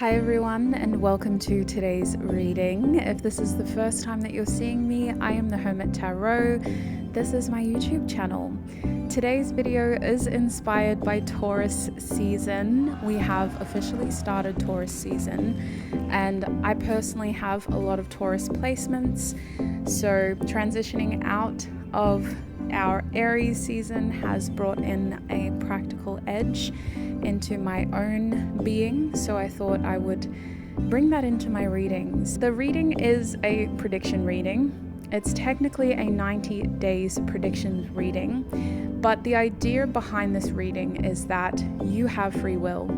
Hi everyone, and welcome to today's reading. If this is the first time that you're seeing me, I am the Hermit Tarot. This is my YouTube channel. Today's video is inspired by Taurus season. We have officially started Taurus season, and I personally have a lot of Taurus placements. So transitioning out of our Aries season has brought in a practical edge into my own being, so I thought I would bring that into my readings. The reading is a prediction reading. It's technically a 90 days prediction reading, but the idea behind this reading is that you have free will.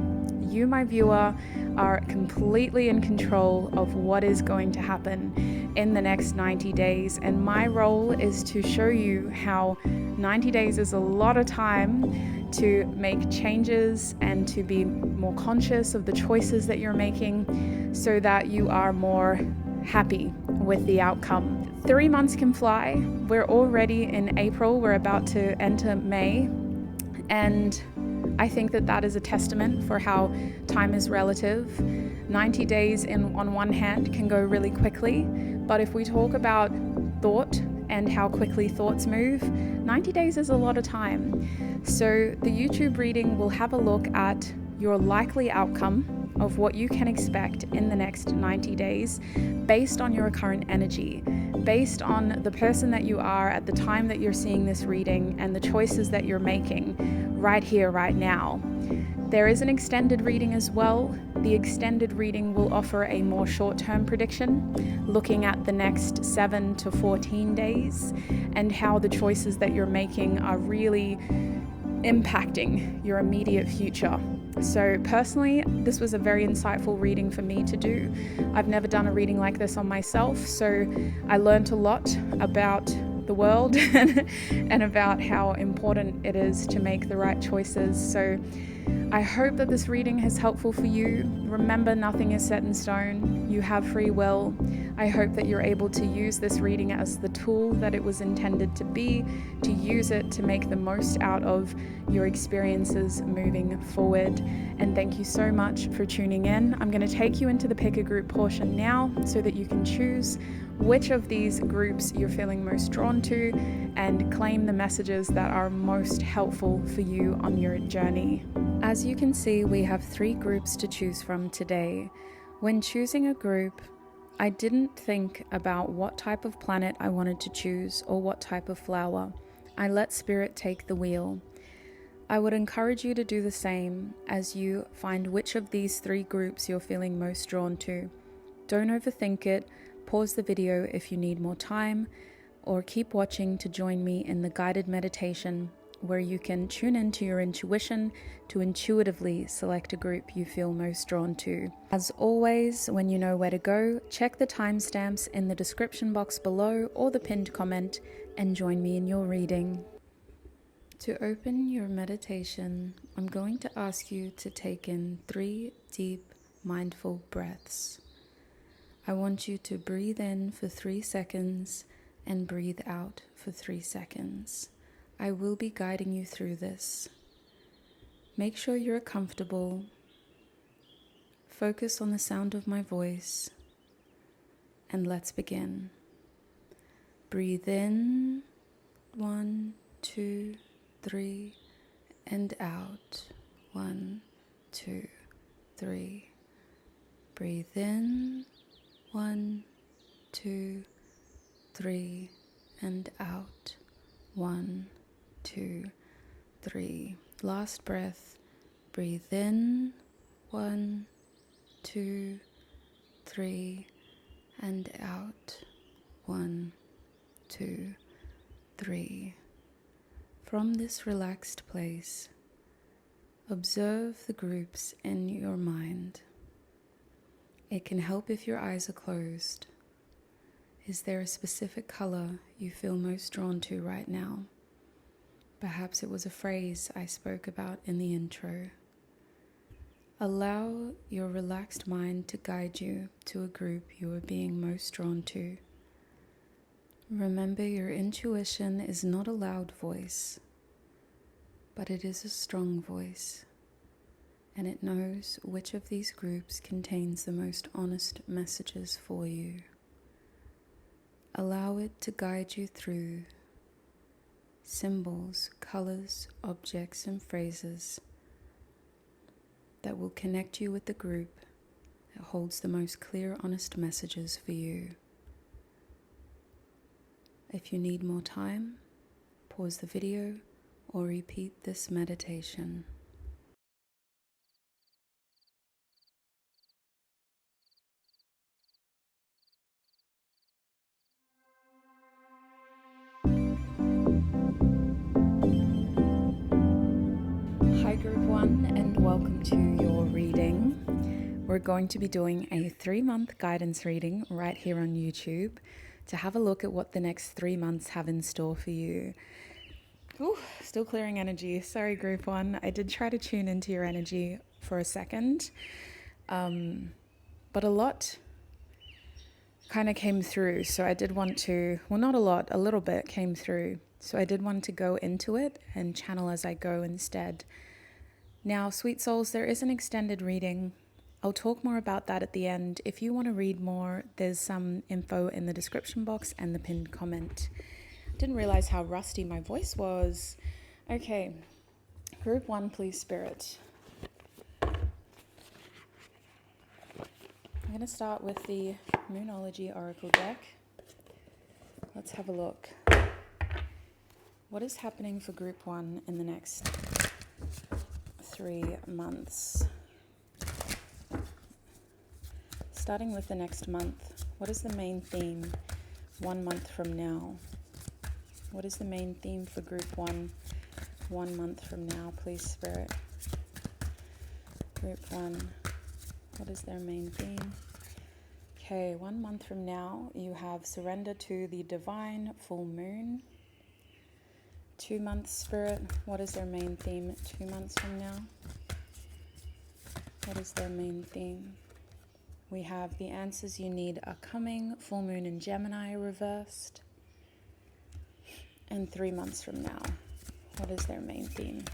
You, my viewer, are completely in control of what is going to happen in the next 90 days, and my role is to show you how 90 days is a lot of time to make changes and to be more conscious of the choices that you're making so that you are more happy with the outcome. 3 months can fly. We're already in April. We're about to enter May, and I think that that is a testament for how time is relative. 90 days on one hand can go really quickly, but if we talk about thought and how quickly thoughts move, 90 days is a lot of time. So the YouTube reading will have a look at your likely outcome of what you can expect in the next 90 days based on your current energy, based on the person that you are at the time that you're seeing this reading and the choices that you're making right here, right now. There is an extended reading as well. The extended reading will offer a more short-term prediction, looking at the next 7 to 14 days and how the choices that you're making are really impacting your immediate future. So personally, this was a very insightful reading for me to do. I've never done a reading like this on myself, so I learned a lot about the world and about how important it is to make the right choices. So I hope that this reading is helpful for you. Remember, nothing is set in stone. You have free will. I hope that you're able to use this reading as the tool that it was intended to be, to use it to make the most out of your experiences moving forward. And thank you so much for tuning in. I'm going to take you into the pick a group portion now so that you can choose which of these groups you're feeling most drawn to and claim the messages that are most helpful for you on your journey. As you can see, we have 3 groups to choose from today. When choosing a group, I didn't think about what type of planet I wanted to choose or what type of flower. I let spirit take the wheel. I would encourage you to do the same as you find which of these 3 groups you're feeling most drawn to. Don't overthink it. Pause the video if you need more time, or keep watching to join me in the guided meditation where you can tune into your intuition to intuitively select a group you feel most drawn to. As always, when you know where to go, check the timestamps in the description box below or the pinned comment and join me in your reading. To open your meditation, I'm going to ask you to take in 3 deep, mindful breaths. I want you to breathe in for 3 seconds and breathe out for 3 seconds. I will be guiding you through this. Make sure you're comfortable. Focus on the sound of my voice, and let's begin. Breathe in, 1, 2, 3, and out, 1, 2, 3. Breathe in, 1, 2, 3, and out, 1, 2, 3. Last breath. Breathe in, 1, 2, 3, and out, 1, 2, 3. From this relaxed place, observe the groups in your mind. It can help if your eyes are closed. Is there a specific color you feel most drawn to right now? Perhaps it was a phrase I spoke about in the intro. Allow your relaxed mind to guide you to a group you are being most drawn to. Remember, your intuition is not a loud voice, but it is a strong voice. and it knows which of these groups contains the most honest messages for you. Allow it to guide you through symbols, colors, objects, and phrases that will connect you with the group that holds the most clear, honest messages for you. If you need more time, pause the video or repeat this meditation. Hi Group 1 and welcome to your reading. We're going to be doing a 3-month guidance reading right here on YouTube to have a look at what the next 3 months have in store for you. Ooh, still clearing energy. Sorry Group 1. I did try to tune into your energy for a second, but a lot kind of came through. So I did want to, well, not a lot, a little bit came through. So I did want to go into it and channel as I go instead. Now, sweet souls, there is an extended reading. I'll talk more about that at the end. If you want to read more, there's some info in the description box and the pinned comment. Didn't realize how rusty my voice was. Okay, Group 1, please, Spirit. I'm going to start with the Moonology Oracle deck. Let's have a look. What is happening for Group 1 in the next 3 months? Starting with the next month, what is the main theme 1 month from now? What is the main theme for Group 1 1 month from now, please, Spirit? Group 1, what is their main theme? Okay, 1 month from now, you have surrender to the divine full moon. 2 months, Spirit, what is their main theme 2 months from now? What is their main theme? We have the answers you need are coming, full moon in Gemini reversed. And 3 months from now, what is their main theme?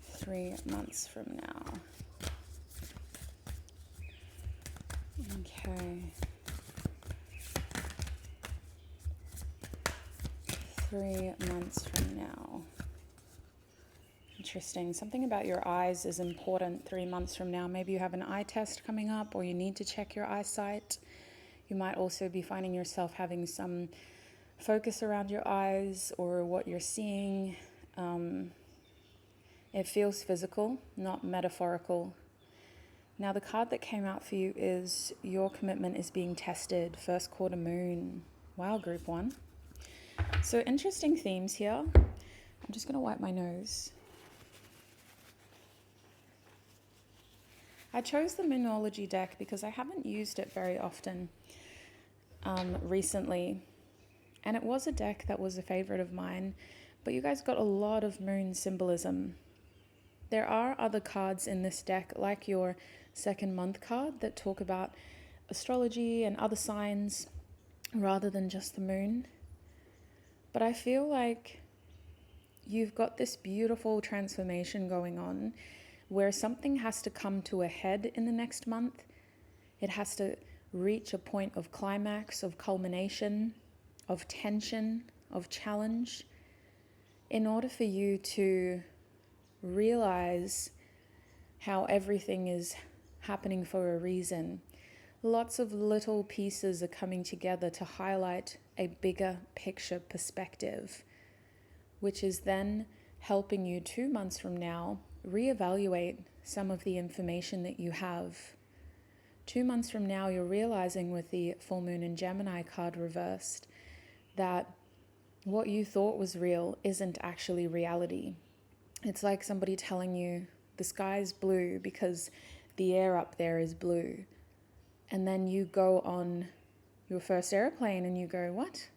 3 months from now. Okay. 3 months from now. Interesting. Something about your eyes is important 3 months from now. Maybe you have an eye test coming up or you need to check your eyesight. You might also be finding yourself having some focus around your eyes or what you're seeing. It feels physical, not metaphorical. Now the card that came out for you is your commitment is being tested, first quarter moon. Wow, Group 1. So interesting themes here. I'm just going to wipe my nose. I chose the Moonology deck because I haven't used it very often recently. And it was a deck that was a favorite of mine, but you guys got a lot of moon symbolism. There are other cards in this deck, like your second month card, that talk about astrology and other signs rather than just the moon. But I feel like you've got this beautiful transformation going on where something has to come to a head in the next month. It has to reach a point of climax, of culmination, of tension, of challenge, in order for you to realize how everything is happening for a reason. Lots of little pieces are coming together to highlight a bigger picture perspective, which is then helping you 2 months from now reevaluate some of the information that you have. 2 months from now, you're realizing with the full moon in Gemini card reversed that what you thought was real isn't actually reality. It's like somebody telling you the sky's blue because the air up there is blue. And then you go on your first airplane and you go, what?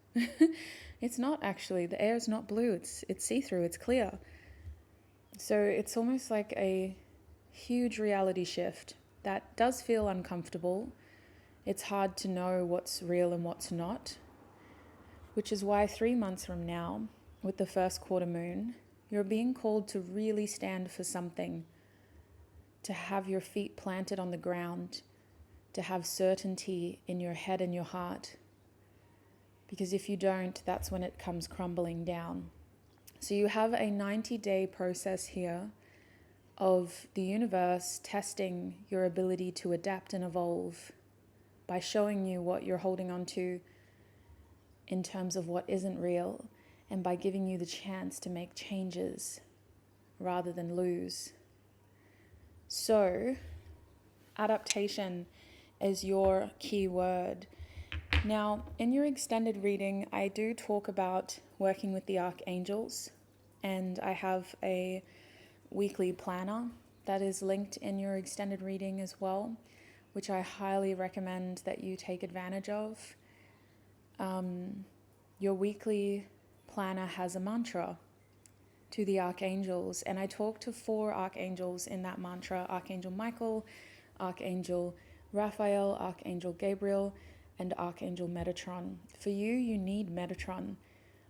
It's not actually, the air is not blue, it's see-through, it's clear. So it's almost like a huge reality shift that does feel uncomfortable. It's hard to know what's real and what's not, which is why 3 months from now, with the first quarter moon, you're being called to really stand for something. to have your feet planted on the ground, to have certainty in your head and your heart. Because if you don't, that's when it comes crumbling down. So you have a 90-day process here of the universe testing your ability to adapt and evolve by showing you what you're holding on to in terms of what isn't real, and by giving you the chance to make changes rather than lose. So, adaptation is your key word. Now, in your extended reading, I do talk about working with the archangels, and I have a weekly planner that is linked in your extended reading as well, which I highly recommend that you take advantage of. Your weekly planner has a mantra to the archangels, and I talk to 4 archangels in that mantra: Archangel Michael, Archangel Raphael, Archangel Gabriel, and Archangel Metatron. For you, you need Metatron.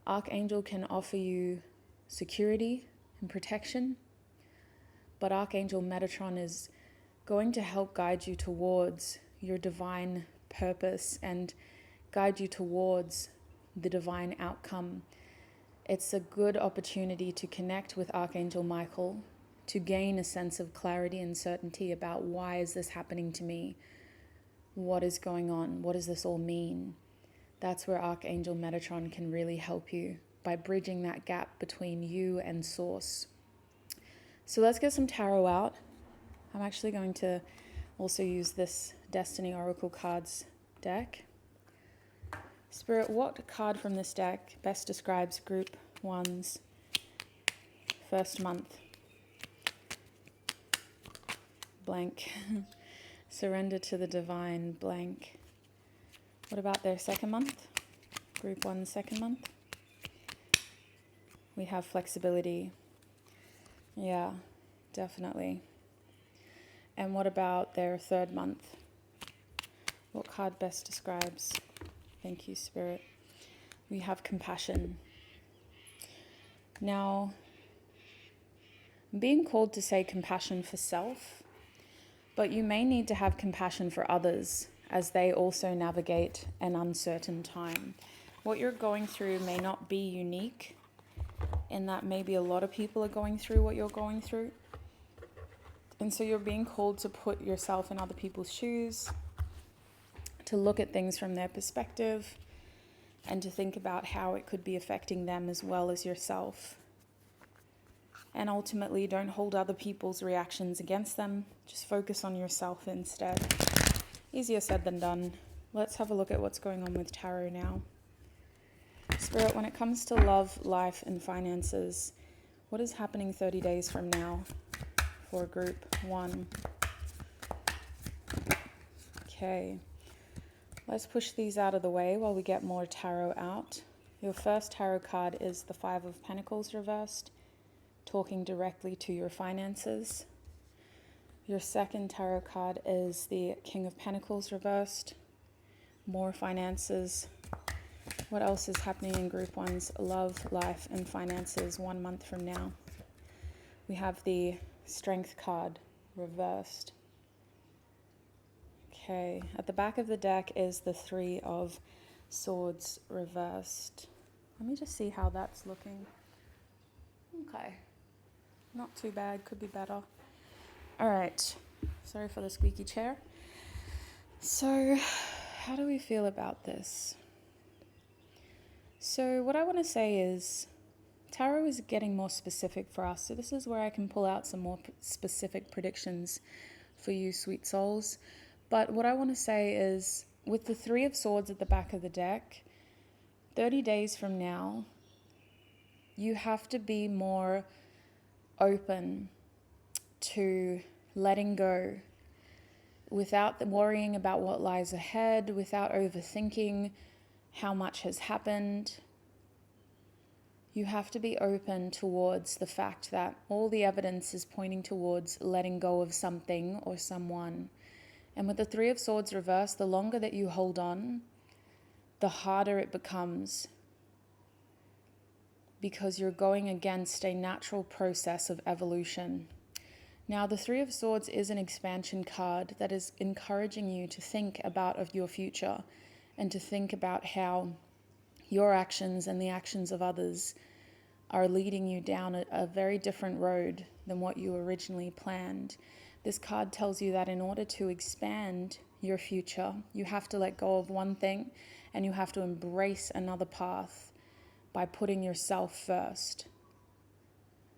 Archangel can offer you security and protection, but Archangel Metatron is going to help guide you towards your divine purpose and guide you towards the divine outcome. It's a good opportunity to connect with Archangel Michael, to gain a sense of clarity and certainty about why is this happening to me? What is going on? What does this all mean? That's where Archangel Metatron can really help you by bridging that gap between you and Source. So let's get some tarot out. I'm actually going to also use this Destiny Oracle cards deck. Spirit, what card from this deck best describes Group 1's first month? Blank. Surrender to the divine, blank. What about their second month? Group 1's second month? We have flexibility. Yeah, definitely. And what about their third month? What card best describes? Thank you, Spirit. We have compassion. Now, I'm being called to say compassion for self, but you may need to have compassion for others as they also navigate an uncertain time. What you're going through may not be unique, in that maybe a lot of people are going through what you're going through. And so you're being called to put yourself in other people's shoes, to look at things from their perspective, and to think about how it could be affecting them as well as yourself. And ultimately, don't hold other people's reactions against them. Just focus on yourself instead. Easier said than done. Let's have a look at what's going on with tarot now. Spirit, when it comes to love, life, and finances, what is happening 30 days from now for Group 1? Okay. Let's push these out of the way while we get more tarot out. Your first tarot card is the 5 of Pentacles reversed, talking directly to your finances. Your second tarot card is the King of Pentacles reversed, more finances. What else is happening in Group 1's love, life, and finances 1 month from now? We have the Strength card reversed. Okay, at the back of the deck is the 3 of Swords reversed. Let me just see how that's looking. Okay, not too bad, could be better. All right, sorry for the squeaky chair. So, how do we feel about this? So what I want to say is, tarot is getting more specific for us. So this is where I can pull out some more specific predictions for you, sweet souls. But what I want to say is, with the 3 of Swords at the back of the deck, 30 days from now, you have to be more open to letting go without worrying about what lies ahead, without overthinking how much has happened. You have to be open towards the fact that all the evidence is pointing towards letting go of something or someone. And with the 3 of Swords reversed, the longer that you hold on, the harder it becomes, because you're going against a natural process of evolution. Now, the Three of Swords is an expansion card that is encouraging you to think about your future and to think about how your actions and the actions of others are leading you down a very different road than what you originally planned. This card tells you that in order to expand your future, you have to let go of one thing and you have to embrace another path by putting yourself first.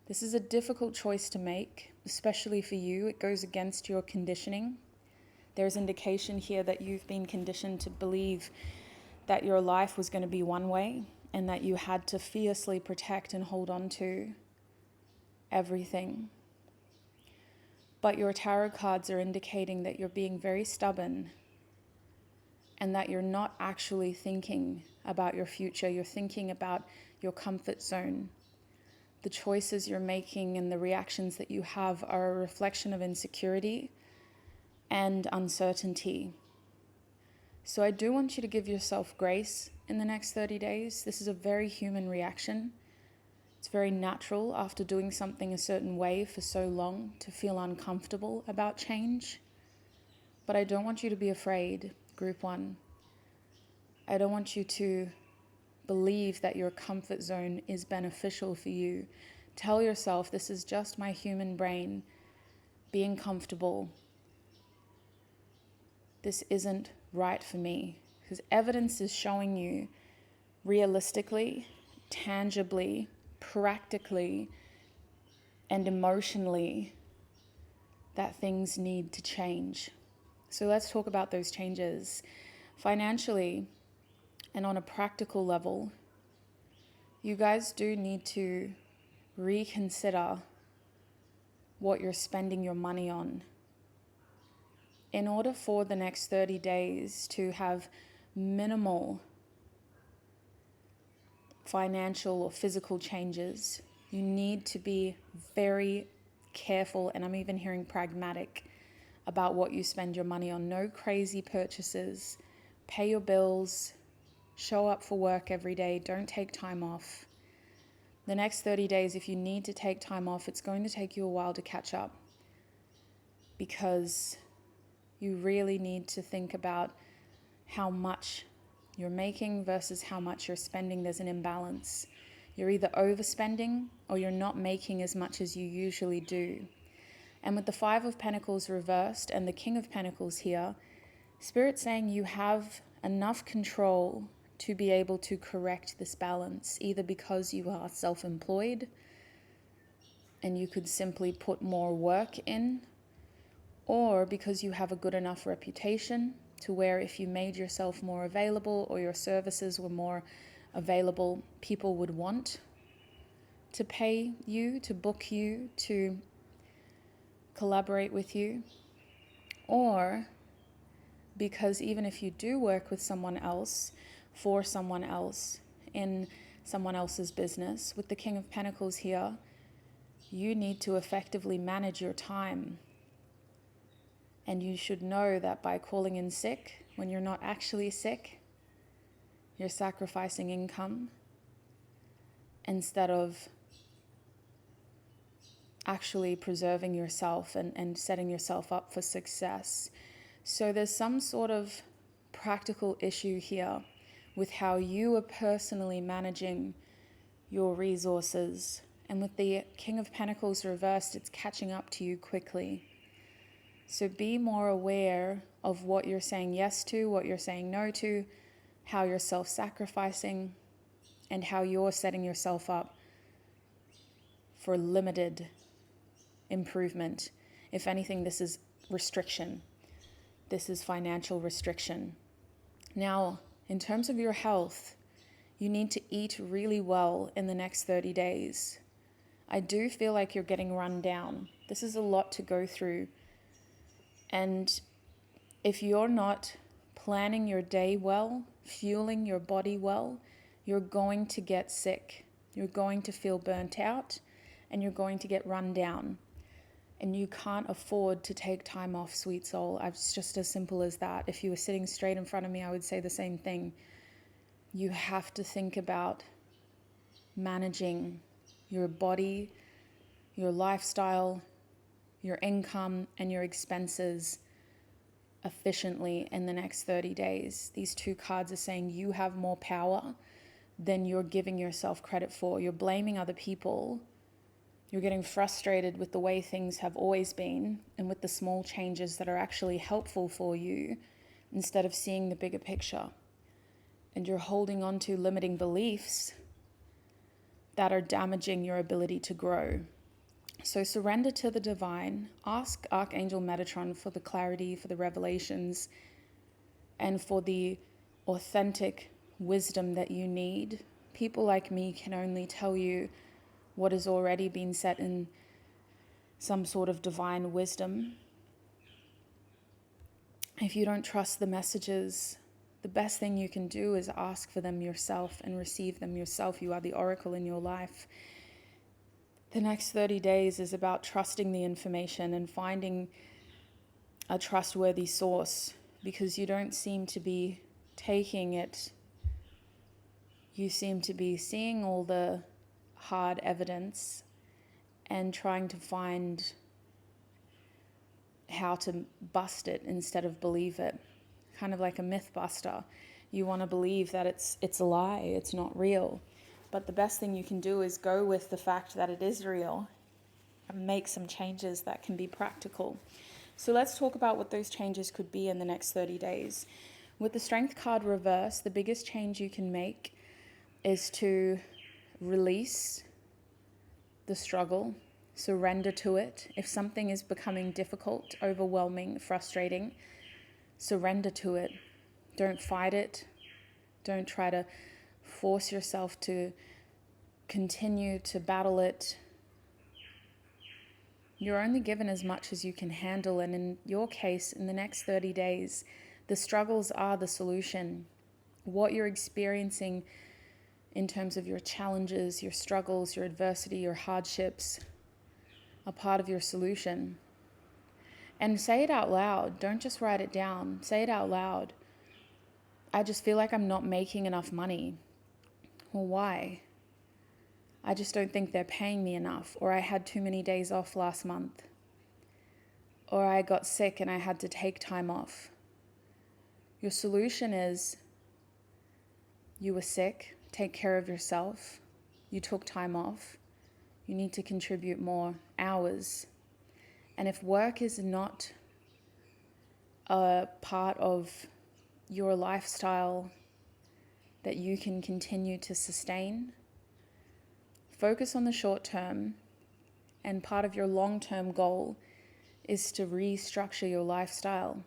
This is a difficult choice to make, especially for you. It goes against your conditioning. There's indication here that you've been conditioned to believe that your life was going to be one way and that you had to fiercely protect and hold on to everything. But your tarot cards are indicating that you're being very stubborn and that you're not actually thinking about your future. You're thinking about your comfort zone. The choices you're making and the reactions that you have are a reflection of insecurity and uncertainty. So I do want you to give yourself grace in the next 30 days. This is a very human reaction. It's very natural after doing something a certain way for so long to feel uncomfortable about change. But I don't want you to be afraid, Group 1. I don't want you to believe that your comfort zone is beneficial for you. Tell yourself, this is just my human brain being comfortable. This isn't right for me. Because evidence is showing you realistically, tangibly, practically, and emotionally that things need to change. So let's talk about those changes. Financially and on a practical level, you guys do need to reconsider what you're spending your money on. In order for the next 30 days to have minimal financial or physical changes, you need to be very careful, and I'm even hearing pragmatic, about what you spend your money on. No crazy purchases. Pay your bills. Show up for work every day. Don't take time off. The next 30 days, if you need to take time off, it's going to take you a while to catch up, because you really need to think about how much you're making versus how much you're spending. There's an imbalance. You're either overspending or you're not making as much as you usually do. And with the Five of Pentacles reversed and the King of Pentacles here, Spirit's saying you have enough control to be able to correct this balance, either because you are self-employed and you could simply put more work in, or because you have a good enough reputation to where if you made yourself more available or your services were more available, people would want to pay you, to book you, to collaborate with you. Or because even if you do work with someone else, for someone else, in someone else's business, with the King of Pentacles here, you need to effectively manage your time. And you should know that by calling in sick, when you're not actually sick, you're sacrificing income instead of actually preserving yourself and setting yourself up for success. So there's some sort of practical issue here with how you are personally managing your resources. And with the King of Pentacles reversed, it's catching up to you quickly. So be more aware of what you're saying yes to, what you're saying no to, how you're self-sacrificing, and how you're setting yourself up for limited improvement. If anything, this is restriction. This is financial restriction. Now, in terms of your health, you need to eat really well in the next 30 days. I do feel like you're getting run down. This is a lot to go through. And if you're not planning your day well, fueling your body well, you're going to get sick. You're going to feel burnt out and you're going to get run down. And you can't afford to take time off, sweet soul. It's just as simple as that. If you were sitting straight in front of me, I would say the same thing. You have to think about managing your body, your lifestyle, your income and your expenses efficiently in the next 30 days. These two cards are saying you have more power than you're giving yourself credit for. You're blaming other people. You're getting frustrated with the way things have always been and with the small changes that are actually helpful for you instead of seeing the bigger picture. And you're holding on to limiting beliefs that are damaging your ability to grow. So surrender to the divine. Ask Archangel Metatron for the clarity, for the revelations, and for the authentic wisdom that you need. People like me can only tell you what has already been set in some sort of divine wisdom. If you don't trust the messages, the best thing you can do is ask for them yourself and receive them yourself. You are the oracle in your life. The next 30 days is about trusting the information and finding a trustworthy source, because you don't seem to be taking it. You seem to be seeing all the hard evidence and trying to find how to bust it instead of believe it. Kind of like a myth buster. You want to believe that it's a lie, it's not real. But the best thing you can do is go with the fact that it is real and make some changes that can be practical. So let's talk about what those changes could be in the next 30 days. With the Strength card reverse, the biggest change you can make is to release the struggle, surrender to it. If something is becoming difficult, overwhelming, frustrating, surrender to it. Don't fight it. Don't try to force yourself to continue to battle it. You're only given as much as you can handle, and in your case, in the next 30 days, the struggles are the solution. What you're experiencing in terms of your challenges, your struggles, your adversity, your hardships are part of your solution. And say it out loud. Don't just write it down. Say it out loud. I just feel like I'm not making enough money. Well, why? I just don't think they're paying me enough. Or I had too many days off last month. Or I got sick and I had to take time off. Your solution is you were sick, take care of yourself. You took time off. You need to contribute more hours. And if work is not a part of your lifestyle that you can continue to sustain, focus on the short term, and part of your long-term goal is to restructure your lifestyle.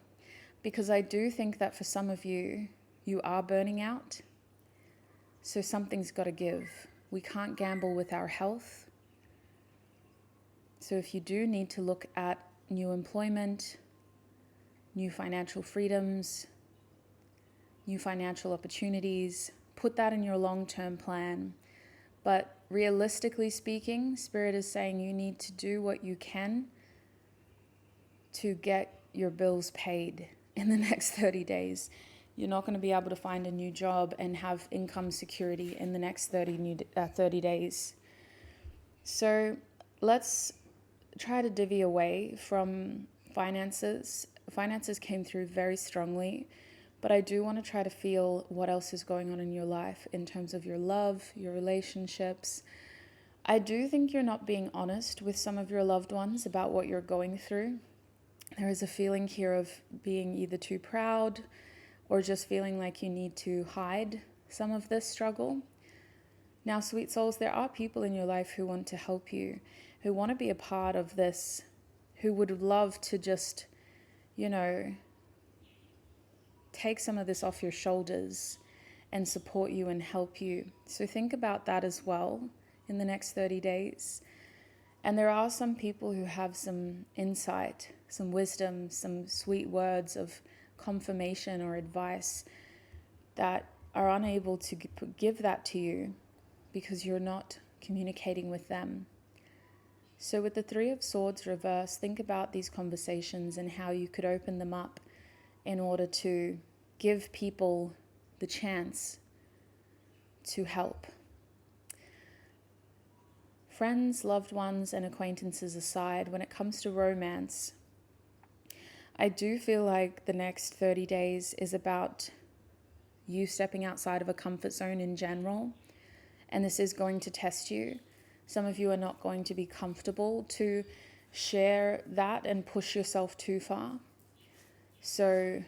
Because I do think that for some of you, you are burning out, so something's got to give. We can't gamble with our health. So if you do need to look at new employment, new financial freedoms, new financial opportunities, put that in your long-term plan. But realistically speaking, Spirit is saying you need to do what you can to get your bills paid in the next 30 days. You're not going to be able to find a new job and have income security in the next 30 days. So let's try to divvy away from finances. Finances came through very strongly, but I do want to try to feel what else is going on in your life in terms of your love, your relationships. I do think you're not being honest with some of your loved ones about what you're going through. There is a feeling here of being either too proud or just feeling like you need to hide some of this struggle. Now, sweet souls, there are people in your life who want to help you, who want to be a part of this, who would love to just, take some of this off your shoulders and support you and help you. So think about that as well in the next 30 days. And there are some people who have some insight, some wisdom, some sweet words of confirmation or advice that are unable to give that to you because you're not communicating with them. So with the Three of Swords reverse, think about these conversations and how you could open them up in order to give people the chance to help. friends, loved ones, and acquaintances aside, when it comes to romance, I do feel like the next 30 days is about you stepping outside of a comfort zone in general. And this is going to test you. Some of you are not going to be comfortable to share that and push yourself too far. So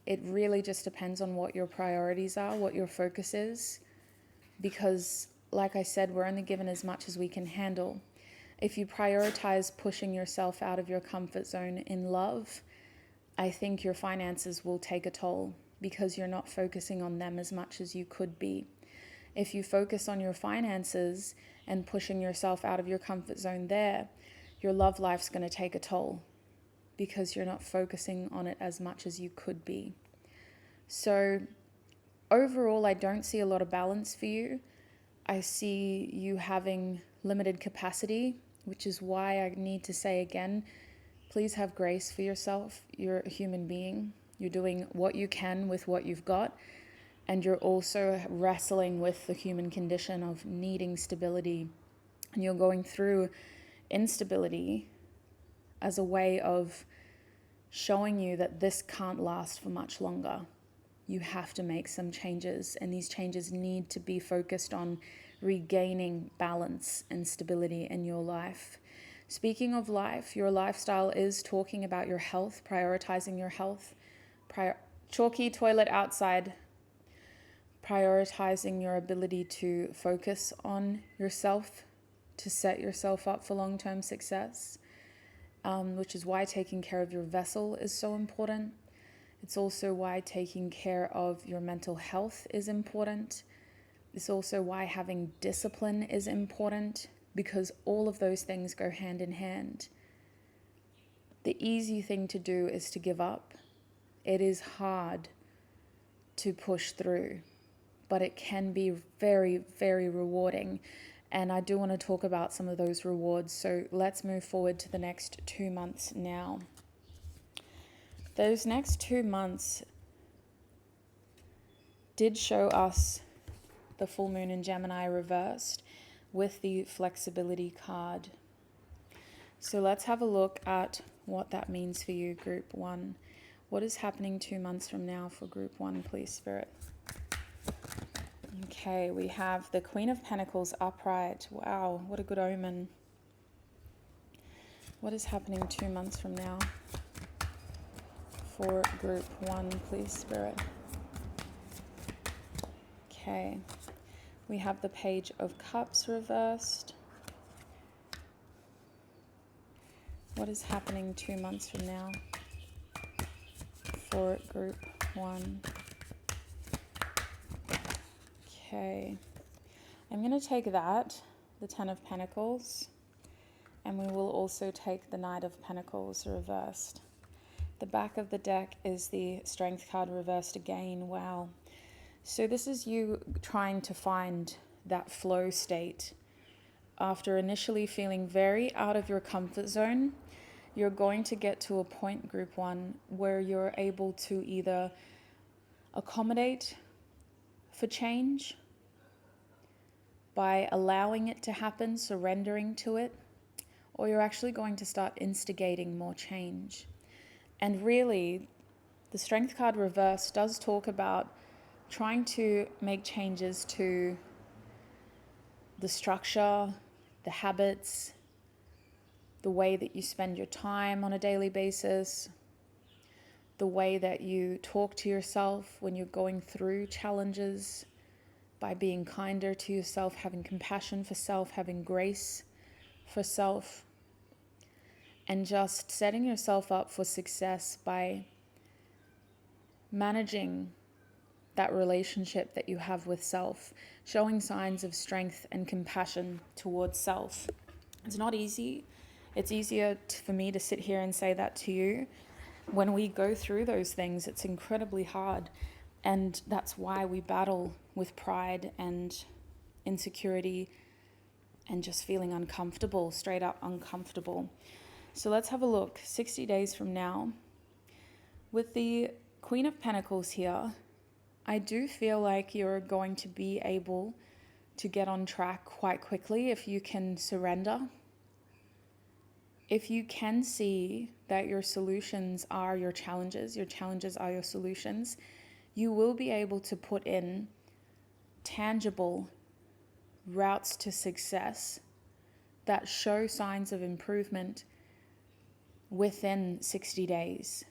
it really just depends on what your priorities are, what your focus is. Because like I said, we're only given as much as we can handle. If you prioritize pushing yourself out of your comfort zone in love, I think your finances will take a toll because you're not focusing on them as much as you could be. If you focus on your finances and pushing yourself out of your comfort zone there, your love life's going to take a toll because you're not focusing on it as much as you could be. So overall, I don't see a lot of balance for you. I see you having limited capacity, which is why I need to say again, please have grace for yourself. You're a human being. You're doing what you can with what you've got. And you're also wrestling with the human condition of needing stability. And you're going through instability as a way of showing you that this can't last for much longer. You have to make some changes, and these changes need to be focused on regaining balance and stability in your life. Speaking of life, your lifestyle is talking about your health, prioritizing your health. Chalky toilet outside. Prioritizing your ability to focus on yourself, to set yourself up for long-term success, which is why taking care of your vessel is so important. It's also why taking care of your mental health is important. It's also why having discipline is important, because all of those things go hand in hand. The easy thing to do is to give up. It is hard to push through, but it can be very, very rewarding. And I do want to talk about some of those rewards. So let's move forward to the next 2 months now. Those next 2 months did show us the full moon in Gemini reversed with the flexibility card. So let's have a look at what that means for you, Group 1. What is happening 2 months from now for Group 1, please, Spirit? Okay, we have the Queen of Pentacles upright. Wow, what a good omen. What is happening 2 months from now for Group 1, please, Spirit? Okay, we have the Page of Cups reversed. What is happening 2 months from now for Group 1? Okay, I'm going to take that, the Ten of Pentacles, and we will also take the Knight of Pentacles reversed. The back of the deck is the Strength card reversed again. Wow. So this is you trying to find that flow state. After initially feeling very out of your comfort zone, you're going to get to a point, Group 1, where you're able to either accommodate for change by allowing it to happen, surrendering to it, or you're actually going to start instigating more change. And really, the Strength card reverse does talk about trying to make changes to the structure, the habits, the way that you spend your time on a daily basis, the way that you talk to yourself when you're going through challenges, by being kinder to yourself, having compassion for self, having grace for self, and just setting yourself up for success by managing that relationship that you have with self, showing signs of strength and compassion towards self. It's not easy. It's easier for me to sit here and say that to you. When we go through those things, it's incredibly hard. And that's why we battle with pride and insecurity and just feeling uncomfortable, straight up uncomfortable. So let's have a look. 60 days from now, with the Queen of Pentacles here, I do feel like you're going to be able to get on track quite quickly if you can surrender. If you can see that your solutions are your challenges are your solutions, you will be able to put in tangible routes to success that show signs of improvement within 60 days.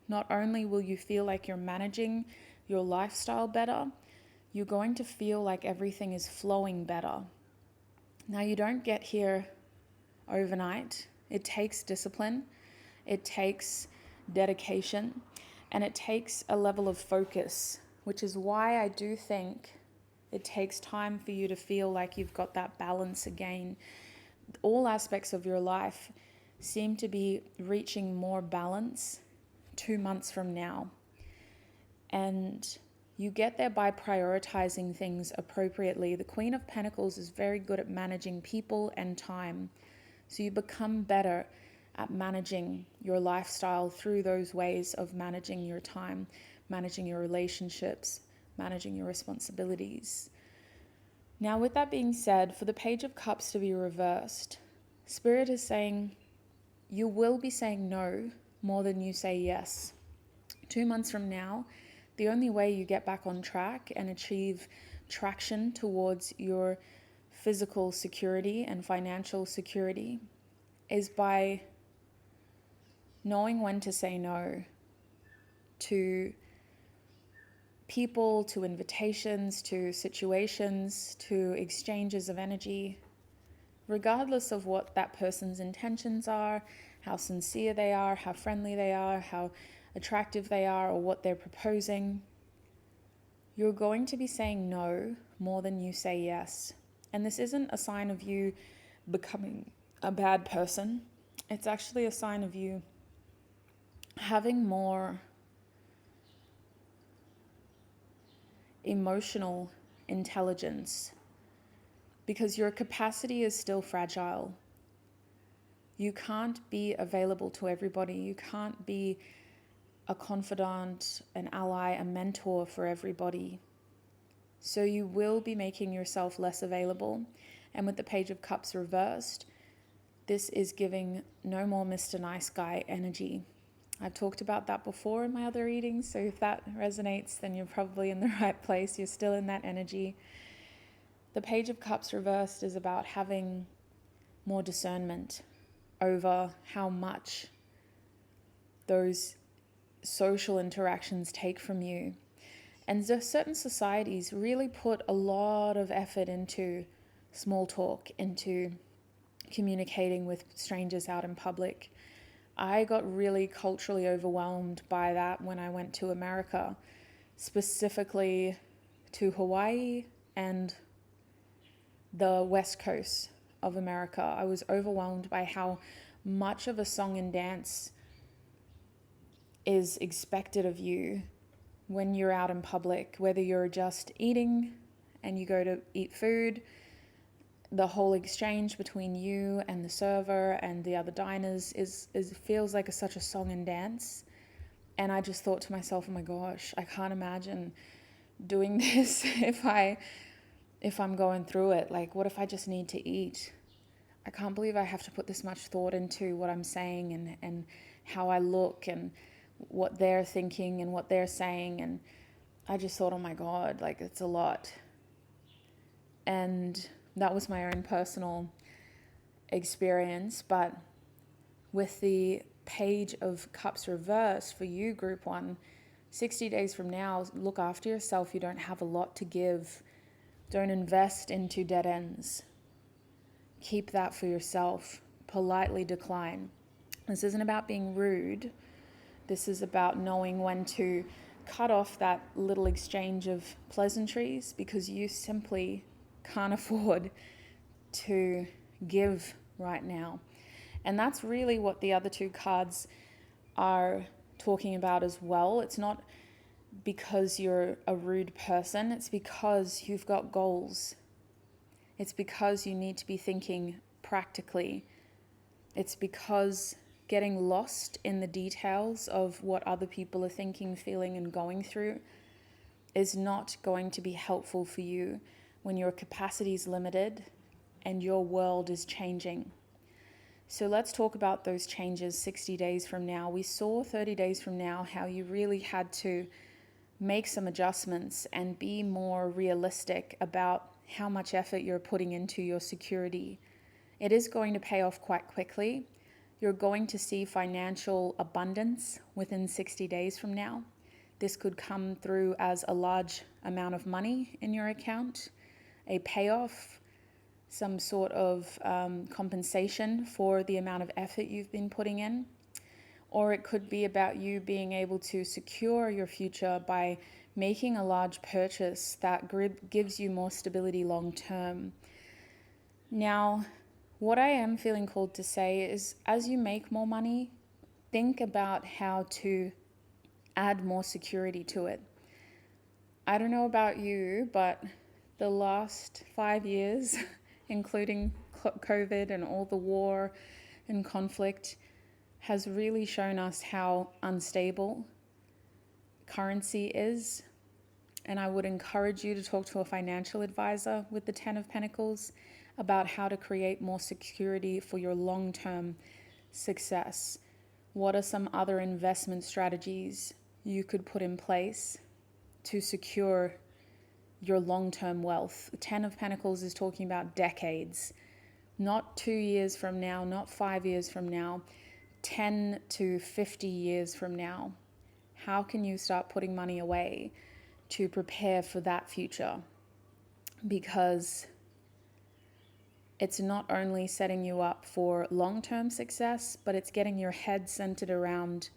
Not only will you feel like you're managing your lifestyle better, you're going to feel like everything is flowing better. Now, you don't get here overnight. It takes discipline, it takes dedication, and it takes a level of focus, which is why I do think it takes time for you to feel like you've got that balance again. All aspects of your life seem to be reaching more balance 2 months from now. And you get there by prioritizing things appropriately. The Queen of Pentacles is very good at managing people and time. So you become better at managing your lifestyle through those ways of managing your time, managing your relationships, managing your responsibilities. Now, with that being said, for the Page of Cups to be reversed, Spirit is saying you will be saying no more than you say yes. 2 months from now, the only way you get back on track and achieve traction towards your physical security and financial security is by knowing when to say no to people, to invitations, to situations, to exchanges of energy, regardless of what that person's intentions are, how sincere they are, how friendly they are, how attractive they are, or what they're proposing. You're going to be saying no more than you say yes. And this isn't a sign of you becoming a bad person. It's actually a sign of you having more emotional intelligence, because your capacity is still fragile. You can't be available to everybody. You can't be a confidant, an ally, a mentor for everybody. So you will be making yourself less available. And with the Page of Cups reversed, this is giving no more Mr. Nice Guy energy. I've talked about that before in my other readings, so if that resonates, then you're probably in the right place. You're still in that energy. The Page of Cups reversed is about having more discernment over how much those social interactions take from you. And certain societies really put a lot of effort into small talk, into communicating with strangers out in public. I got really culturally overwhelmed by that when I went to America, specifically to Hawaii and the West Coast of America. I was overwhelmed by how much of a song and dance is expected of you when you're out in public, whether you're just eating and you go to eat food. The whole exchange between you and the server and the other diners is feels like such a song and dance. And I just thought to myself, oh my gosh, I can't imagine doing this if I'm going through it. Like, what if I just need to eat? I can't believe I have to put this much thought into what I'm saying and how I look and what they're thinking and what they're saying. And I just thought, oh my God, like, it's a lot. And that was my own personal experience. But with the Page of Cups reversed for you, Group 1, 60 days from now, look after yourself. You don't have a lot to give. Don't invest into dead ends. Keep that for yourself. Politely decline. This isn't about being rude. This is about knowing when to cut off that little exchange of pleasantries, because you simply can't afford to give right now. And that's really what the other two cards are talking about as well. It's not because you're a rude person, it's because you've got goals. It's because you need to be thinking practically. It's because getting lost in the details of what other people are thinking, feeling, and going through is not going to be helpful for you when your capacity is limited and your world is changing. So let's talk about those changes 60 days from now. We saw 30 days from now how you really had to make some adjustments and be more realistic about how much effort you're putting into your security. It is going to pay off quite quickly. You're going to see financial abundance within 60 days from now. This could come through as a large amount of money in your account, a payoff, some sort of compensation for the amount of effort you've been putting in. Or it could be about you being able to secure your future by making a large purchase that gives you more stability long term. Now, what I am feeling called to say is, as you make more money, think about how to add more security to it. I don't know about you, but the last 5 years, including COVID and all the war and conflict, has really shown us how unstable currency is. And I would encourage you to talk to a financial advisor with the 10 of Pentacles about how to create more security for your long-term success. What are some other investment strategies you could put in place to secure your long-term wealth? The 10 of Pentacles is talking about decades, not 2 years from now, not 5 years from now, 10 to 50 years from now. How can you start putting money away to prepare for that future? Because it's not only setting you up for long-term success, but it's getting your head centered around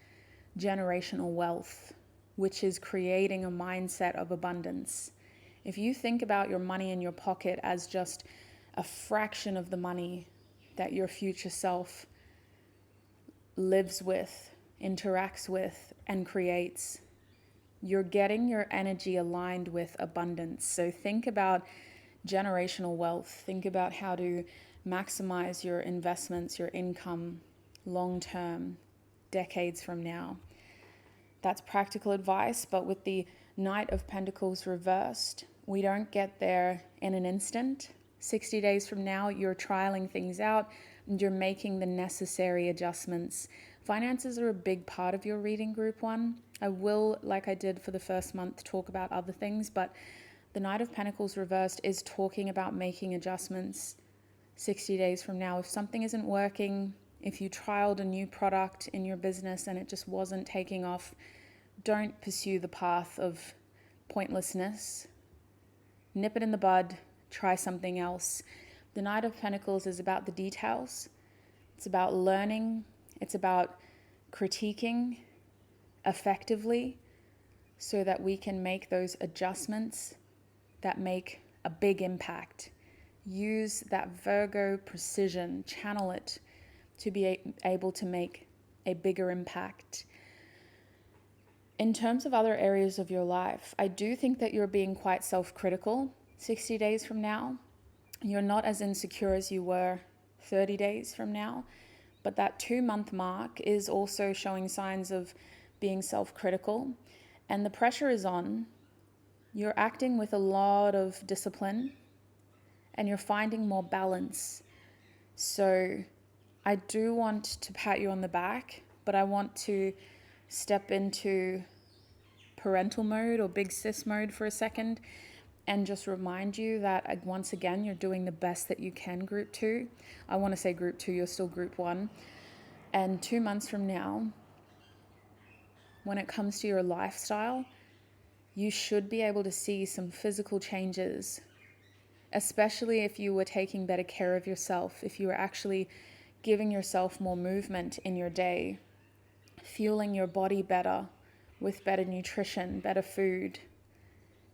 generational wealth, which is creating a mindset of abundance. If you think about your money in your pocket as just a fraction of the money that your future self lives with, interacts with, and creates, you're getting your energy aligned with abundance. So think about generational wealth. Think about how to maximize your investments, your income long term, decades from now. That's practical advice, but with the Knight of Pentacles reversed, we don't get there in an instant. 60 days from now, you're trialing things out and you're making the necessary adjustments. Finances are a big part of your reading, group 1. I will, like I did for the first month, talk about other things, but the Knight of Pentacles reversed is talking about making adjustments 60 days from now. If something isn't working, if you trialed a new product in your business and it just wasn't taking off, don't pursue the path of pointlessness. Nip it in the bud, try something else. The Knight of Pentacles is about the details. It's about learning. It's about critiquing effectively so that we can make those adjustments that make a big impact. Use that Virgo precision, channel it to be able to make a bigger impact. In terms of other areas of your life, I do think that you're being quite self-critical 60 days from now. You're not as insecure as you were 30 days from now, but that 2-month mark is also showing signs of being self-critical, and the pressure is on. You're acting with a lot of discipline and you're finding more balance. So I do want to pat you on the back, but I want to step into parental mode or big sis mode for a second and just remind you that once again, you're doing the best that you can, group 2. I want to say group 2, you're still group 1. And 2 months from now, when it comes to your lifestyle, you should be able to see some physical changes, especially if you were taking better care of yourself, if you were actually giving yourself more movement in your day, fueling your body better with better nutrition, better food,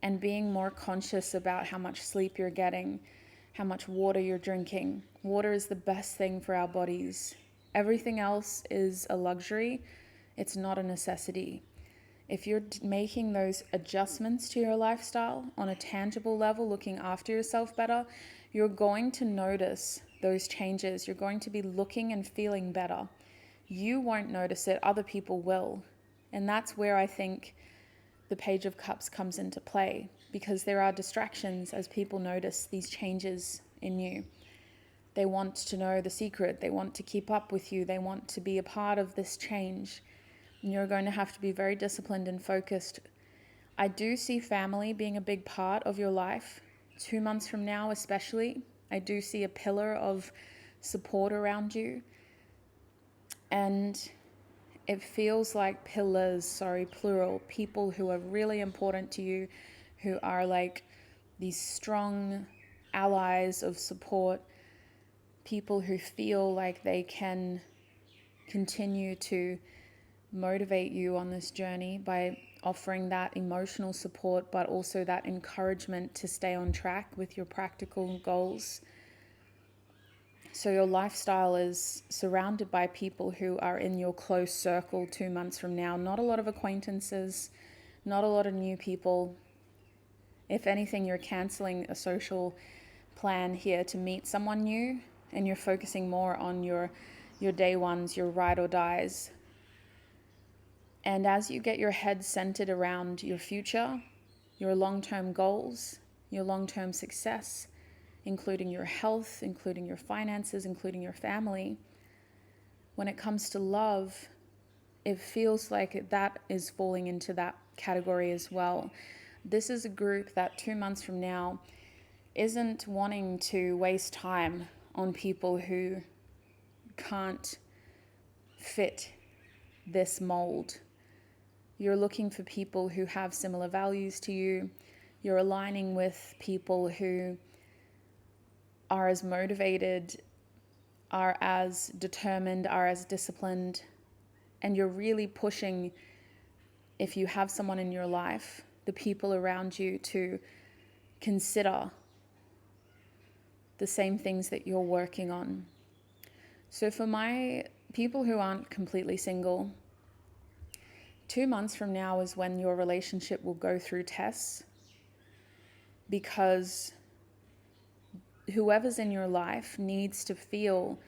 and being more conscious about how much sleep you're getting, how much water you're drinking. Water is the best thing for our bodies. Everything else is a luxury. It's not a necessity. If you're making those adjustments to your lifestyle on a tangible level, looking after yourself better, you're going to notice those changes. You're going to be looking and feeling better. You won't notice it, other people will. And that's where I think the Page of Cups comes into play, because there are distractions as people notice these changes in you. They want to know the secret. They want to keep up with you. They want to be a part of this change. And you're going to have to be very disciplined and focused. I do see family being a big part of your life. 2 months from now especially, I do see a pillar of support around you. And it feels like pillars, plural, people who are really important to you, who are like these strong allies of support, people who feel like they can continue to motivate you on this journey by offering that emotional support, but also that encouragement to stay on track with your practical goals. So your lifestyle is surrounded by people who are in your close circle 2 months from now. Not a lot of acquaintances, not a lot of new people. If anything, you're canceling a social plan here to meet someone new, and you're focusing more on your day ones, your ride or dies. And as you get your head centered around your future, your long-term goals, your long-term success, including your health, including your finances, including your family, when it comes to love, it feels like that is falling into that category as well. This is a group that 2 months from now isn't wanting to waste time on people who can't fit this mold. You're looking for people who have similar values to you. You're aligning with people who are as motivated, are as determined, are as disciplined, and you're really pushing, if you have someone in your life, the people around you to consider the same things that you're working on. So for my people who aren't completely single, 2 months from now is when your relationship will go through tests, because whoever's in your life needs to feel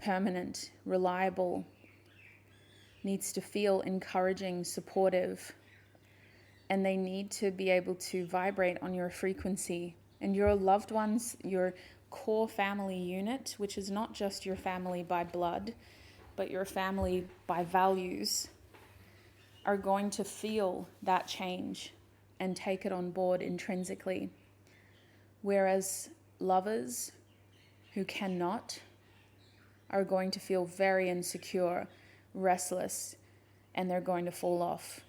permanent, reliable, needs to feel encouraging, supportive, and they need to be able to vibrate on your frequency. And your loved ones, your core family unit, which is not just your family by blood, but your family by values, are going to feel that change and take it on board intrinsically. Whereas lovers who cannot are going to feel very insecure, restless, and they're going to fall off.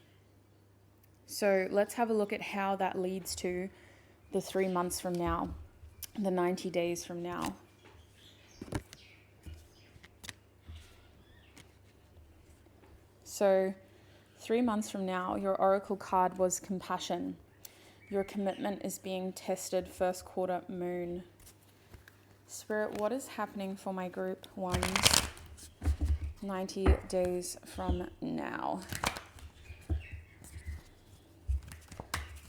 So let's have a look at how that leads to the 3 months from now, the 90 days from now. So 3 months from now, your oracle card was compassion. Your commitment is being tested, first quarter moon. Spirit, what is happening for my group ones 90 days from now?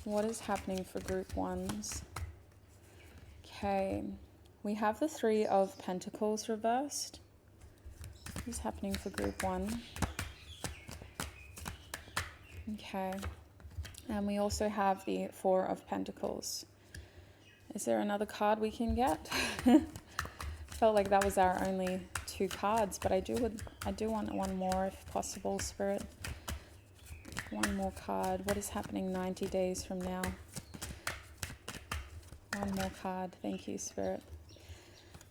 What is happening for group ones? Okay, we have the 3 of Pentacles reversed. What is happening for group 1? Okay, and we also have the 4 of Pentacles. Is there another card we can get? Felt like that was our only 2 cards, but I do want one more if possible, Spirit. One more card. What is happening 90 days from now? One more card. Thank you, Spirit.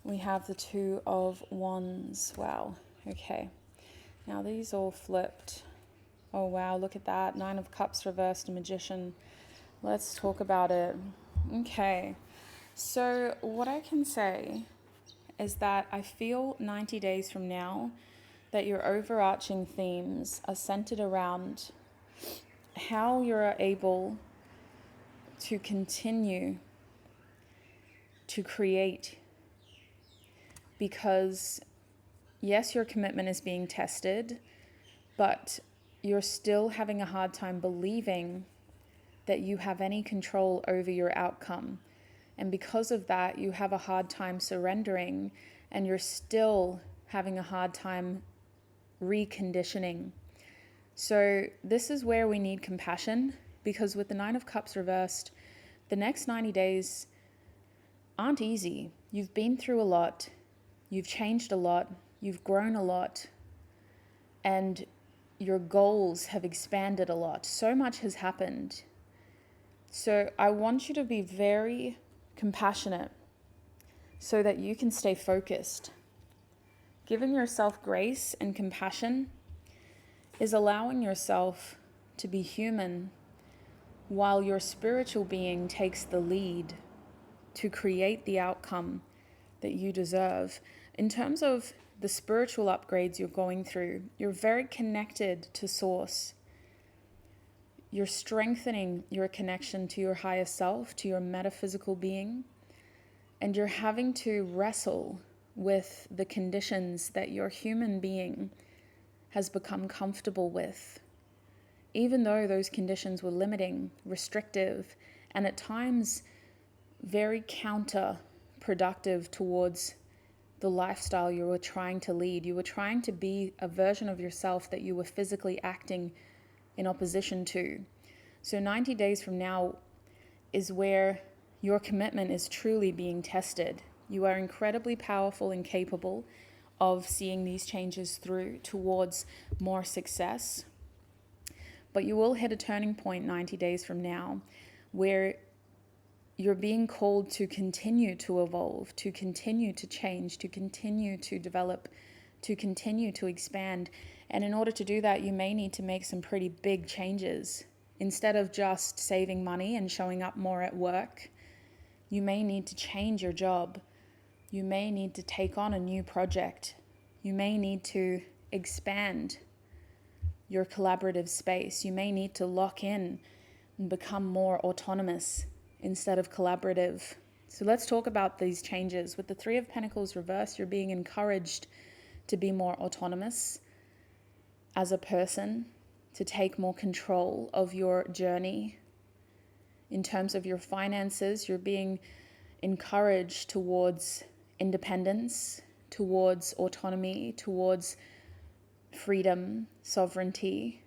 We have the 2 of Wands. Wow. Okay. Now these all flipped. Oh, wow. Look at that. 9 of Cups reversed, a Magician. Let's talk about it. Okay. So what I can say is that I feel 90 days from now that your overarching themes are centered around how you're able to continue to create. Because yes, your commitment is being tested, but you're still having a hard time believing that you have any control over your outcome. And because of that, you have a hard time surrendering, and you're still having a hard time reconditioning. So this is where we need compassion because with the Nine of Cups reversed, the next 90 days aren't easy. You've been through a lot, you've changed a lot, you've grown a lot, and your goals have expanded a lot. So much has happened. So I want you to be very compassionate so that you can stay focused. Giving yourself grace and compassion is allowing yourself to be human while your spiritual being takes the lead to create the outcome that you deserve. In terms of the spiritual upgrades you're going through, you're very connected to Source. You're strengthening your connection to your higher self, to your metaphysical being, and you're having to wrestle with the conditions that your human being has become comfortable with. Even though those conditions were limiting, restrictive, and at times very counterproductive towards the lifestyle you were trying to lead. You were trying to be a version of yourself that you were physically acting in opposition to. So 90 days from now is where your commitment is truly being tested. You are incredibly powerful and capable of seeing these changes through towards more success. But you will hit a turning point 90 days from now where you're being called to continue to evolve, to continue to change, to continue to develop, to continue to expand. And in order to do that, you may need to make some pretty big changes. Instead of just saving money and showing up more at work, you may need to change your job. You may need to take on a new project. You may need to expand your collaborative space. You may need to lock in and become more autonomous instead of collaborative. So let's talk about these changes. With the Three of Pentacles reversed, you're being encouraged to be more autonomous as a person, to take more control of your journey. In terms of your finances, you're being encouraged towards independence, towards autonomy, towards freedom, sovereignty,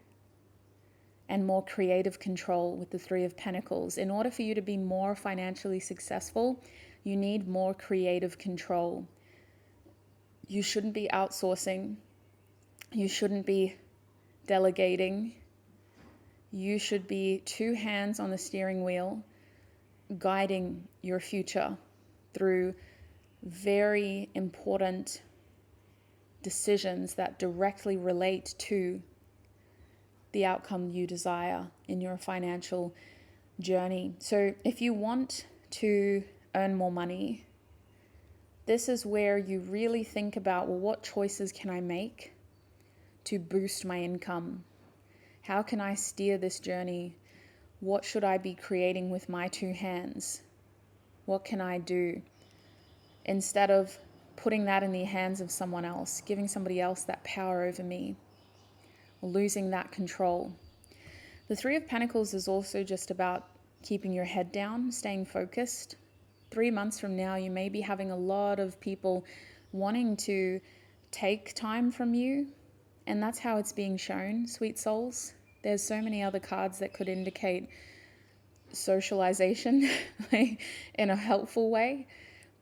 and more creative control with the Three of Pentacles. In order for you to be more financially successful, you need more creative control. You shouldn't be outsourcing. You shouldn't be delegating. You should be two hands on the steering wheel, guiding your future through very important decisions that directly relate to the outcome you desire in your financial journey. So if you want to earn more money, this is where you really think about, well, what choices can I make to boost my income? How can I steer this journey? What should I be creating with my two hands? What can I do? Instead of putting that in the hands of someone else, giving somebody else that power over me, losing that control. The Three of Pentacles is also just about keeping your head down, staying focused. 3 months from now, you may be having a lot of people wanting to take time from you, and that's how it's being shown, sweet souls. There's so many other cards that could indicate socialization in a helpful way.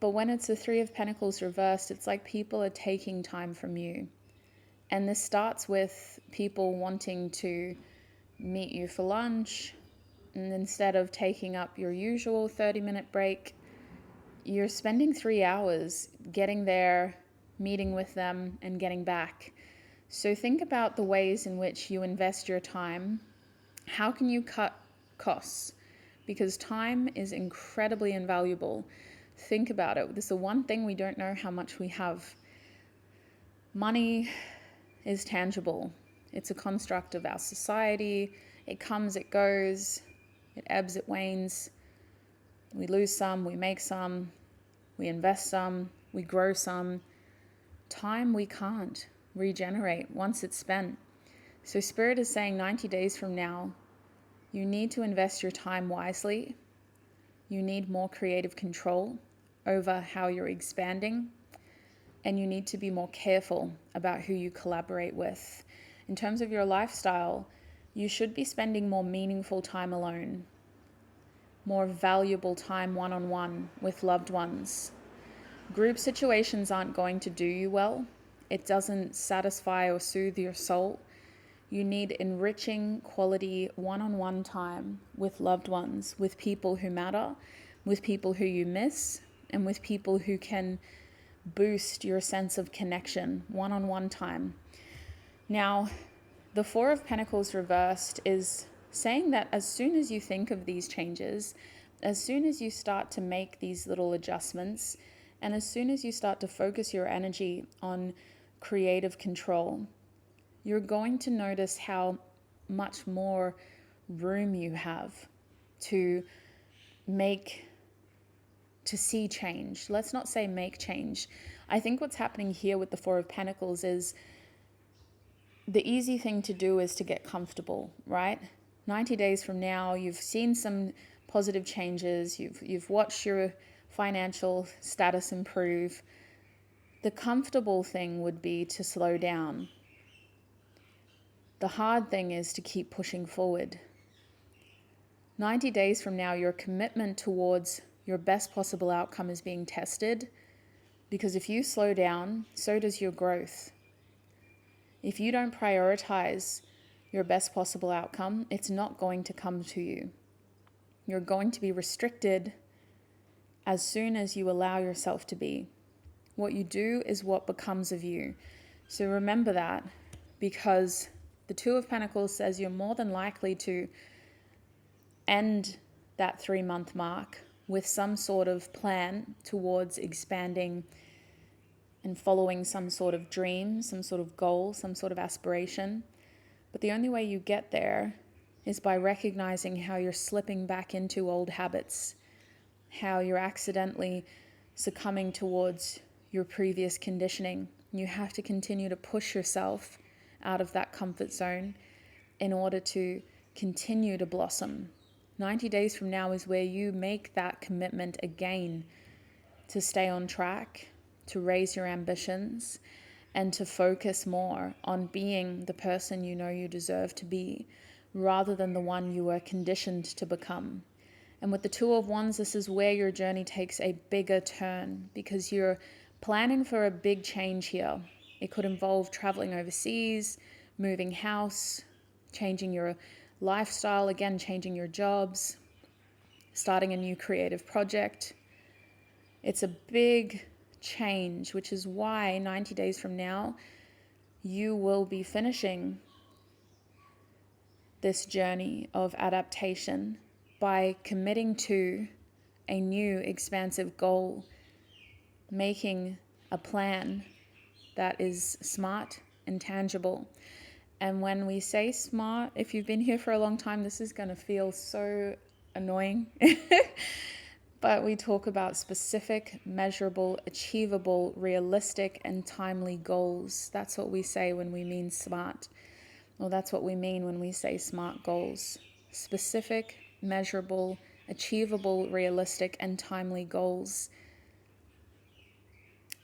But when it's the Three of Pentacles reversed, it's like people are taking time from you. And this starts with people wanting to meet you for lunch, and instead of taking up your usual 30-minute break, you're spending 3 hours getting there, meeting with them, and getting back. So think about the ways in which you invest your time. How can you cut costs? Because time is incredibly invaluable. Think about it. This is the one thing we don't know how much we have. Money is tangible. It's a construct of our society. It comes, it goes, it ebbs, it wanes. We lose some, we make some, we invest some, we grow some. Time we can't regenerate once it's spent. So Spirit is saying 90 days from now, you need to invest your time wisely. You need more creative control over how you're expanding. And you need to be more careful about who you collaborate with. In terms of your lifestyle, You should be spending more meaningful time alone, more valuable time one-on-one with loved ones. Group situations aren't going to do you well. It doesn't satisfy or soothe your soul. You need enriching quality one-on-one time with loved ones, with people who matter, with people who you miss, and with people who can boost your sense of connection, one-on-one time. Now, the Four of Pentacles reversed is saying that as soon as you think of these changes, as soon as you start to make these little adjustments, and as soon as you start to focus your energy on creative control, you're going to notice how much more room you have to see change. Let's not say make change. I think what's happening here with the Four of Pentacles is the easy thing to do is to get comfortable, right? 90 days from now, you've seen some positive changes. You've watched your financial status improve. The comfortable thing would be to slow down. The hard thing is to keep pushing forward. 90 days from now, your commitment towards your best possible outcome is being tested, because if you slow down, so does your growth. If you don't prioritize your best possible outcome, it's not going to come to you. You're going to be restricted as soon as you allow yourself to be. What you do is what becomes of you. So remember that, because the Two of Pentacles says you're more than likely to end that 3-month mark with some sort of plan towards expanding and following some sort of dream, some sort of goal, some sort of aspiration. But the only way you get there is by recognizing how you're slipping back into old habits, how you're accidentally succumbing towards your previous conditioning. You have to continue to push yourself out of that comfort zone in order to continue to blossom. 90 days from now is where you make that commitment again to stay on track, to raise your ambitions, and to focus more on being the person you know you deserve to be, rather than the one you were conditioned to become. And with the Two of Wands, this is where your journey takes a bigger turn, because you're planning for a big change here. It could involve traveling overseas, moving house, changing your lifestyle, again, changing your jobs, starting a new creative project. It's a big change, which is why 90 days from now, you will be finishing this journey of adaptation by committing to a new expansive goal, making a plan that is smart and tangible. And when we say smart, if you've been here for a long time, this is going to feel so annoying. But we talk about specific, measurable, achievable, realistic, and timely goals. That's what we say when we mean smart. Well, that's what we mean when we say SMART goals. Specific, measurable, achievable, realistic, and timely goals.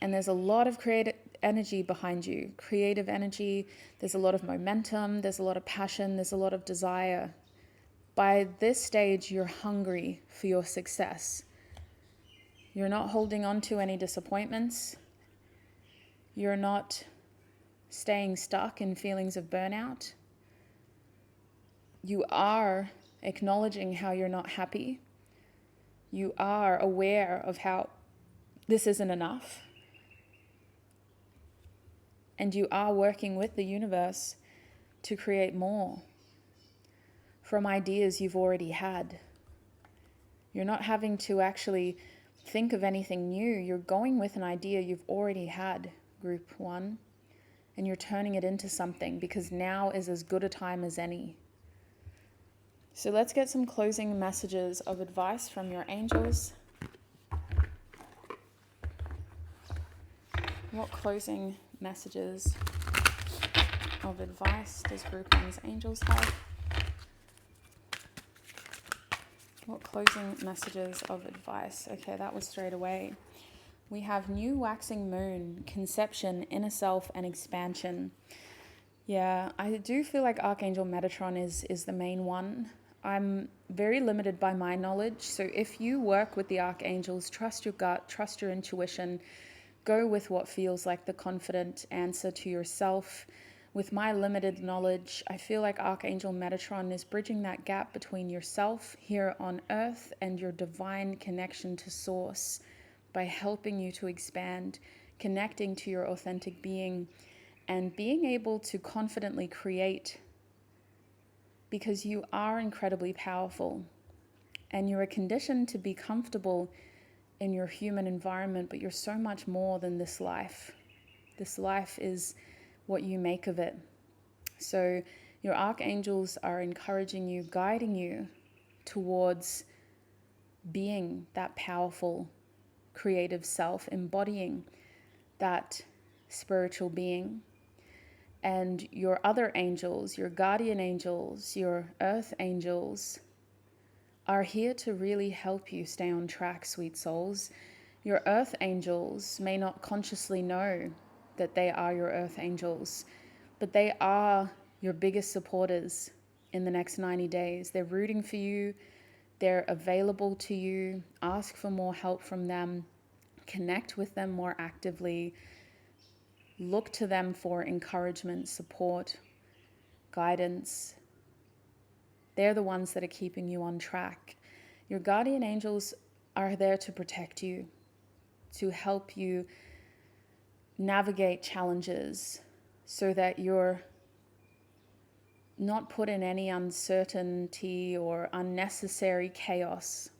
And there's a lot of creative energy behind you. Creative energy, there's a lot of momentum, there's a lot of passion, there's a lot of desire. By this stage, you're hungry for your success. You're not holding on to any disappointments. You're not staying stuck in feelings of burnout. You are acknowledging how you're not happy. You are aware of how this isn't enough. And you are working with the universe to create more from ideas you've already had. You're not having to actually think of anything new. You're going with an idea you've already had, group one, and you're turning it into something, because now is as good a time as any. So let's get some closing messages of advice from your angels. What closing messages of advice does group one's angels have? What closing messages of advice? Okay, that was straight away. We have new waxing moon, conception, inner self, and expansion. Yeah, I do feel like Archangel Metatron is the main one. I'm very limited by my knowledge, so if you work with the archangels, trust your gut, trust your intuition, go with what feels like the confident answer to yourself. With my limited knowledge, I feel like Archangel Metatron is bridging that gap between yourself here on earth and your divine connection to Source by helping you to expand, connecting to your authentic being, and being able to confidently create, because you are incredibly powerful and you are conditioned to be comfortable in your human environment, but you're so much more than this life. This life is what you make of it. So your archangels are encouraging you, guiding you towards being that powerful, creative self, embodying that spiritual being. And your other angels, your guardian angels, your earth angels, are here to really help you stay on track, sweet souls. Your earth angels may not consciously know that they are your earth angels, but they are your biggest supporters in the next 90 days. They're rooting for you. They're available to you. Ask for more help from them. Connect with them more actively. Look to them for encouragement, support, guidance. They're the ones that are keeping you on track. Your guardian angels are there to protect you, to help you navigate challenges so that you're not put in any uncertainty or unnecessary chaos.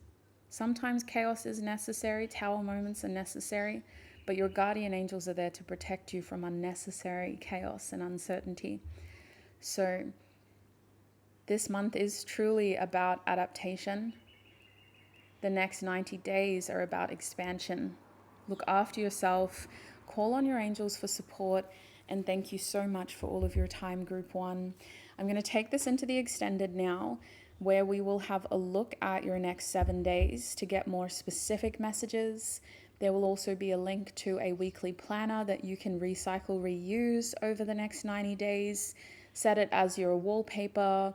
Sometimes chaos is necessary, tower moments are necessary, but your guardian angels are there to protect you from unnecessary chaos and uncertainty. So this month is truly about adaptation. The next 90 days are about expansion. Look after yourself, call on your angels for support, and thank you so much for all of your time, Group 1. I'm going to take this into the extended now, where we will have a look at your next 7 days to get more specific messages. There will also be a link to a weekly planner that you can recycle, reuse over the next 90 days. Set it as your wallpaper.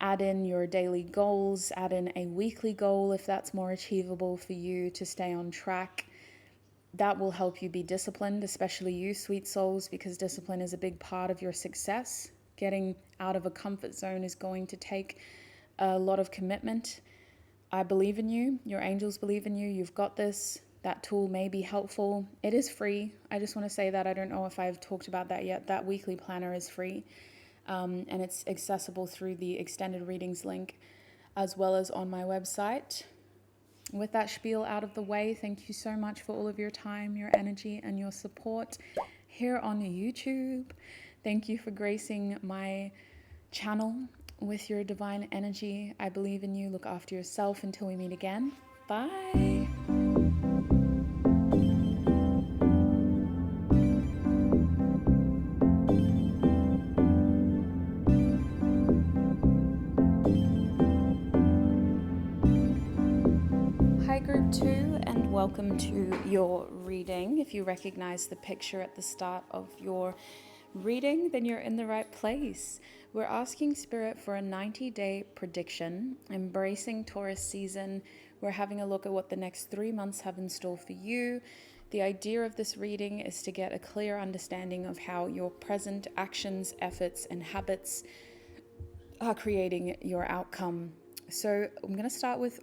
Add in your daily goals, add in a weekly goal if that's more achievable for you to stay on track. That will help you be disciplined, especially you, sweet souls, because discipline is a big part of your success. Getting out of a comfort zone is going to take a lot of commitment. I believe in you. Your angels believe in you. You've got this. That tool may be helpful. It is free. I just want to say that. I don't know if I've talked about that yet. That weekly planner is free. And it's accessible through the extended readings link as well as on my website. With that spiel out of the way, thank you so much for all of your time, your energy, and your support here on YouTube. Thank you for gracing my channel with your divine energy. I believe in you. Look after yourself until we meet again. Bye. Hi Group 2 and welcome to your reading. If you recognize the picture at the start of your reading, then you're in the right place. We're asking Spirit for a 90-day prediction, embracing Taurus season. We're having a look at what the next 3 months have in store for you. The idea of this reading is to get a clear understanding of how your present actions, efforts, and habits are creating your outcome. So I'm going to start with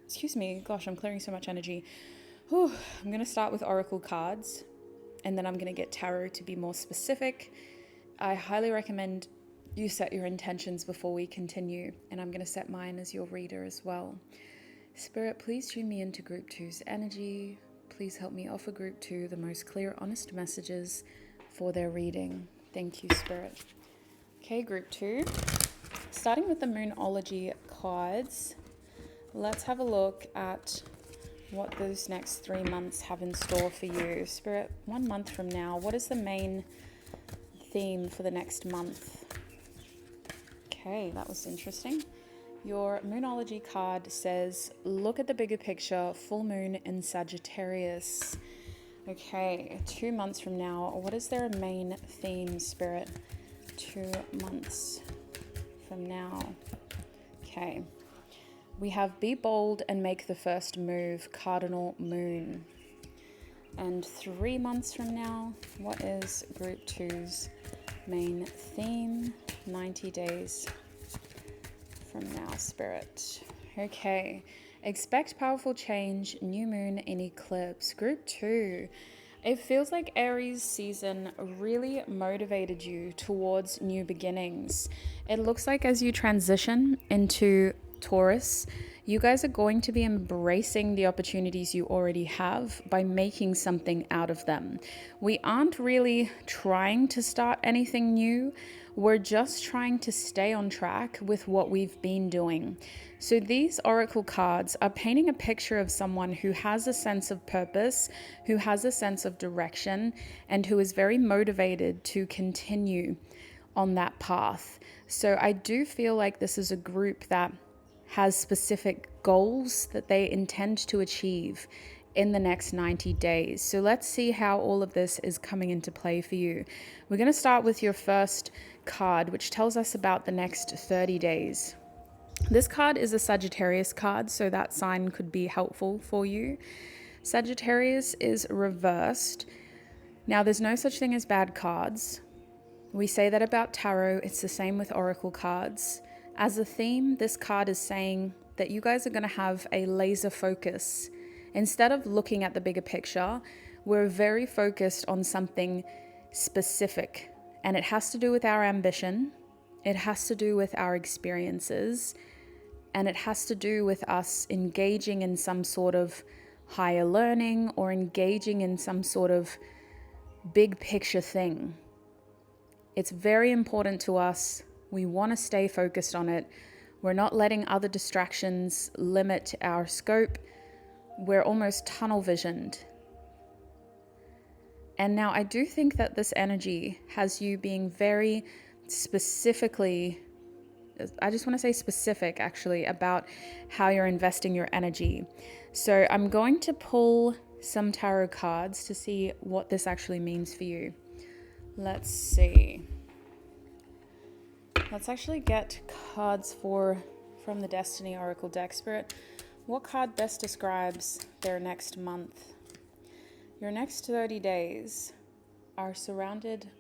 I'm clearing so much energy. I'm going to start with oracle cards, and then I'm going to get tarot to be more specific. I highly recommend you set your intentions before we continue, and I'm going to set mine as your reader as well. Spirit, please tune me into Group 2's energy. Please help me offer Group 2 the most clear, honest messages for their reading. Thank you, Spirit. Okay, Group 2. Starting with the Moonology cards, let's have a look at what those next 3 months have in store for you. Spirit, 1 month from now, what is the main theme for the next month? Okay, that was interesting. Your Moonology card says, look at the bigger picture, full moon in Sagittarius. Okay, 2 months from now, what is their main theme, Spirit? 2 months from now. Okay. We have Be Bold and Make the First Move, Cardinal Moon. And 3 months from now, what is Group 2's main theme? 90 days from now, Spirit. Okay. Expect powerful change, new moon in eclipse. Group 2. It feels like Aries season really motivated you towards new beginnings. It looks like as you transition into Taurus, you guys are going to be embracing the opportunities you already have by making something out of them. We aren't really trying to start anything new. We're just trying to stay on track with what we've been doing. So these oracle cards are painting a picture of someone who has a sense of purpose, who has a sense of direction, and who is very motivated to continue on that path. So I do feel like this is a group that has specific goals that they intend to achieve in the next 90 days. So let's see how all of this is coming into play for you. We're going to start with your first card, which tells us about the next 30 days. This card is a Sagittarius card, so that sign could be helpful for you. Sagittarius is reversed. Now, there's no such thing as bad cards. We say that about tarot. It's the same with oracle cards. As a theme, this card is saying that you guys are going to have a laser focus. Instead of looking at the bigger picture, we're very focused on something specific. And it has to do with our ambition. It has to do with our experiences. And it has to do with us engaging in some sort of higher learning or engaging in some sort of big picture thing. It's very important to us. We want to stay focused on it. We're not letting other distractions limit our scope. We're almost tunnel visioned. And now I do think that this energy has you being very specifically, I just want to say specific actually, about how you're investing your energy. So I'm going to pull some tarot cards to see what this actually means for you. Let's see. Let's actually get cards from the Destiny Oracle deck. Spirit, what card best describes their next month? Your next 30 days are surrounded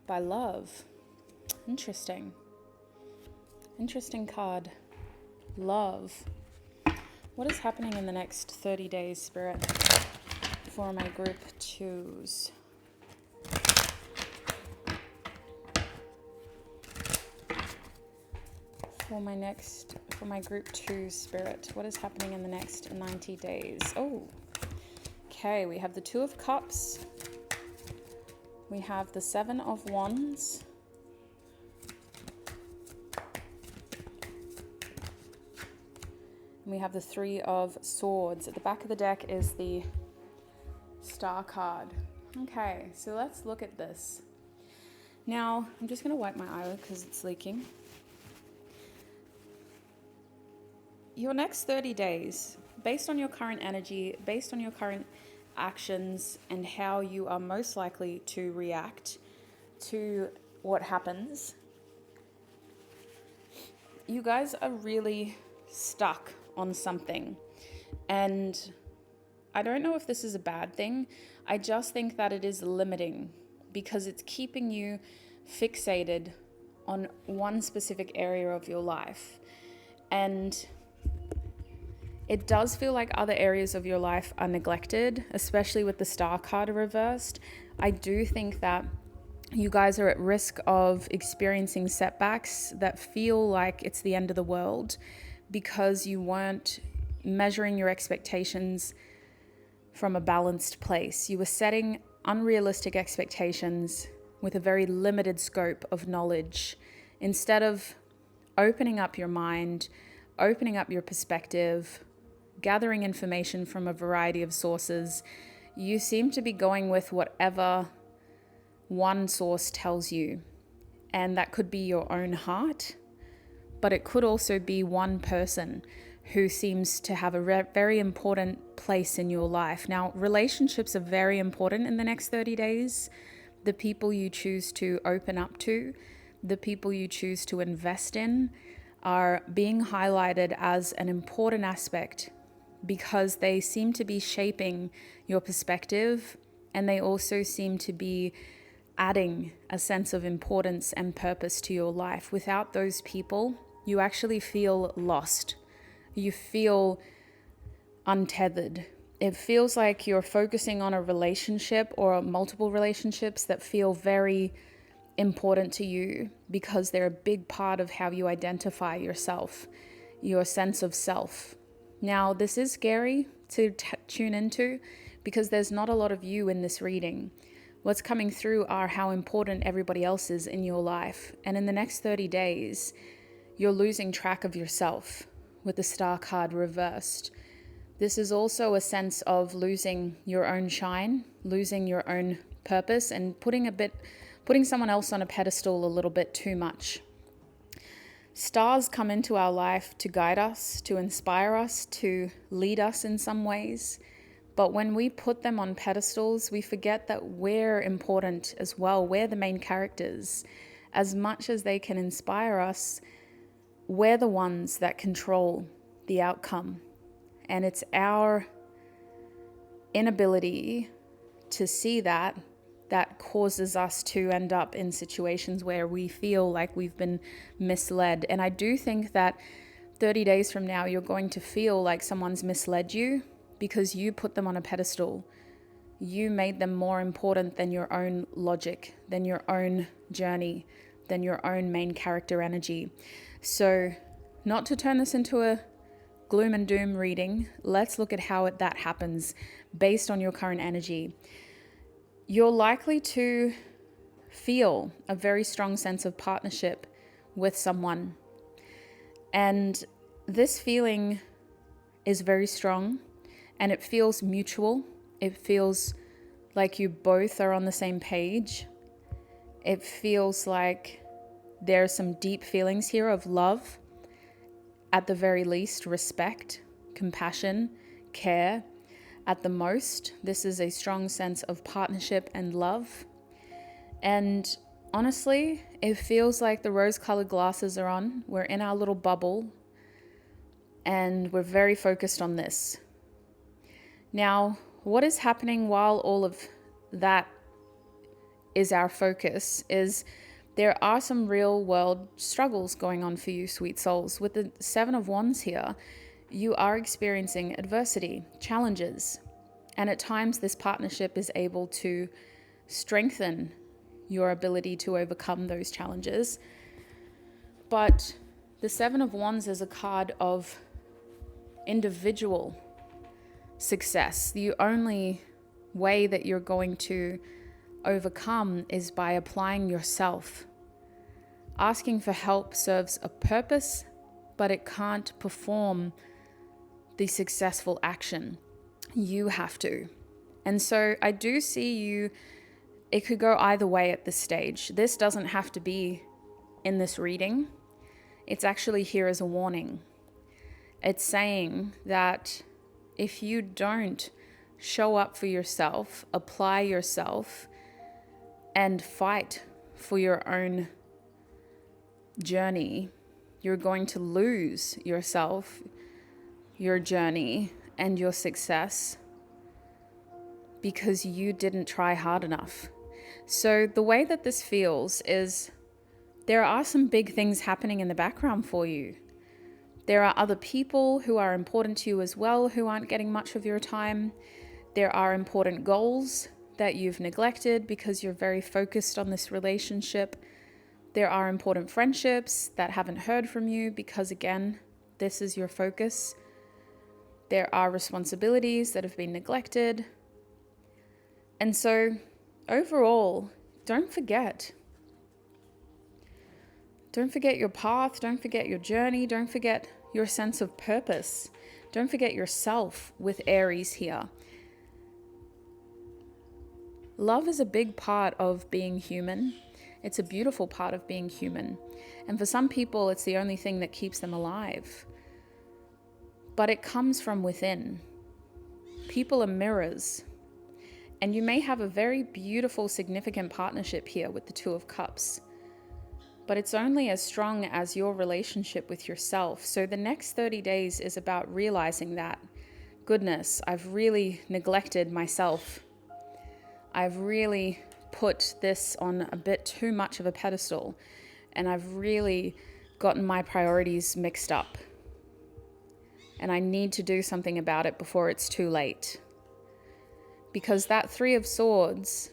by love. Interesting. Interesting card. Love. What is happening in the next 30 days, Spirit, for my group 2s? For my group 2 Spirit, what is happening in the next 90 days? Oh, okay, we have the 2 of Cups. We have the 7 of Wands. And we have the 3 of Swords. At the back of the deck is the Star card. Okay, so let's look at this. Now, I'm just going to wipe my eye because it's leaking. Your next 30 days, based on your current energy, based on your current actions and how you are most likely to react to what happens, you guys are really stuck on something. And I don't know if this is a bad thing. I just think that it is limiting because it's keeping you fixated on one specific area of your life. And it does feel like other areas of your life are neglected, especially with the Star card reversed. I do think that you guys are at risk of experiencing setbacks that feel like it's the end of the world because you weren't measuring your expectations from a balanced place. You were setting unrealistic expectations with a very limited scope of knowledge. Instead of opening up your mind, opening up your perspective, gathering information from a variety of sources, you seem to be going with whatever one source tells you. And that could be your own heart, but it could also be one person who seems to have a very important place in your life. Now, relationships are very important in the next 30 days, The people you choose to open up to, the people you choose to invest in, are being highlighted as an important aspect because they seem to be shaping your perspective, and they also seem to be adding a sense of importance and purpose to your life. Without those people, you actually feel lost. You feel untethered. It feels like you're focusing on a relationship or multiple relationships that feel very important to you because they're a big part of how you identify yourself, your sense of self. Now, this is scary to tune into because there's not a lot of you in this reading. What's coming through are how important everybody else is in your life. And in the next 30 days, you're losing track of yourself with the Star card reversed. This is also a sense of losing your own shine, losing your own purpose, and putting someone else on a pedestal a little bit too much. Stars come into our life to guide us, to inspire us, to lead us in some ways. But when we put them on pedestals, we forget that we're important as well. We're the main characters. As much as they can inspire us, we're the ones that control the outcome. And it's our inability to see that causes us to end up in situations where we feel like we've been misled. And I do think that 30 days from now, you're going to feel like someone's misled you because you put them on a pedestal. You made them more important than your own logic, than your own journey, than your own main character energy. So, not to turn this into a gloom and doom reading, let's look at how that happens based on your current energy. You're likely to feel a very strong sense of partnership with someone. And this feeling is very strong and it feels mutual. It feels like you both are on the same page. It feels like there's some deep feelings here of love, at the very least, respect, compassion, care. At the most, this is a strong sense of partnership and love. And honestly, it feels like the rose-colored glasses are on. We're in our little bubble and we're very focused on this. Now, what is happening while all of that is our focus is there are some real world struggles going on for you, sweet souls. With the 7 of Wands here, you are experiencing adversity, challenges, and at times this partnership is able to strengthen your ability to overcome those challenges. But the 7 of Wands is a card of individual success. The only way that you're going to overcome is by applying yourself. Asking for help serves a purpose, but it can't perform the successful action. You have to. And so I do see you, it could go either way at this stage. This doesn't have to be in this reading. It's actually here as a warning. It's saying that if you don't show up for yourself, apply yourself, and fight for your own journey, you're going to lose yourself, your journey, and your success because you didn't try hard enough. So the way that this feels is there are some big things happening in the background for you. There are other people who are important to you as well who aren't getting much of your time. There are important goals that you've neglected because you're very focused on this relationship. There are important friendships that haven't heard from you because, again, this is your focus. There are responsibilities that have been neglected. And so, overall, don't forget. Don't forget your path. Don't forget your journey. Don't forget your sense of purpose. Don't forget yourself with Aries here. Love is a big part of being human. It's a beautiful part of being human. And for some people, it's the only thing that keeps them alive. But it comes from within. People are mirrors. And you may have a very beautiful, significant partnership here with the Two of Cups. But it's only as strong as your relationship with yourself. So the next 30 days is about realizing that, goodness, I've really neglected myself. I've really put this on a bit too much of a pedestal, and I've really gotten my priorities mixed up. And I need to do something about it before it's too late. Because that Three of Swords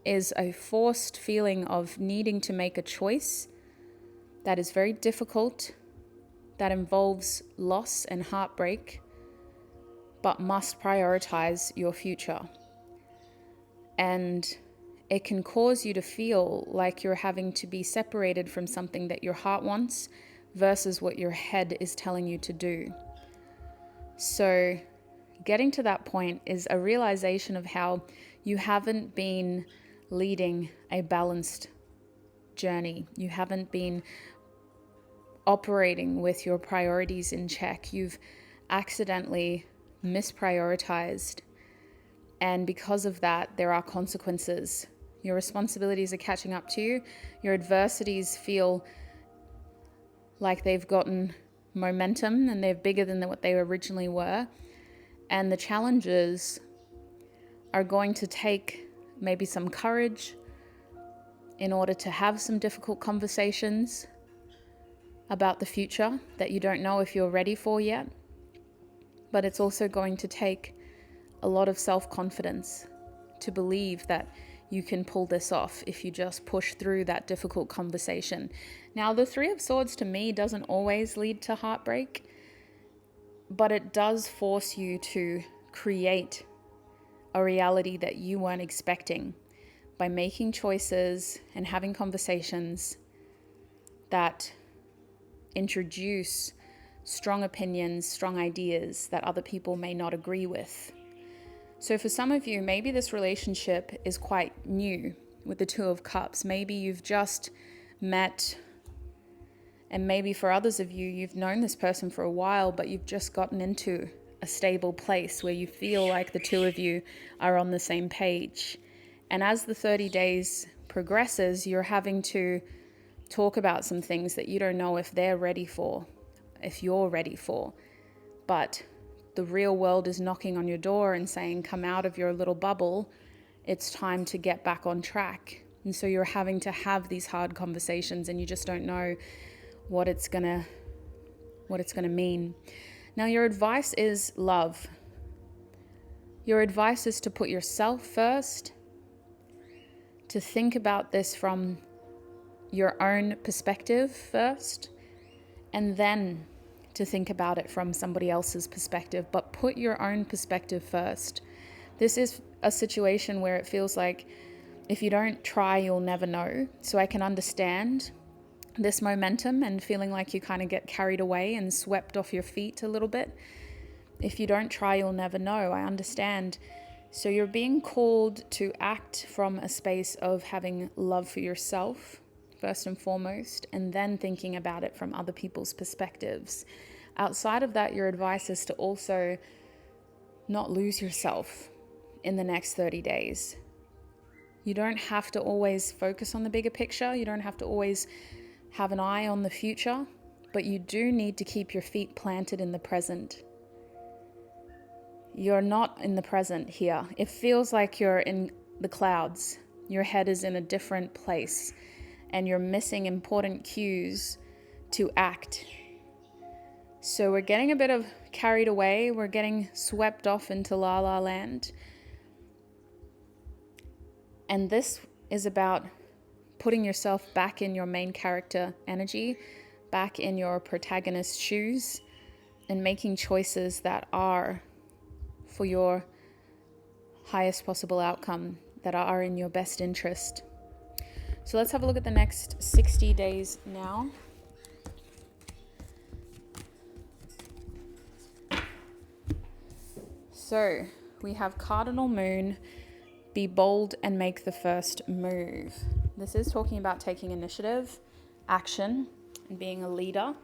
is a forced feeling of needing to make a choice that is very difficult, that involves loss and heartbreak, but must prioritize your future. And it can cause you to feel like you're having to be separated from something that your heart wants versus what your head is telling you to do. So getting to that point is a realization of how you haven't been leading a balanced journey. You haven't been operating with your priorities in check. You've accidentally misprioritized. And because of that, there are consequences. Your responsibilities are catching up to you. Your adversities feel like they've gotten momentum and they're bigger than what they originally were. And the challenges are going to take maybe some courage in order to have some difficult conversations about the future that you don't know if you're ready for yet. But it's also going to take a lot of self-confidence to believe that you can pull this off if you just push through that difficult conversation. Now, the Three of Swords to me doesn't always lead to heartbreak, but it does force you to create a reality that you weren't expecting by making choices and having conversations that introduce strong opinions, strong ideas that other people may not agree with. So for some of you, maybe this relationship is quite new with the Two of Cups. Maybe you've just met, and maybe for others of you, you've known this person for a while, but you've just gotten into a stable place where you feel like the two of you are on the same page. And as the 30 days progresses, you're having to talk about some things that you don't know if they're ready for, if you're ready for. But the real world is knocking on your door and saying, come out of your little bubble. It's time to get back on track. And so you're having to have these hard conversations and you just don't know what it's gonna mean. Now, your advice is love. Your advice is to put yourself first, to think about this from your own perspective first, and then to think about it from somebody else's perspective, but put your own perspective first. This is a situation where it feels like if you don't try, you'll never know. So I can understand this momentum and feeling like you kind of get carried away and swept off your feet a little bit. If you don't try, you'll never know. I understand. So you're being called to act from a space of having love for yourself, first and foremost, and then thinking about it from other people's perspectives. Outside of that, your advice is to also not lose yourself in the next 30 days. You don't have to always focus on the bigger picture. You don't have to always have an eye on the future, but you do need to keep your feet planted in the present. You're not in the present here. It feels like you're in the clouds. Your head is in a different place and you're missing important cues to act. So we're getting a bit of carried away. We're getting swept off into la la land. And this is about putting yourself back in your main character energy, back in your protagonist's shoes, and making choices that are for your highest possible outcome, that are in your best interest. So let's have a look at the next 60 days now. So we have Cardinal Moon, be bold and make the first move. This is talking about taking initiative, action, and being a leader.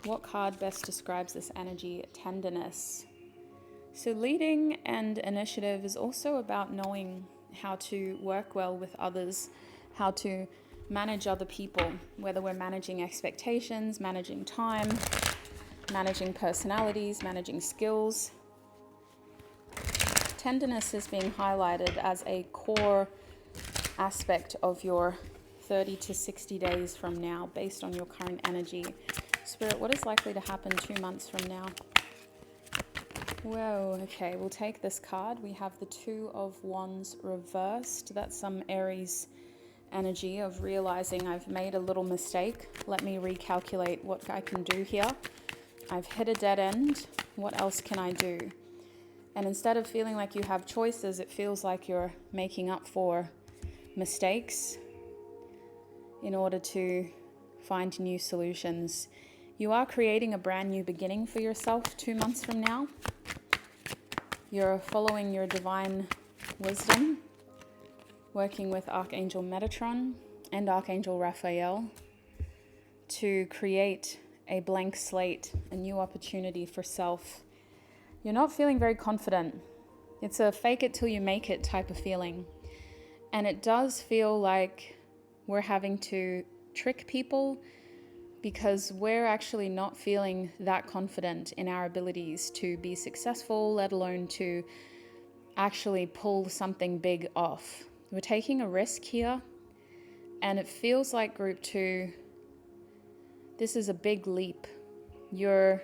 What card best describes this energy? Tenderness. So leading and initiative is also about knowing how to work well with others, how to manage other people, whether we're managing expectations, managing time, managing personalities, managing skills. Tenderness is being highlighted as a core aspect of your 30 to 60 days from now based on your current energy. Spirit, what is likely to happen 2 months from now? Whoa, okay, we'll take this card. We have the Two of Wands reversed. That's some Aries energy of realizing I've made a little mistake. Let me recalculate what I can do here. I've hit a dead end. What else can I do? And instead of feeling like you have choices, it feels like you're making up for mistakes in order to find new solutions. You are creating a brand new beginning for yourself 2 months from now. You're following your divine wisdom, working with Archangel Metatron and Archangel Raphael to create a blank slate, a new opportunity for self. You're not feeling very confident. It's a fake it till you make it type of feeling. And it does feel like we're having to trick people because we're actually not feeling that confident in our abilities to be successful, let alone to actually pull something big off. We're taking a risk here, and it feels like group 2, this is a big leap. You're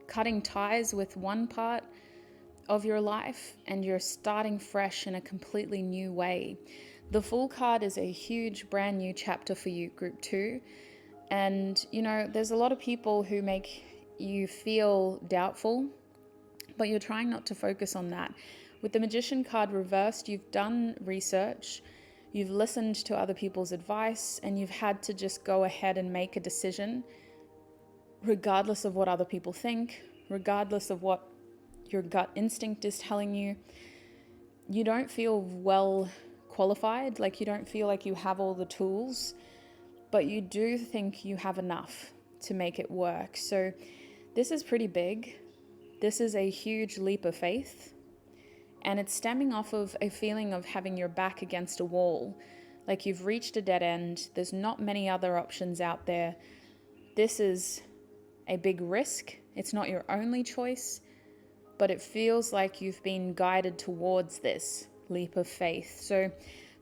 cutting ties with one part of your life, and you're starting fresh in a completely new way. The Fool card is a huge brand new chapter for you, group 2. And, there's a lot of people who make you feel doubtful, but you're trying not to focus on that. With the Magician card reversed, you've done research, you've listened to other people's advice, and you've had to just go ahead and make a decision, regardless of what other people think, regardless of what your gut instinct is telling you. You don't feel well qualified, like you don't feel like you have all the tools, but you do think you have enough to make it work. So this is pretty big. This is a huge leap of faith. And it's stemming off of a feeling of having your back against a wall. Like you've reached a dead end. There's not many other options out there. This is a big risk. It's not your only choice, but it feels like you've been guided towards this leap of faith. So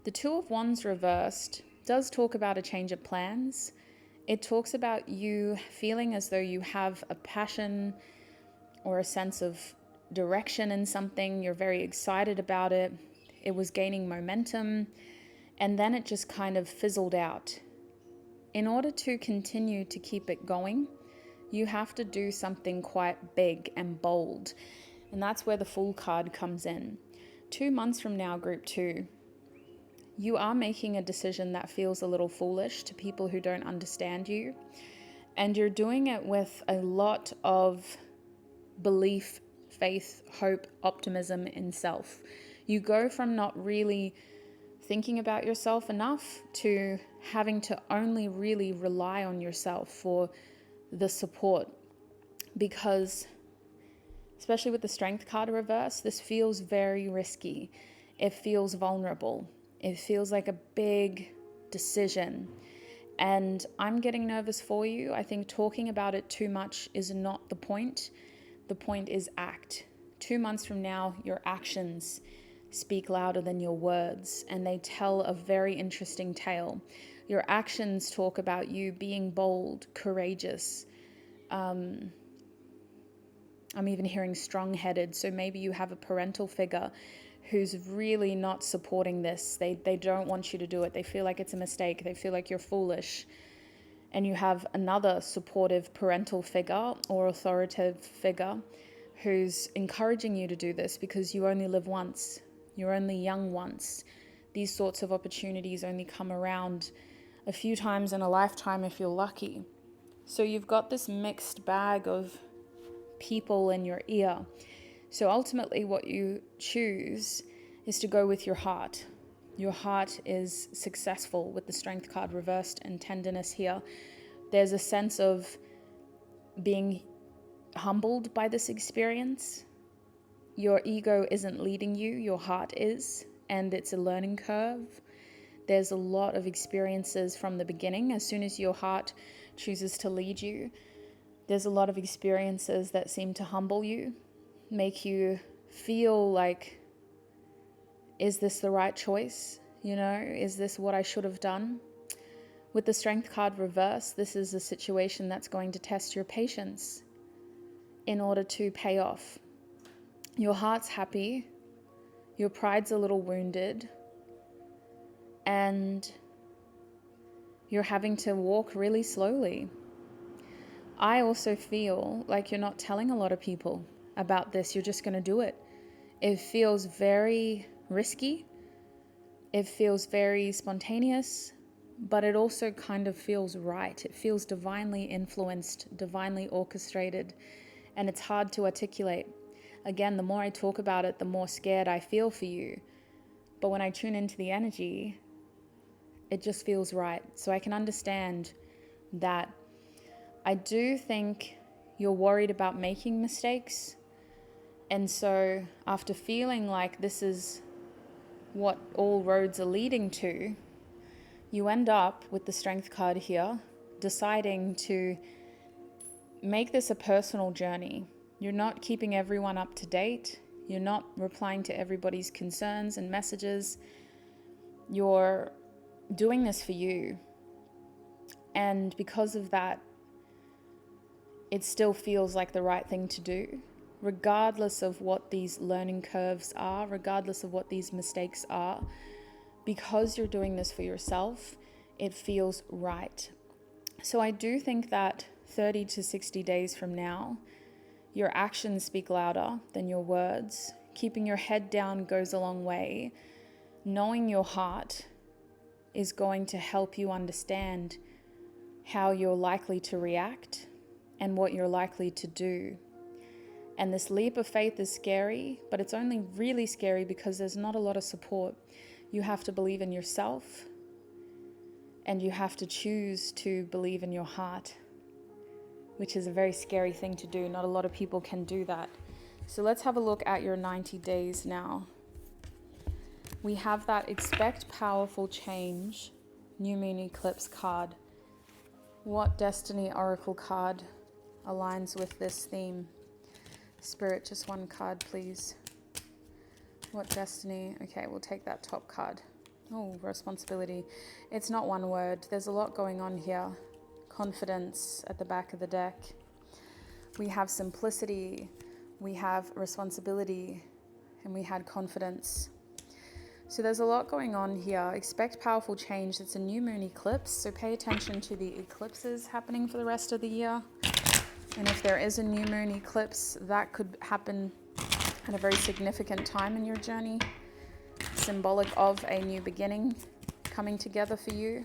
the Two of Wands reversed does talk about a change of plans. It talks about you feeling as though you have a passion or a sense of direction in something. You're very excited about it. It was gaining momentum, and then it just kind of fizzled out. In order to continue to keep it going, you have to do something quite big and bold. And that's where the Fool card comes in. 2 months from now, group 2, you are making a decision that feels a little foolish to people who don't understand you. And you're doing it with a lot of belief, faith, hope, optimism in self. You go from not really thinking about yourself enough to having to only really rely on yourself for the support. Because, especially with the Strength card reverse, this feels very risky. It feels vulnerable. It feels like a big decision. And I'm getting nervous for you. I think talking about it too much is not the point. The point is act. 2 months from now, your actions speak louder than your words, and they tell a very interesting tale. Your actions talk about you being bold, courageous. I'm even hearing strong-headed, so maybe you have a parental figure who's really not supporting this. They don't want you to do it. They feel like it's a mistake. They feel like you're foolish. And you have another supportive parental figure or authoritative figure who's encouraging you to do this because you only live once. You're only young once. These sorts of opportunities only come around a few times in a lifetime if you're lucky. So you've got this mixed bag of people in your ear. So ultimately what you choose is to go with your heart. Your heart is successful with the Strength card reversed and tenderness here. There's a sense of being humbled by this experience. your ego isn't leading you, your heart is, and it's a learning curve. There's a lot of experiences from the beginning. As soon as your heart chooses to lead you, there's a lot of experiences that seem to humble you, make you feel like, is this the right choice? Is this what I should have done? With the Strength card reversed, this is a situation that's going to test your patience in order to pay off. Your heart's happy, your pride's a little wounded, and you're having to walk really slowly. I also feel like you're not telling a lot of people about this. You're just going to do it. It feels very risky. It feels very spontaneous, but it also kind of feels right. It feels divinely influenced, divinely orchestrated, and it's hard to articulate. Again, the more I talk about it, the more scared I feel for you. But when I tune into the energy, it just feels right. So I can understand that. I do think you're worried about making mistakes. And so after feeling like this is what all roads are leading to, you end up with the Strength card here, deciding to make this a personal journey. You're not keeping everyone up to date. You're not replying to everybody's concerns and messages. You're doing this for you. And because of that, it still feels like the right thing to do, regardless of what these learning curves are, regardless of what these mistakes are. Because you're doing this for yourself, it feels right. So I do think that 30 to 60 days from now, your actions speak louder than your words. Keeping your head down goes a long way. Knowing your heart is going to help you understand how you're likely to react and what you're likely to do. And this leap of faith is scary, but it's only really scary because there's not a lot of support. You have to believe in yourself, and you have to choose to believe in your heart, which is a very scary thing to do. Not a lot of people can do that. So let's have a look at your 90 days now. We have that expect powerful change, new moon eclipse card. What destiny oracle card aligns with this theme? Spirit, just one card, please. What destiny? Okay, we'll take that top card. Oh, responsibility. It's not one word. There's a lot going on here. Confidence at the back of the deck. We have simplicity. We have responsibility. And we had confidence. So there's a lot going on here. Expect powerful change. It's a new moon eclipse. So pay attention to the eclipses happening for the rest of the year. And if there is a new moon eclipse, that could happen at a very significant time in your journey, symbolic of a new beginning coming together for you.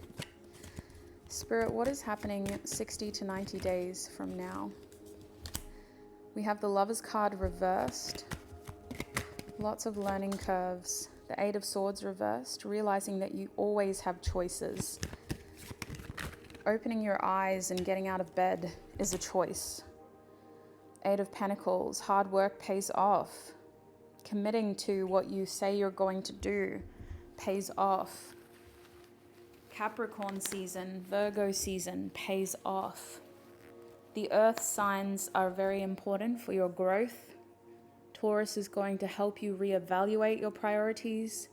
Spirit, what is happening 60 to 90 days from now? We have the Lover's card reversed, lots of learning curves, the Eight of Swords reversed, realizing that you always have choices. Opening your eyes and getting out of bed is a choice. Eight of Pentacles, hard work pays off. Committing to what you say you're going to do pays off. Capricorn season, Virgo season pays off. The earth signs are very important for your growth. Taurus is going to help you reevaluate your priorities.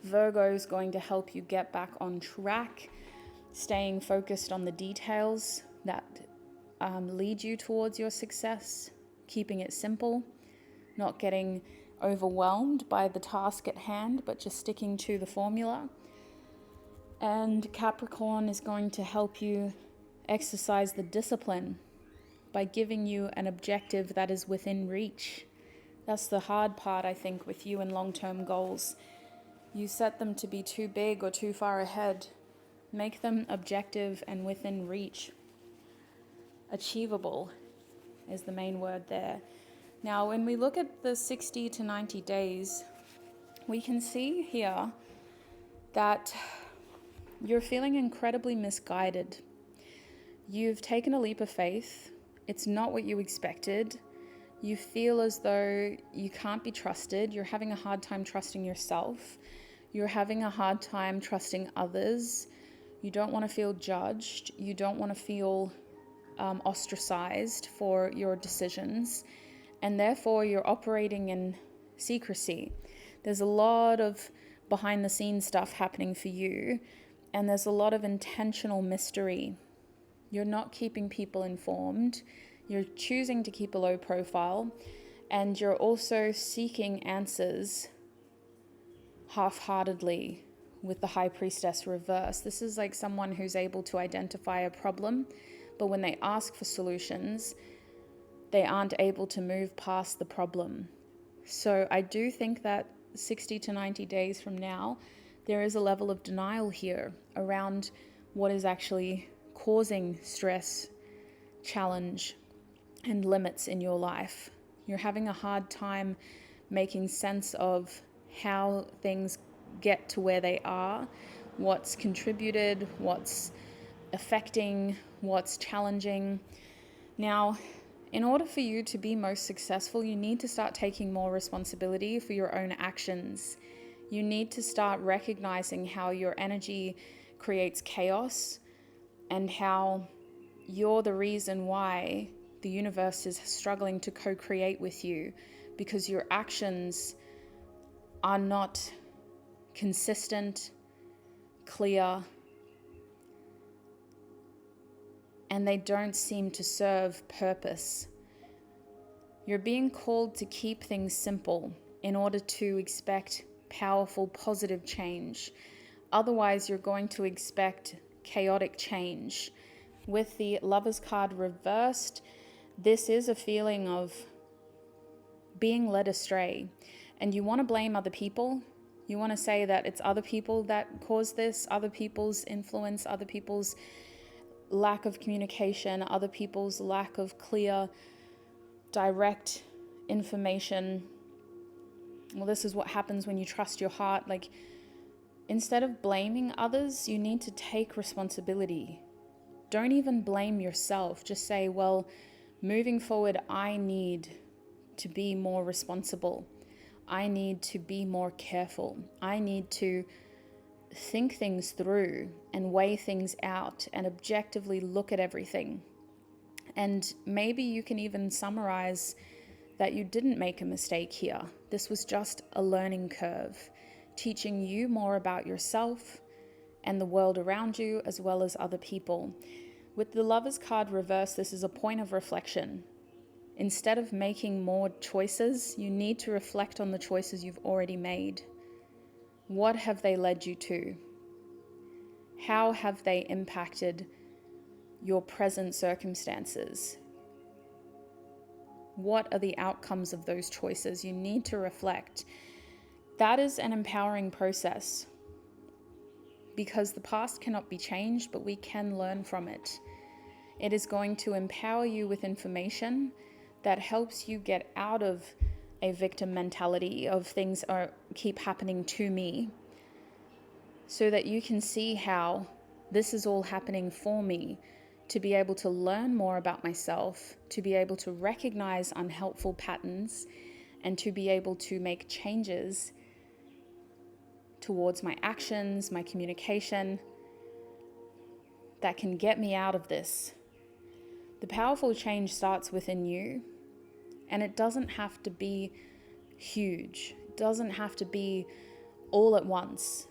Virgo is going to help you get back on track, staying focused on the details that lead you towards your success, keeping it simple, not getting overwhelmed by the task at hand, but just sticking to the formula. And Capricorn is going to help you exercise the discipline by giving you an objective that is within reach. That's the hard part, I think, with you and long-term goals. You set them to be too big or too far ahead. Make them objective and within reach. Achievable is the main word there. Now, when we look at the 60 to 90 days, we can see here that you're feeling incredibly misguided. You've taken a leap of faith. It's not what you expected. You feel as though you can't be trusted. You're having a hard time trusting yourself. You're having a hard time trusting others. You don't want to feel judged. You don't want to feel ostracized for your decisions. And therefore, you're operating in secrecy. There's a lot of behind the scenes stuff happening for you. And there's a lot of intentional mystery. You're not keeping people informed. You're choosing to keep a low profile, and you're also seeking answers half-heartedly with the High Priestess reverse. This is like someone who's able to identify a problem, but when they ask for solutions, they aren't able to move past the problem. So I do think that 60 to 90 days from now, there is a level of denial here around what is actually causing stress, challenge, and limits in your life. You're having a hard time making sense of how things get to where they are, what's contributed, what's affecting, what's challenging. Now, in order for you to be most successful, you need to start taking more responsibility for your own actions. You need to start recognizing how your energy creates chaos and how you're the reason why the universe is struggling to co-create with you, because your actions are not consistent, clear, and they don't seem to serve purpose. You're being called to keep things simple in order to expect powerful, positive change. Otherwise, you're going to expect chaotic change. With the Lovers card reversed, this is a feeling of being led astray, and you want to blame other people. You want to say that it's other people that caused this, other people's influence, other people's lack of communication, other people's lack of clear, direct information. Well, this is what happens when you trust your heart. Like, instead of blaming others, you need to take responsibility. Don't even blame yourself. Just say, well, moving forward, I need to be more responsible. I need to be more careful. I need to think things through and weigh things out and objectively look at everything. And maybe you can even summarize that you didn't make a mistake here. This was just a learning curve, teaching you more about yourself and the world around you, as well as other people. With the Lovers card reversed, this is a point of reflection. Instead of making more choices, you need to reflect on the choices you've already made. What have they led you to? How have they impacted your present circumstances? What are the outcomes of those choices? You need to reflect. That is an empowering process, because the past cannot be changed, but we can learn from it. It is going to empower you with information that helps you get out of a victim mentality of things keep happening to me, so that you can see how this is all happening for me, to be able to learn more about myself, to be able to recognize unhelpful patterns, and to be able to make changes towards my actions, my communication, that can get me out of this. The powerful change starts within you, and it doesn't have to be huge. It doesn't have to be all at once.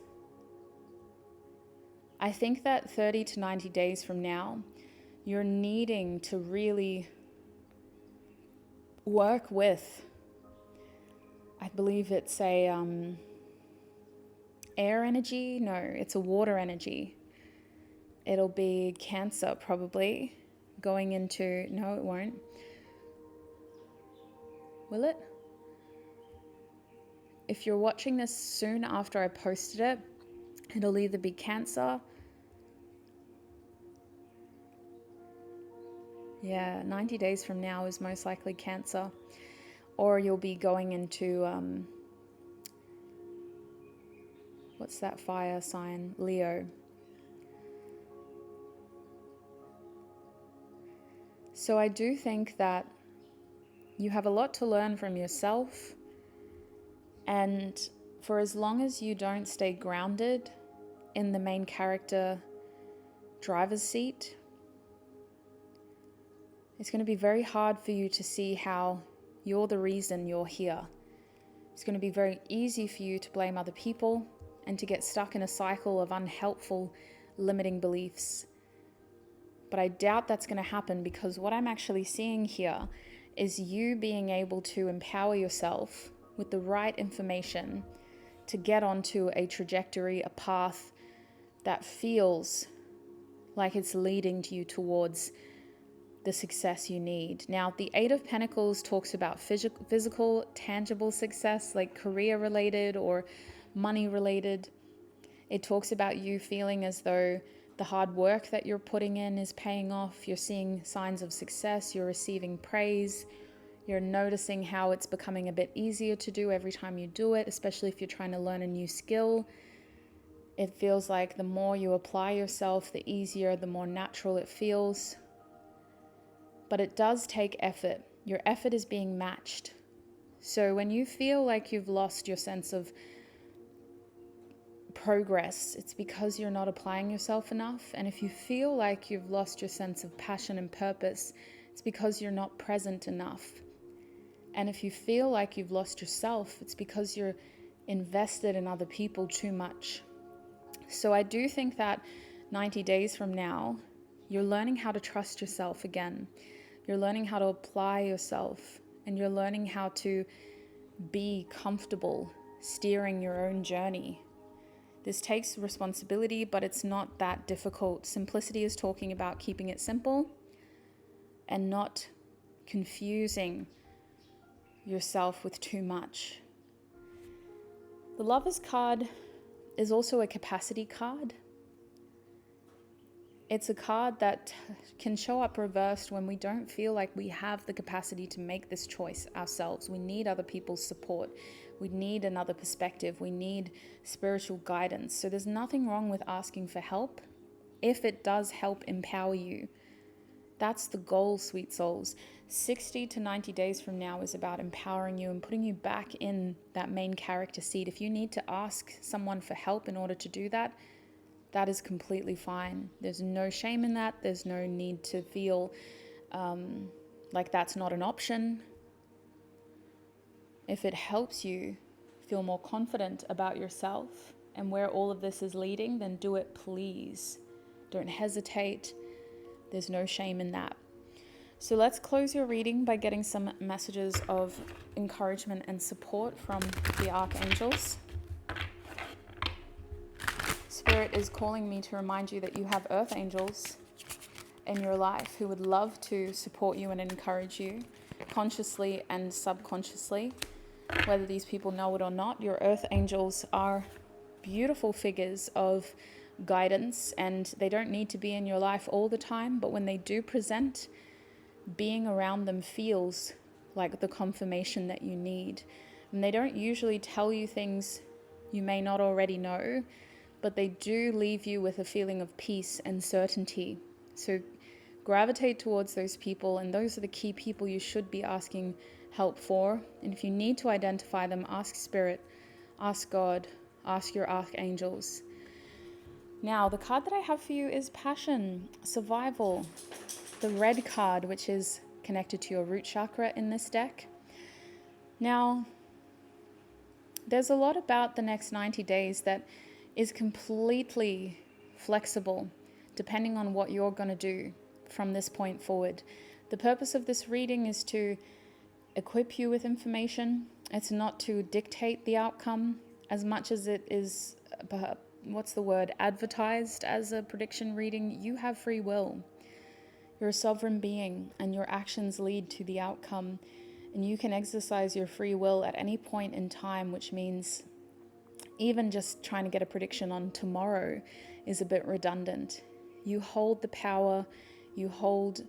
I think that 30 to 90 days from now, you're needing to really work with, I believe it's a air energy. No, it's a water energy. It'll be Cancer probably going into, no, it won't. Will it? If you're watching this soon after I posted it, it'll either be Cancer. Yeah, 90 days from now is most likely Cancer. Or you'll be going into, what's that fire sign? Leo. So I do think that You have a lot to learn from yourself. And for as long as you don't stay grounded in the main character driver's seat, it's going to be very hard for you to see how you're the reason you're here. It's going to be very easy for you to blame other people and to get stuck in a cycle of unhelpful, limiting beliefs. But I doubt that's going to happen, because what I'm actually seeing here is you being able to empower yourself with the right information to get onto a trajectory, a path that feels like it's leading you towards the success you need. Now, the Eight of Pentacles talks about physical, tangible success, like career related or money related. It talks about you feeling as though the hard work that you're putting in is paying off. You're seeing signs of success. You're receiving praise. You're noticing how it's becoming a bit easier to do every time you do it, especially if you're trying to learn a new skill. It feels like the more you apply yourself, the easier, the more natural it feels. But it does take effort. Your effort is being matched. So when you feel like you've lost your sense of progress, it's because you're not applying yourself enough. And if you feel like you've lost your sense of passion and purpose, it's because you're not present enough. And if you feel like you've lost yourself, it's because you're invested in other people too much. So I do think that 90 days from now, you're learning how to trust yourself again. You're learning how to apply yourself, and you're learning how to be comfortable steering your own journey. This takes responsibility, but it's not that difficult. Simplicity is talking about keeping it simple and not confusing yourself with too much. The Lover's card is also a capacity card. It's a card that can show up reversed when we don't feel like we have the capacity to make this choice ourselves. We need other people's support. We need another perspective. We need spiritual guidance. So there's nothing wrong with asking for help if it does help empower you. That's the goal, sweet souls. 60 to 90 days from now is about empowering you and putting you back in that main character seat. If you need to ask someone for help in order to do that, that is completely fine. There's no shame in that. There's no need to feel like that's not an option. If it helps you feel more confident about yourself and where all of this is leading, then do it, please. Don't hesitate. There's no shame in that. So let's close your reading by getting some messages of encouragement and support from the archangels. Spirit is calling me to remind you that you have earth angels in your life who would love to support you and encourage you consciously and subconsciously. Whether these people know it or not, your earth angels are beautiful figures of guidance, and they don't need to be in your life all the time, but when they do present, being around them feels like the confirmation that you need. And they don't usually tell you things you may not already know, but they do leave you with a feeling of peace and certainty. So gravitate towards those people, and those are the key people you should be asking help for. And if you need to identify them, ask Spirit, ask God, ask your archangels. Now, the card that I have for you is Passion, Survival, the red card, which is connected to your root chakra in this deck. Now, there's a lot about the next 90 days that is completely flexible, depending on what you're going to do from this point forward. The purpose of this reading is to equip you with information. It's not to dictate the outcome as much as it is, advertised as a prediction reading. You have free will. You're a sovereign being, and your actions lead to the outcome. And you can exercise your free will at any point in time, which means even just trying to get a prediction on tomorrow is a bit redundant. You hold the power, you hold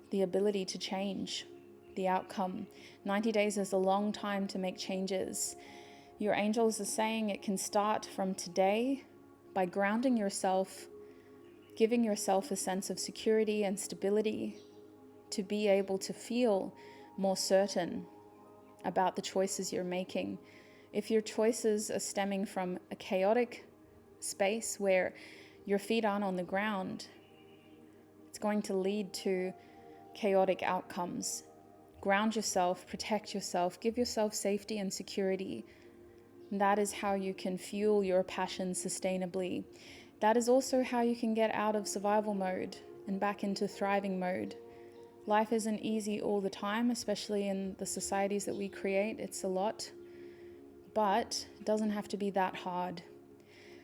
the ability to change the outcome. 90 days is a long time to make changes. Your angels are saying it can start from today by grounding yourself, giving yourself a sense of security and stability, to be able to feel more certain about the choices you're making. If your choices are stemming from a chaotic space where your feet aren't on the ground, it's going to lead to chaotic outcomes. Ground yourself, protect yourself, give yourself safety and security. And that is how you can fuel your passion sustainably. That is also how you can get out of survival mode and back into thriving mode. Life isn't easy all the time, especially in the societies that we create. It's a lot, but it doesn't have to be that hard.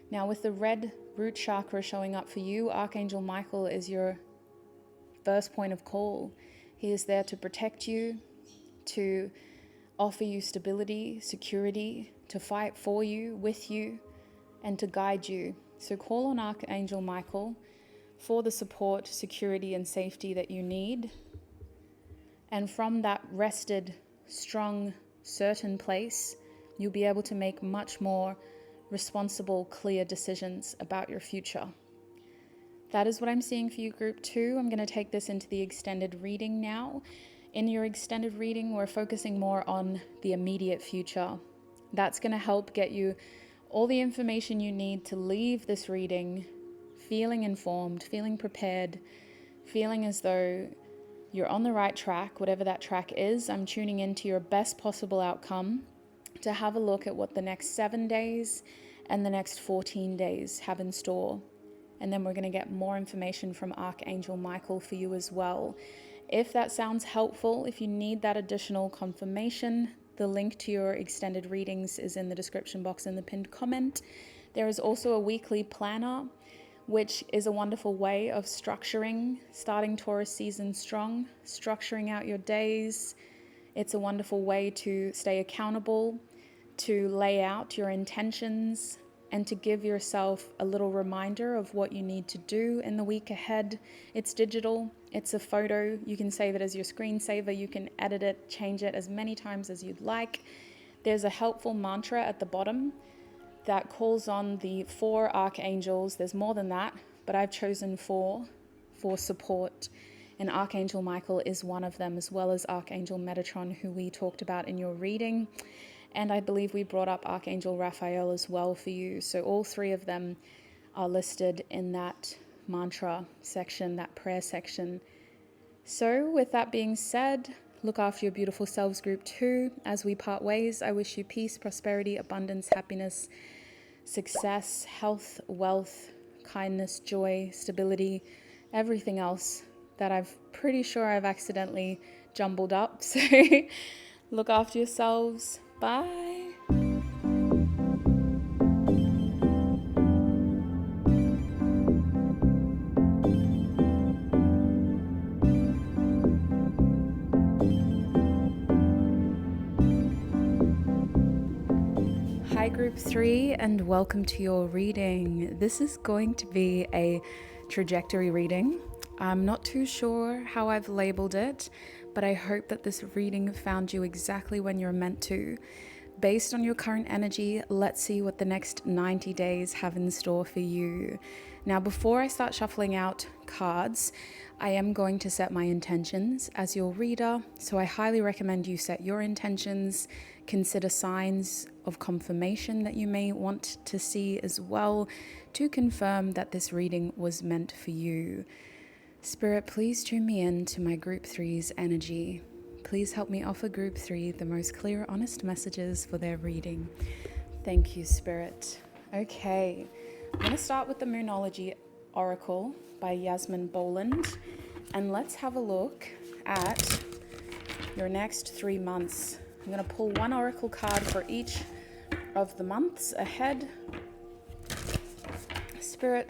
Now, with the red root chakra showing up for you, Archangel Michael is your first point of call. He is there to protect you, to offer you stability, security, to fight for you, with you, and to guide you. So call on Archangel Michael for the support, security, and safety that you need. And from that rested, strong, certain place, you'll be able to make much more responsible, clear decisions about your future. That is what I'm seeing for you, Group 2. I'm going to take this into the extended reading now. In your extended reading, we're focusing more on the immediate future. That's going to help get you all the information you need to leave this reading feeling informed, feeling prepared, feeling as though you're on the right track, whatever that track is. I'm tuning into your best possible outcome to have a look at what the next 7 days and the next 14 days have in store. And then we're going to get more information from Archangel Michael for you as well. If that sounds helpful, if you need that additional confirmation, the link to your extended readings is in the description box in the pinned comment. There is also a weekly planner, which is a wonderful way of starting Taurus season strong, structuring out your days. It's a wonderful way to stay accountable, to lay out your intentions, and to give yourself a little reminder of what you need to do in the week ahead. It's digital, it's a photo, you can save it as your screensaver, you can edit it, change it as many times as you'd like. There's a helpful mantra at the bottom that calls on the 4 archangels. There's more than that, but I've chosen 4 for support. And Archangel Michael is one of them, as well as Archangel Metatron, who we talked about in your reading. And I believe we brought up Archangel Raphael as well for you. So all 3 of them are listed in that mantra section, that prayer section. So with that being said, look after your beautiful selves, Group 2. As we part ways, I wish you peace, prosperity, abundance, happiness, success, health, wealth, kindness, joy, stability, everything else that I'm pretty sure I've accidentally jumbled up. So look after yourselves. Bye. Hi Group 3 and welcome to your reading. This is going to be a trajectory reading. I'm not too sure how I've labeled it, but I hope that this reading found you exactly when you're meant to. Based on your current energy, let's see what the next 90 days have in store for you. Now, before I start shuffling out cards, I am going to set my intentions as your reader, so I highly recommend you set your intentions, consider signs of confirmation that you may want to see as well to confirm that this reading was meant for you. Spirit, please tune me in to my Group 3's energy. Please help me offer Group 3 the most clear, honest messages for their reading. Thank you, Spirit. Okay, I'm going to start with the Moonology Oracle by Yasmin Boland, and let's have a look at your next 3 months. I'm going to pull one oracle card for each of the months ahead. Spirit,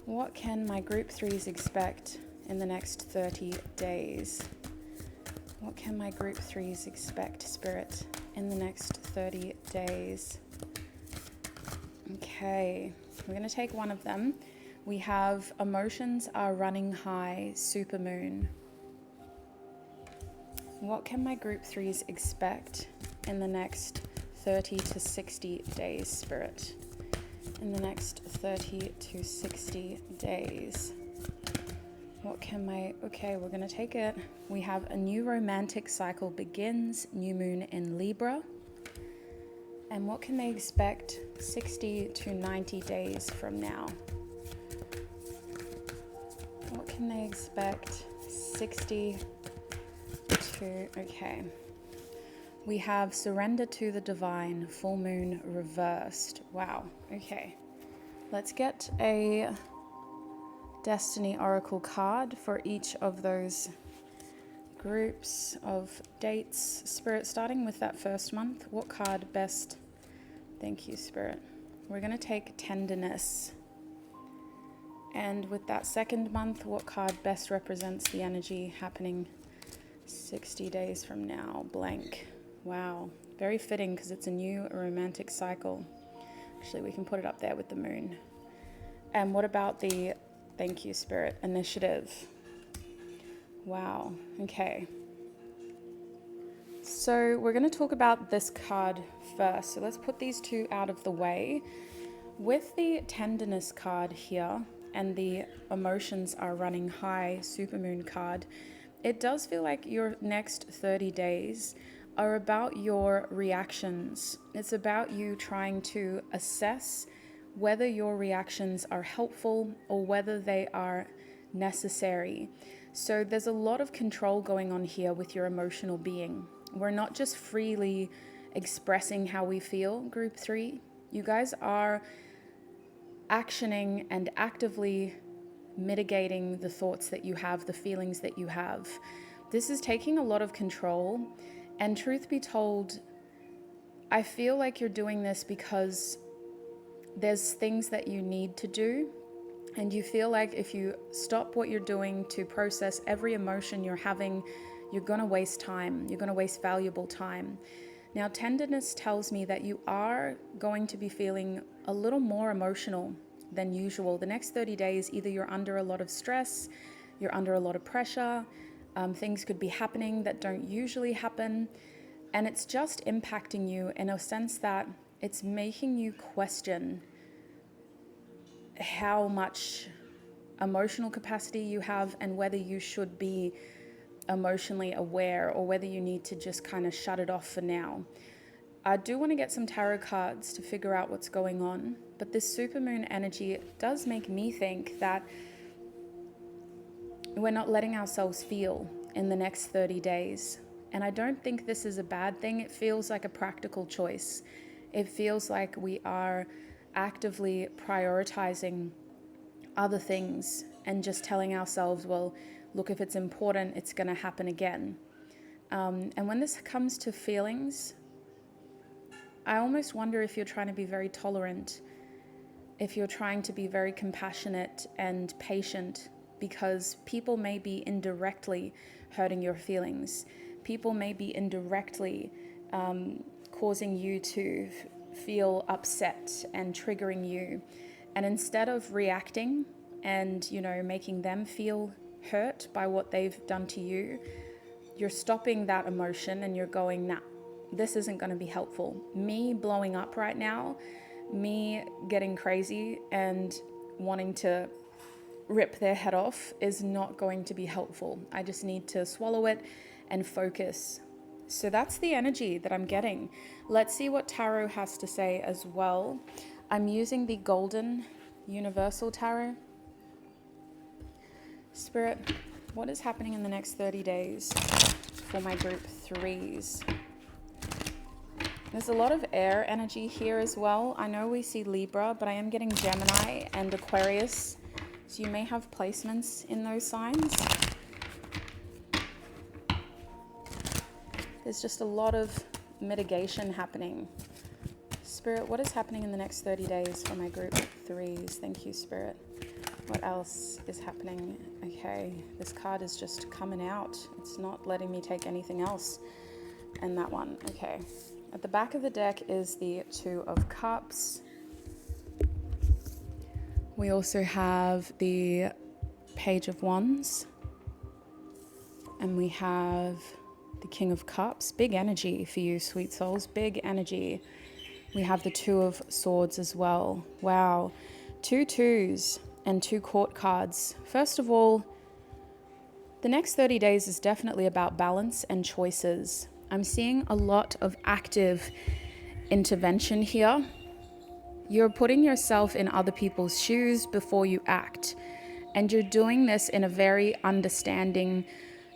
what can my Group 3s expect in the next 30 days? What can my Group 3s expect, Spirit, in the next 30 days? Okay, we're going to take one of them. We have emotions are running high, supermoon. What can my Group 3s expect in the next 30 to 60 days, Spirit? In the next 30 to 60 days. Okay, we're gonna take it. We have a new romantic cycle begins, new moon in Libra. And what can they expect 60 to 90 days from now? What can they expect 60 to, okay. We have surrender to the divine, full moon reversed. Wow, okay. Let's get a Destiny Oracle card for each of those groups of dates. Spirit, starting with that first month, what card best? Thank you, Spirit. We're going to take tenderness. And with that second month, what card best represents the energy happening 60 days from now? Blank. Wow. Very fitting because it's a new romantic cycle. Actually, we can put it up there with the moon. And what about the, thank you, Spirit, initiative? Wow. Okay. So we're going to talk about this card first. So let's put these two out of the way. With the tenderness card here and the emotions are running high supermoon card, it does feel like your next 30 days are about your reactions. It's about you trying to assess whether your reactions are helpful or whether they are necessary. So there's a lot of control going on here with your emotional being. We're not just freely expressing how we feel, group 3. You guys are actioning and actively mitigating the thoughts that you have, the feelings that you have. This is taking a lot of control. And truth be told, I feel like you're doing this because there's things that you need to do. And you feel like if you stop what you're doing to process every emotion you're having, you're going to waste time. You're going to waste valuable time. Now, tenderness tells me that you are going to be feeling a little more emotional than usual. The next 30 days, either you're under a lot of stress, you're under a lot of pressure, things could be happening that don't usually happen. And it's just impacting you in a sense that it's making you question how much emotional capacity you have and whether you should be emotionally aware or whether you need to just kind of shut it off for now. I do want to get some tarot cards to figure out what's going on, but this supermoon energy does make me think that we're not letting ourselves feel in the next 30 days. And I don't think this is a bad thing. It feels like a practical choice. It feels like we are actively prioritizing other things and just telling ourselves, well, look, if it's important, it's going to happen again. And when this comes to feelings, I almost wonder if you're trying to be very tolerant, if you're trying to be very compassionate and patient, because people may be indirectly hurting your feelings. People may be indirectly causing you to feel upset and triggering you. And instead of reacting and, making them feel hurt by what they've done to you, you're stopping that emotion and you're going, nah, this isn't going to be helpful. Me blowing up right now, me getting crazy and wanting to rip their head off is not going to be helpful. I just need to swallow it and focus. So that's the energy that I'm getting. Let's see what tarot has to say as well. I'm using the Golden Universal Tarot. Spirit, what is happening in the next 30 days for my group 3s? There's a lot of air energy here as well. I know we see Libra, but I am getting Gemini and Aquarius. So you may have placements in those signs. There's just a lot of mitigation happening. Spirit, what is happening in the next 30 days for my group 3s? Thank you, Spirit. What else is happening? Okay, this card is just coming out. It's not letting me take anything else. And that one, okay. At the back of the deck is the Two of Cups. We also have the Page of Wands. And we have the King of Cups. Big energy for you, sweet souls. Big energy. We have the Two of Swords as well. Wow. 2 twos and 2 court cards. First of all, The next 30 days is definitely about balance and choices. I'm seeing a lot of active intervention here. You're putting yourself in other people's shoes before you act. And you're doing this in a very understanding,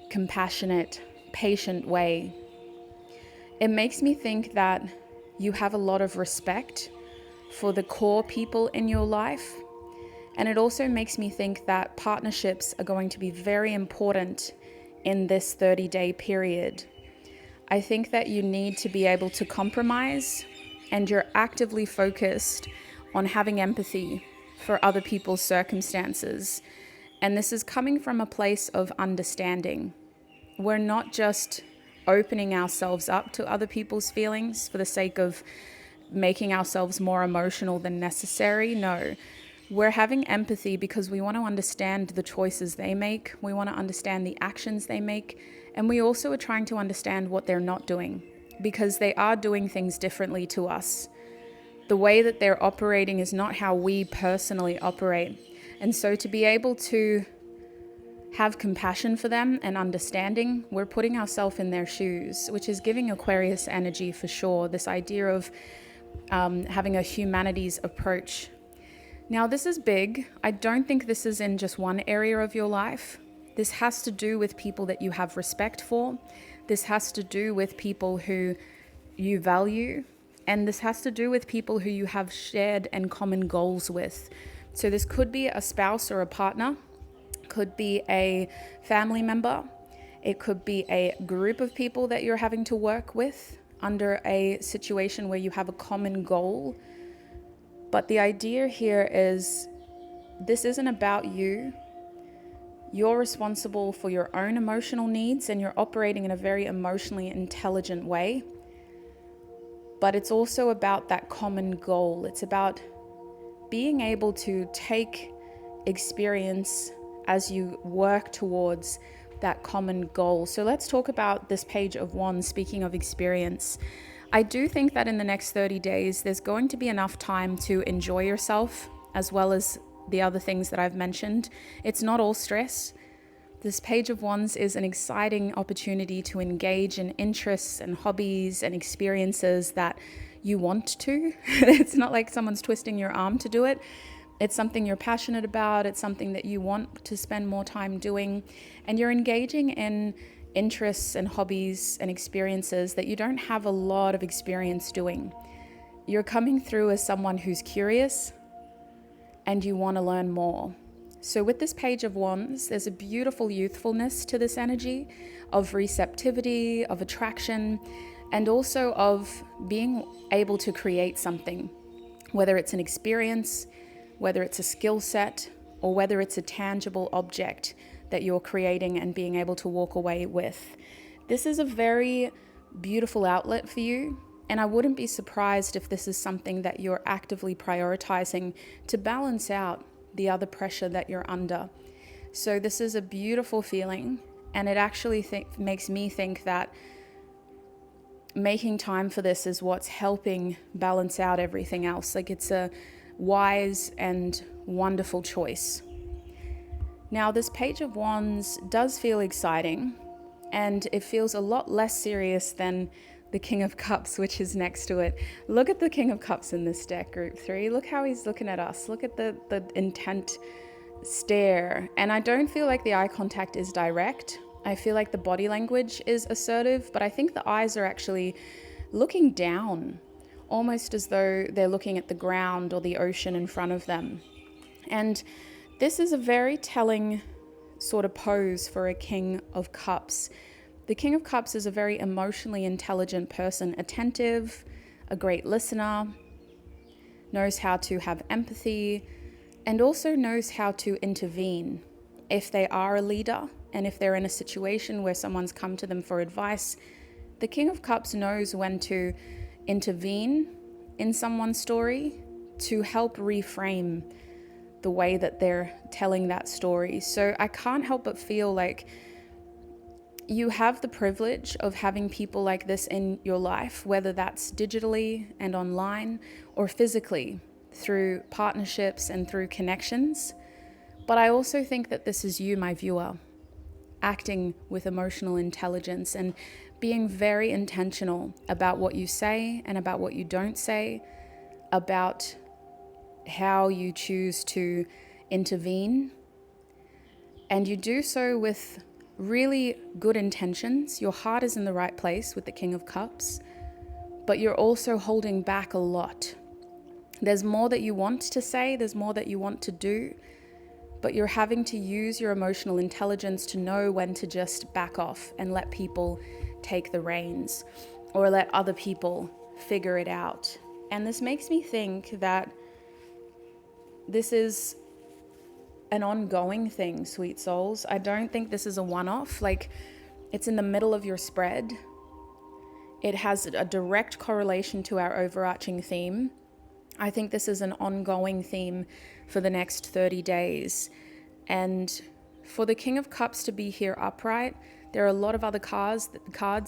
compassionate, patient way. It makes me think that you have a lot of respect for the core people in your life. And it also makes me think that partnerships are going to be very important in this 30-day period. I think that you need to be able to compromise, and you're actively focused on having empathy for other people's circumstances. And this is coming from a place of understanding. We're not just opening ourselves up to other people's feelings for the sake of making ourselves more emotional than necessary. No, we're having empathy because we want to understand the choices they make. We want to understand the actions they make. And we also are trying to understand what they're not doing, because they are doing things differently to us. The way that they're operating is not how we personally operate. And so to be able to have compassion for them and understanding, we're putting ourselves in their shoes, which is giving Aquarius energy for sure. This idea of having a humanities approach. Now, this is big. I don't think this is in just one area of your life. This has to do with people that you have respect for. This has to do with people who you value. And this has to do with people who you have shared and common goals with. So this could be a spouse or a partner, could be a family member. It could be a group of people that you're having to work with under a situation where you have a common goal. But the idea here is this isn't about you. You're responsible for your own emotional needs, and you're operating in a very emotionally intelligent way. But it's also about that common goal. It's about being able to take experience as you work towards that common goal. So let's talk about this Page of Wands, speaking of experience. I do think that in the next 30 days, there's going to be enough time to enjoy yourself, as well as the other things that I've mentioned. It's not all stress. This Page of Wands is an exciting opportunity to engage in interests and hobbies and experiences that you want to. It's not like someone's twisting your arm to do it. It's something you're passionate about. It's something that you want to spend more time doing. And you're engaging in interests and hobbies and experiences that you don't have a lot of experience doing. You're coming through as someone who's curious and you want to learn more. So with this Page of Wands, there's a beautiful youthfulness to this energy of receptivity, of attraction, and also of being able to create something, whether it's an experience, whether it's a skill set, or whether it's a tangible object that you're creating and being able to walk away with. This is a very beautiful outlet for you, and I wouldn't be surprised if this is something that you're actively prioritizing to balance out the other pressure that you're under. So this is a beautiful feeling, and it actually makes me think that making time for this is what's helping balance out everything else. Like, it's a wise and wonderful choice. Now, this Page of Wands does feel exciting, and it feels a lot less serious than the King of Cups, which is next to it. Look at the King of Cups in this deck, Group 3. Look how he's looking at us. Look at the intent stare. And I don't feel like the eye contact is direct. I feel like the body language is assertive, but I think the eyes are actually looking down, almost as though they're looking at the ground or the ocean in front of them. And this is a very telling sort of pose for a King of Cups. The King of Cups is a very emotionally intelligent person, attentive, a great listener, knows how to have empathy, and also knows how to intervene. If they are a leader and if they're in a situation where someone's come to them for advice, the King of Cups knows when to intervene in someone's story to help reframe the way that they're telling that story. So I can't help but feel like you have the privilege of having people like this in your life, whether that's digitally and online or physically through partnerships and through connections. But I also think that this is you, my viewer. acting with emotional intelligence and being very intentional about what you say and about what you don't say, about how you choose to intervene. And you do so with really good intentions. Your heart is in the right place with the King of Cups, but you're also holding back a lot. There's more that you want to say, there's more that you want to do, but you're having to use your emotional intelligence to know when to just back off and let people take the reins or let other people figure it out. And this makes me think that this is an ongoing thing, sweet souls. I don't think this is a one-off. Like, it's in the middle of your spread. It has a direct correlation to our overarching theme. I think this is an ongoing theme for the next 30 days. And for the King of Cups to be here upright, there are a lot of other cards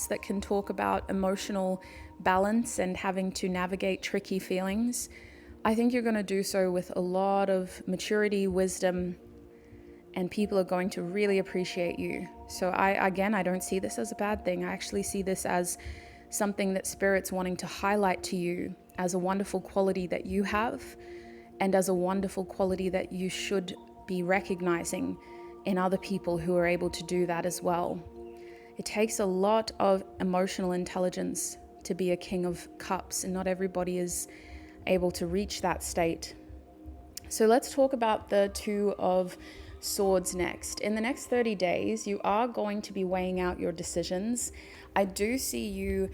that can talk about emotional balance and having to navigate tricky feelings. I think you're going to do so with a lot of maturity, wisdom, and people are going to really appreciate you. So I don't see this as a bad thing. I actually see this as something that Spirit's wanting to highlight to you as a wonderful quality that you have, and as a wonderful quality that you should be recognizing in other people who are able to do that as well. It takes a lot of emotional intelligence to be a King of Cups, and not everybody is able to reach that state. So let's talk about the Two of Swords next. In the next 30 days, you are going to be weighing out your decisions. I do see you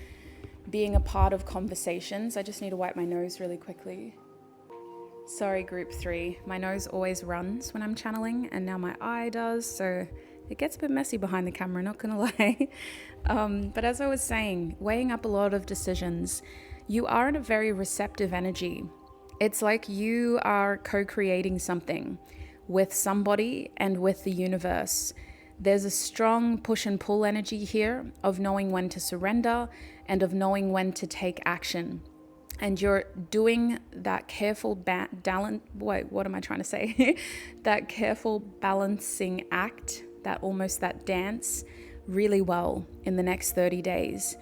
being a part of conversations. I just need to wipe my nose really quickly. Sorry, group 3. My nose always runs when I'm channeling, and now my eye does, so it gets a bit messy behind the camera, not gonna lie. But as I was saying, weighing up a lot of decisions, you are in a very receptive energy. It's like you are co-creating something with somebody and with the universe. There's a strong push and pull energy here of knowing when to surrender and of knowing when to take action. And you're doing that careful that careful balancing act, that dance really well in the next 30 days.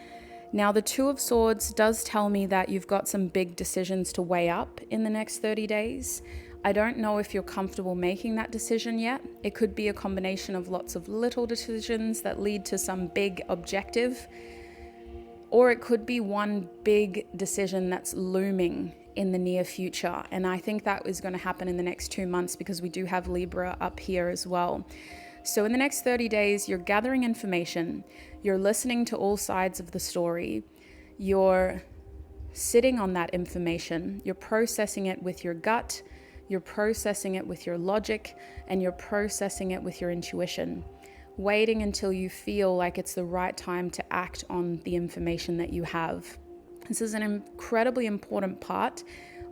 Now, the Two of Swords does tell me that you've got some big decisions to weigh up in the next 30 days. I don't know if you're comfortable making that decision yet. It could be a combination of lots of little decisions that lead to some big objective, or it could be one big decision that's looming in the near future. And I think that is going to happen in the next 2 months because we do have Libra up here as well. So in the next 30 days, you're gathering information, you're listening to all sides of the story, you're sitting on that information, you're processing it with your gut, you're processing it with your logic, and you're processing it with your intuition, waiting until you feel like it's the right time to act on the information that you have. This is an incredibly important part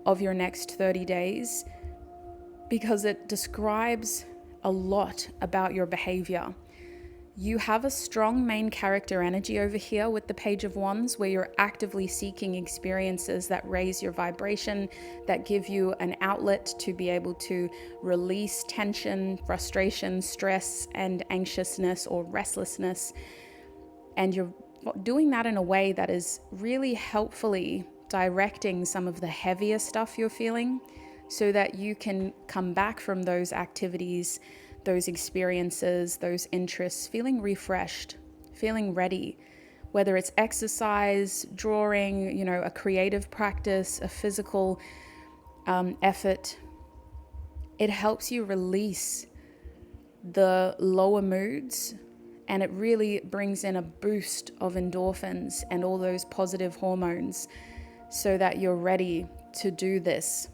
of your next 30 days because it describes a lot about your behavior. You have a strong main character energy over here with the Page of Wands, where you're actively seeking experiences that raise your vibration, that give you an outlet to be able to release tension, frustration, stress, and anxiousness or restlessness. And you're doing that in a way that is really helpfully directing some of the heavier stuff you're feeling so that you can come back from those activities, those experiences, those interests, feeling refreshed, feeling ready, whether it's exercise, drawing, a creative practice, a physical effort. It helps you release the lower moods, and it really brings in a boost of endorphins and all those positive hormones so that you're ready to do this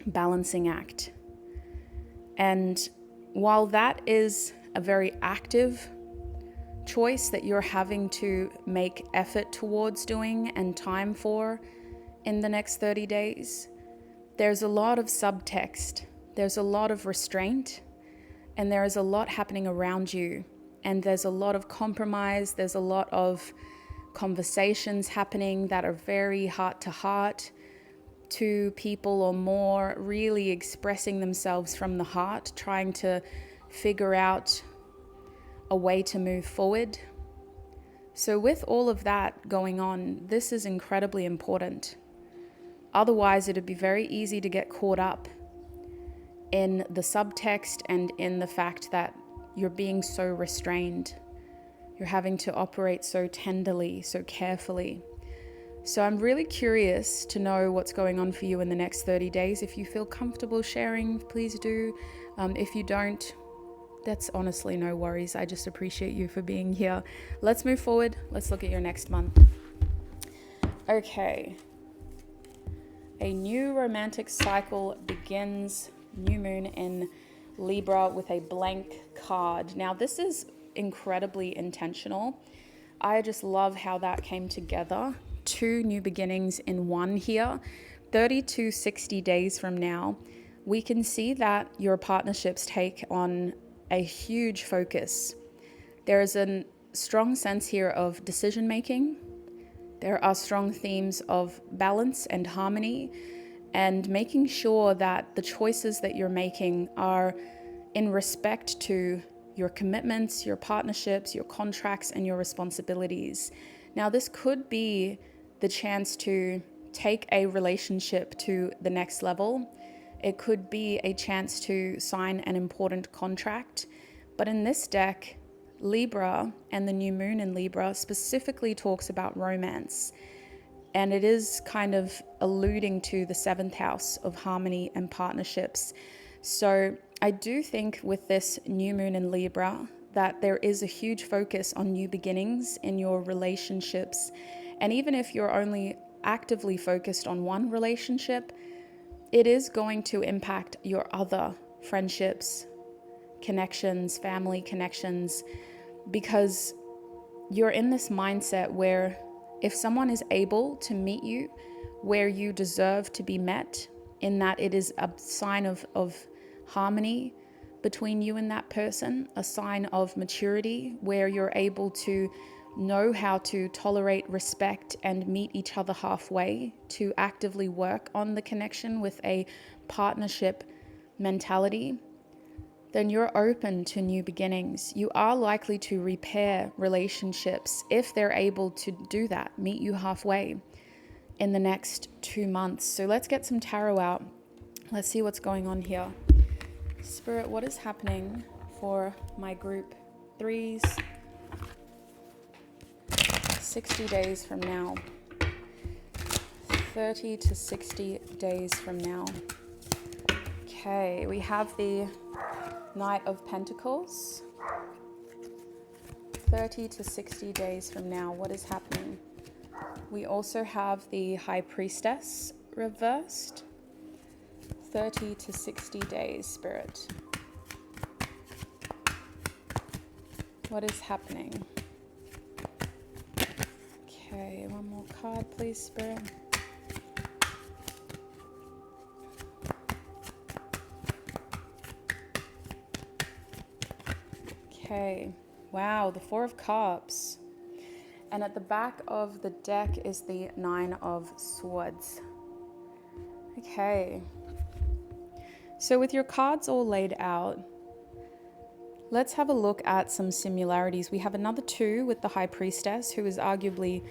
balancing act. And while that is a very active choice that you're having to make effort towards doing and time for in the next 30 days, there's a lot of subtext, there's a lot of restraint, and there is a lot happening around you. And there's a lot of compromise, there's a lot of conversations happening that are very heart to heart, to people or more really expressing themselves from the heart, trying to figure out a way to move forward. So with all of that going on, this is incredibly important. Otherwise, it'd be very easy to get caught up in the subtext and in the fact that you're being so restrained. You're having to operate so tenderly, so carefully. So I'm really curious to know what's going on for you in the next 30 days. If you feel comfortable sharing, please do. If you don't, that's honestly no worries. I just appreciate you for being here. Let's move forward. Let's look at your next month. Okay. A new romantic cycle begins. New moon in Libra with a blank card. Now, this is incredibly intentional. I just love how that came together. 2 new beginnings in one here. 30 to 60 days from now, we can see that your partnerships take on a huge focus. There is a strong sense here of decision making. There are strong themes of balance and harmony, and making sure that the choices that you're making are in respect to your commitments, your partnerships, your contracts, and your responsibilities. Now, this could be the chance to take a relationship to the next level. It could be a chance to sign an important contract. But in this deck, Libra and the new moon in Libra specifically talks about romance. And it is kind of alluding to the 7th house of harmony and partnerships. So I do think with this new moon in Libra that there is a huge focus on new beginnings in your relationships. And even if you're only actively focused on one relationship, it is going to impact your other friendships, connections, family connections, because you're in this mindset where if someone is able to meet you where you deserve to be met, in that it is a sign of harmony between you and that person, a sign of maturity where you're able to know how to tolerate, respect, and meet each other halfway, to actively work on the connection with a partnership mentality, then you're open to new beginnings. You are likely to repair relationships if they're able to do that, meet you halfway in the next 2 months. So let's get some tarot out. Let's see what's going on here. Spirit, what is happening for my group 3s 60 days from now? 30 to 60 days from now. Okay, we have the Knight of Pentacles. 30 to 60 days from now, what is happening? We also have the High Priestess reversed. 30 to 60 days, Spirit. What is happening? Okay, one more card, please, Spirit. Okay, wow, the 4 of Cups. And at the back of the deck is the 9 of Swords. Okay. So with your cards all laid out, let's have a look at some similarities. We have another 2 with the High Priestess, who is arguably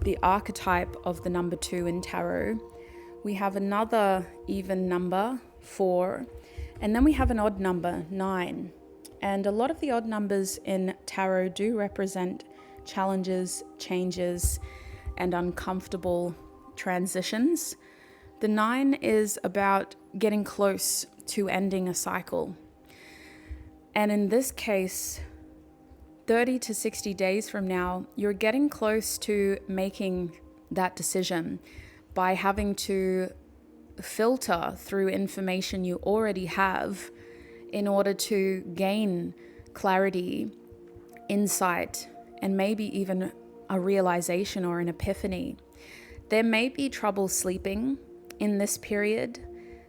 the archetype of the number 2 in tarot. We have another even number, 4. And then we have an odd number, 9. And a lot of the odd numbers in tarot do represent challenges, changes, and uncomfortable transitions. The 9 is about getting close to ending a cycle. And in this case, 30 to 60 days from now, you're getting close to making that decision by having to filter through information you already have in order to gain clarity, insight, and maybe even a realization or an epiphany. There may be trouble sleeping in this period,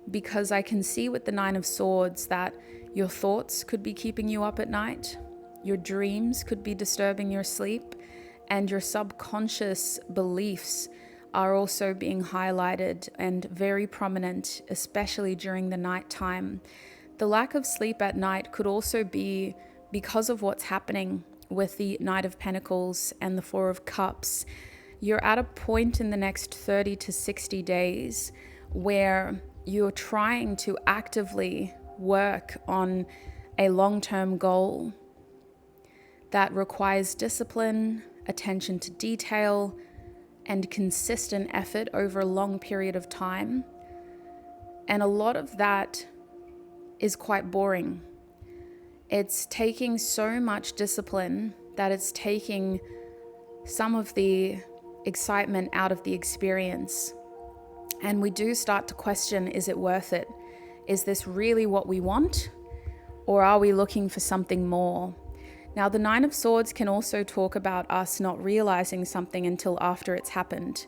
because I can see with the 9 of Swords that your thoughts could be keeping you up at night, your dreams could be disturbing your sleep, and your subconscious beliefs are also being highlighted and very prominent, especially during the night time. The lack of sleep at night could also be because of what's happening with the Knight of Pentacles and the Four of Cups, you're at a point in the next 30 to 60 days where you're trying to actively work on a long-term goal that requires discipline, attention to detail, and consistent effort over a long period of time. And a lot of that is quite boring. It's taking so much discipline that it's taking some of the excitement out of the experience. And we do start to question, is it worth it? Is this really what we want? Or are we looking for something more? Now, the Nine of Swords can also talk about us not realizing something until after it's happened.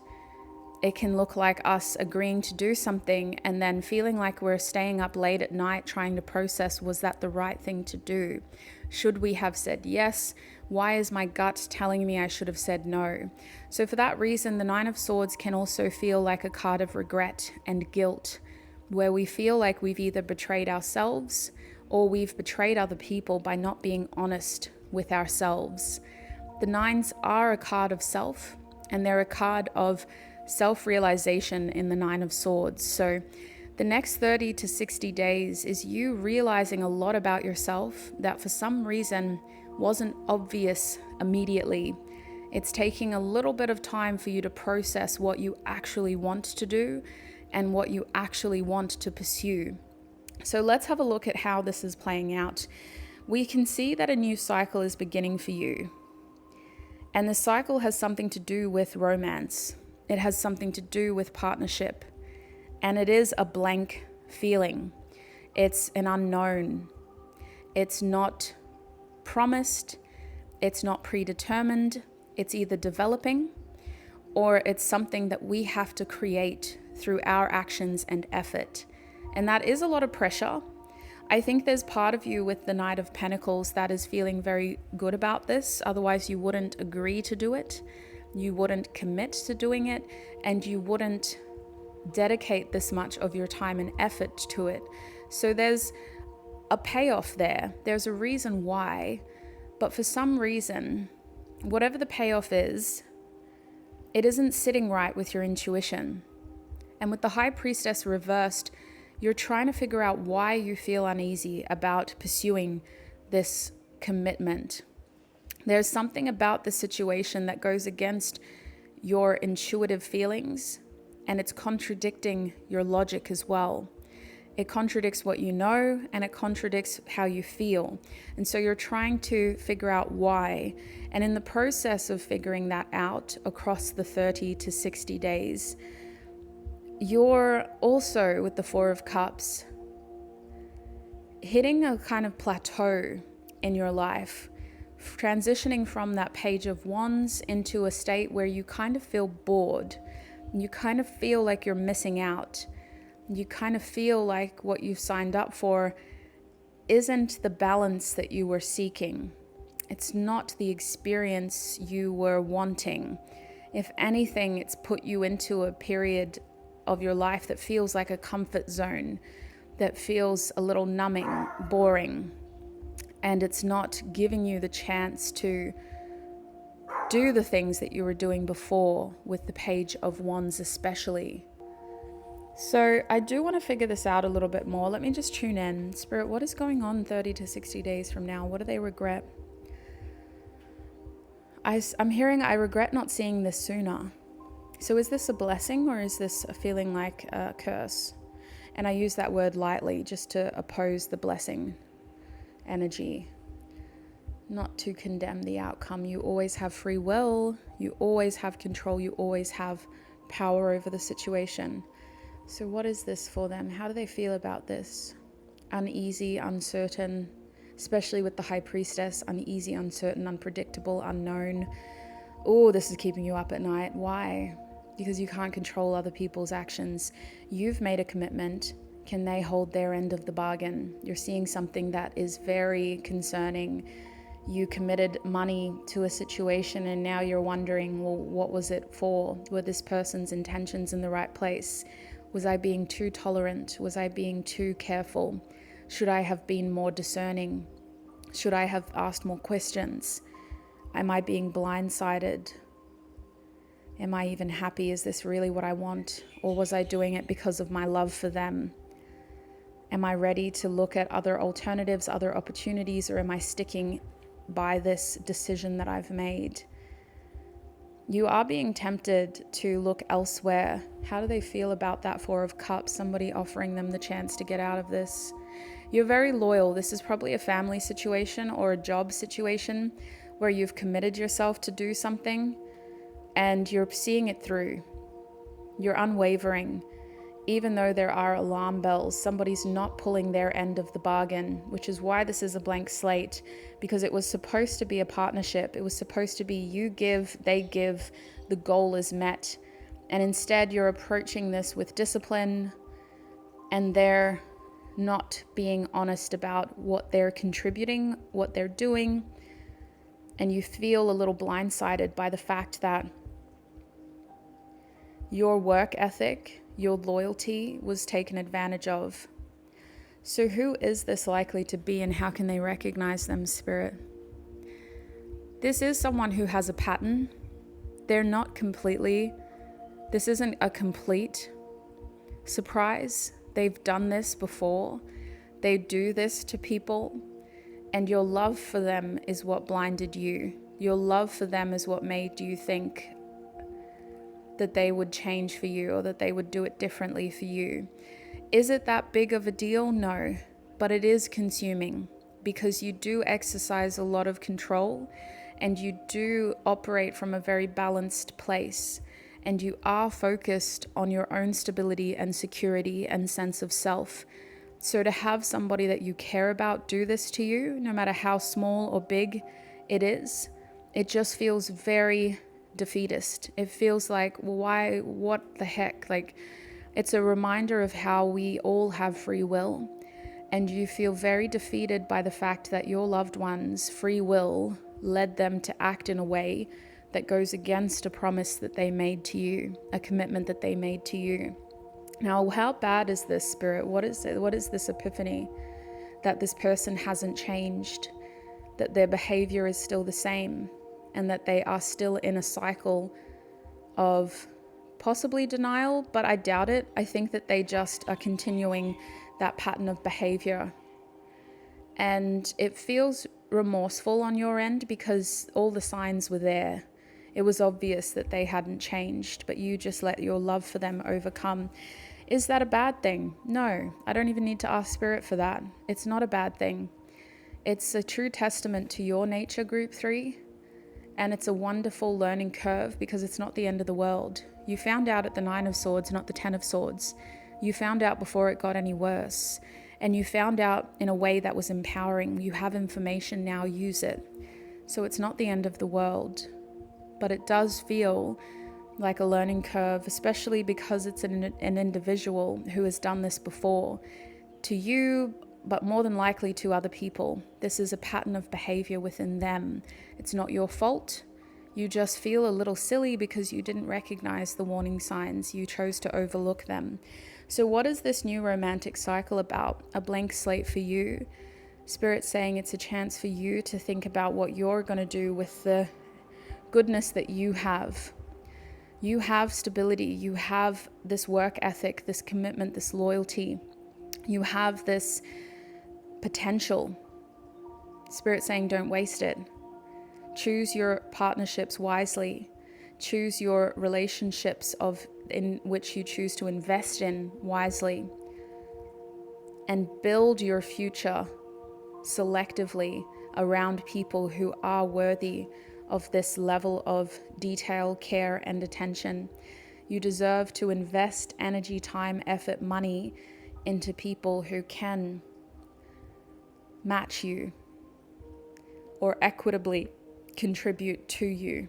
It can look like us agreeing to do something and then feeling like we're staying up late at night trying to process, was that the right thing to do? Should we have said yes? Why is my gut telling me I should have said no? So for that reason, the Nine of Swords can also feel like a card of regret and guilt, where we feel like we've either betrayed ourselves or we've betrayed other people by not being honest with ourselves. The nines are a card of self, and they're a card of self-realization in the Nine of Swords. So the next 30 to 60 days is you realizing a lot about yourself that for some reason wasn't obvious immediately. It's taking a little bit of time for you to process what you actually want to do and what you actually want to pursue. So let's have a look at how this is playing out. We can see that a new cycle is beginning for you. And the cycle has something to do with romance. It has something to do with partnership. And it is a blank feeling. It's an unknown. It's not promised. It's not predetermined. It's either developing or it's something that we have to create through our actions and effort. And that is a lot of pressure. I think there's part of you with the Knight of Pentacles that is feeling very good about this. Otherwise, you wouldn't agree to do it. You wouldn't commit to doing it, and you wouldn't dedicate this much of your time and effort to it. So there's a payoff there. There's a reason why, but for some reason, whatever the payoff is, it isn't sitting right with your intuition. And with the High Priestess reversed, you're trying to figure out why you feel uneasy about pursuing this commitment. There's something about the situation that goes against your intuitive feelings, and it's contradicting your logic as well. It contradicts what you know, and it contradicts how you feel. And so you're trying to figure out why. And in the process of figuring that out across the 30 to 60 days, you're also, with the Four of Cups, hitting a kind of plateau in your life, transitioning from that Page of Wands into a state where you kind of feel bored. You kind of feel like you're missing out. You kind of feel like what you've signed up for isn't the balance that you were seeking. It's not the experience you were wanting. If anything, it's put you into a period of your life that feels like a comfort zone, that feels a little numbing, boring, and it's not giving you the chance to do the things that you were doing before, with the Page of Wands especially. So I do want to figure this out a little bit more. Let me just tune in. Spirit, what is going on 30 to 60 days from now? What do they regret? I'm hearing, I regret not seeing this sooner. So is this a blessing or is this a feeling like a curse? And I use that word lightly just to oppose the blessing energy, not to condemn the outcome. You always have free will. You always have control. You always have power over the situation. So what is this for them? How do they feel about this? Uneasy, uncertain, especially with the High Priestess. Uneasy, uncertain, unpredictable, unknown. Oh, this is keeping you up at night. Why? Because you can't control other people's actions. You've made a commitment. Can they hold their end of the bargain? You're seeing something that is very concerning. You committed money to a situation and now you're wondering, well, what was it for? Were this person's intentions in the right place? Was I being too tolerant? Was I being too careful? Should I have been more discerning? Should I have asked more questions? Am I being blindsided? Am I even happy? Is this really what I want? Or was I doing it because of my love for them? Am I ready to look at other alternatives, other opportunities, or am I sticking by this decision that I've made? You are being tempted to look elsewhere. How do they feel about that Four of Cups? Somebody offering them the chance to get out of this. You're very loyal. This is probably a family situation or a job situation where you've committed yourself to do something and you're seeing it through. You're unwavering. Even though there are alarm bells, somebody's not pulling their end of the bargain, which is why this is a blank slate, because it was supposed to be a partnership. It was supposed to be you give, they give, the goal is met. And instead you're approaching this with discipline, and they're not being honest about what they're contributing, what they're doing. And you feel a little blindsided by the fact that your work ethic, your loyalty was taken advantage of. So who is this likely to be, and how can they recognize them, Spirit? This is someone who has a pattern. This isn't a complete surprise. They've done this before. They do this to people. And your love for them is what blinded you. Your love for them is what made you think that they would change for you or that they would do it differently for you. Is it that big of a deal? No, but it is consuming, because you do exercise a lot of control and you do operate from a very balanced place, and you are focused on your own stability and security and sense of self. So to have somebody that you care about do this to you, no matter how small or big it is, it just feels very defeatist. It feels like, well, why, what the heck? Like, it's a reminder of how we all have free will, and you feel very defeated by the fact that your loved one's free will led them to act in a way that goes against a promise that they made to you, a commitment that they made to you. Now, how bad is this, Spirit? What is it? What is this epiphany? That this person hasn't changed, that their behavior is still the same, and that they are still in a cycle of possibly denial, but I doubt it. I think that they just are continuing that pattern of behavior. And it feels remorseful on your end because all the signs were there. It was obvious that they hadn't changed, but you just let your love for them overcome. Is that a bad thing? No, I don't even need to ask Spirit for that. It's not a bad thing. It's a true testament to your nature, Group 3. And it's a wonderful learning curve, because it's not the end of the world. You found out at the 9 of Swords, not the 10 of Swords. You found out before it got any worse. And you found out in a way that was empowering. You have information now, use it. So it's not the end of the world. But it does feel like a learning curve, especially because it's an individual who has done this before to you, but more than likely to other people. This is a pattern of behavior within them. It's not your fault. You just feel a little silly because you didn't recognize the warning signs. You chose to overlook them. So what is this new romantic cycle about? A blank slate for you. Spirit saying it's a chance for you to think about what you're going to do with the goodness that you have. You have stability. You have this work ethic, this commitment, this loyalty. You have this potential. Spirit saying don't waste it. Choose your partnerships wisely. Choose your relationships in which you choose to invest in wisely. And build your future selectively around people who are worthy of this level of detail, care, and attention. You deserve to invest energy, time, effort, money into people who can match you or equitably contribute to you.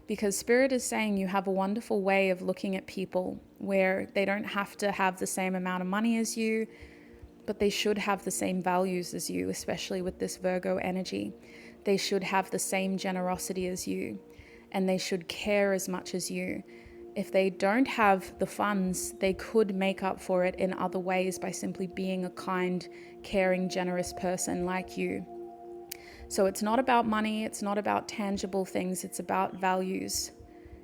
Because Spirit is saying you have a wonderful way of looking at people where they don't have to have the same amount of money as you, but they should have the same values as you, especially with this Virgo energy. They should have the same generosity as you, and they should care as much as you. If they don't have the funds, they could make up for it in other ways by simply being a kind, caring, generous person like you. So it's not about money, it's not about tangible things, it's about values.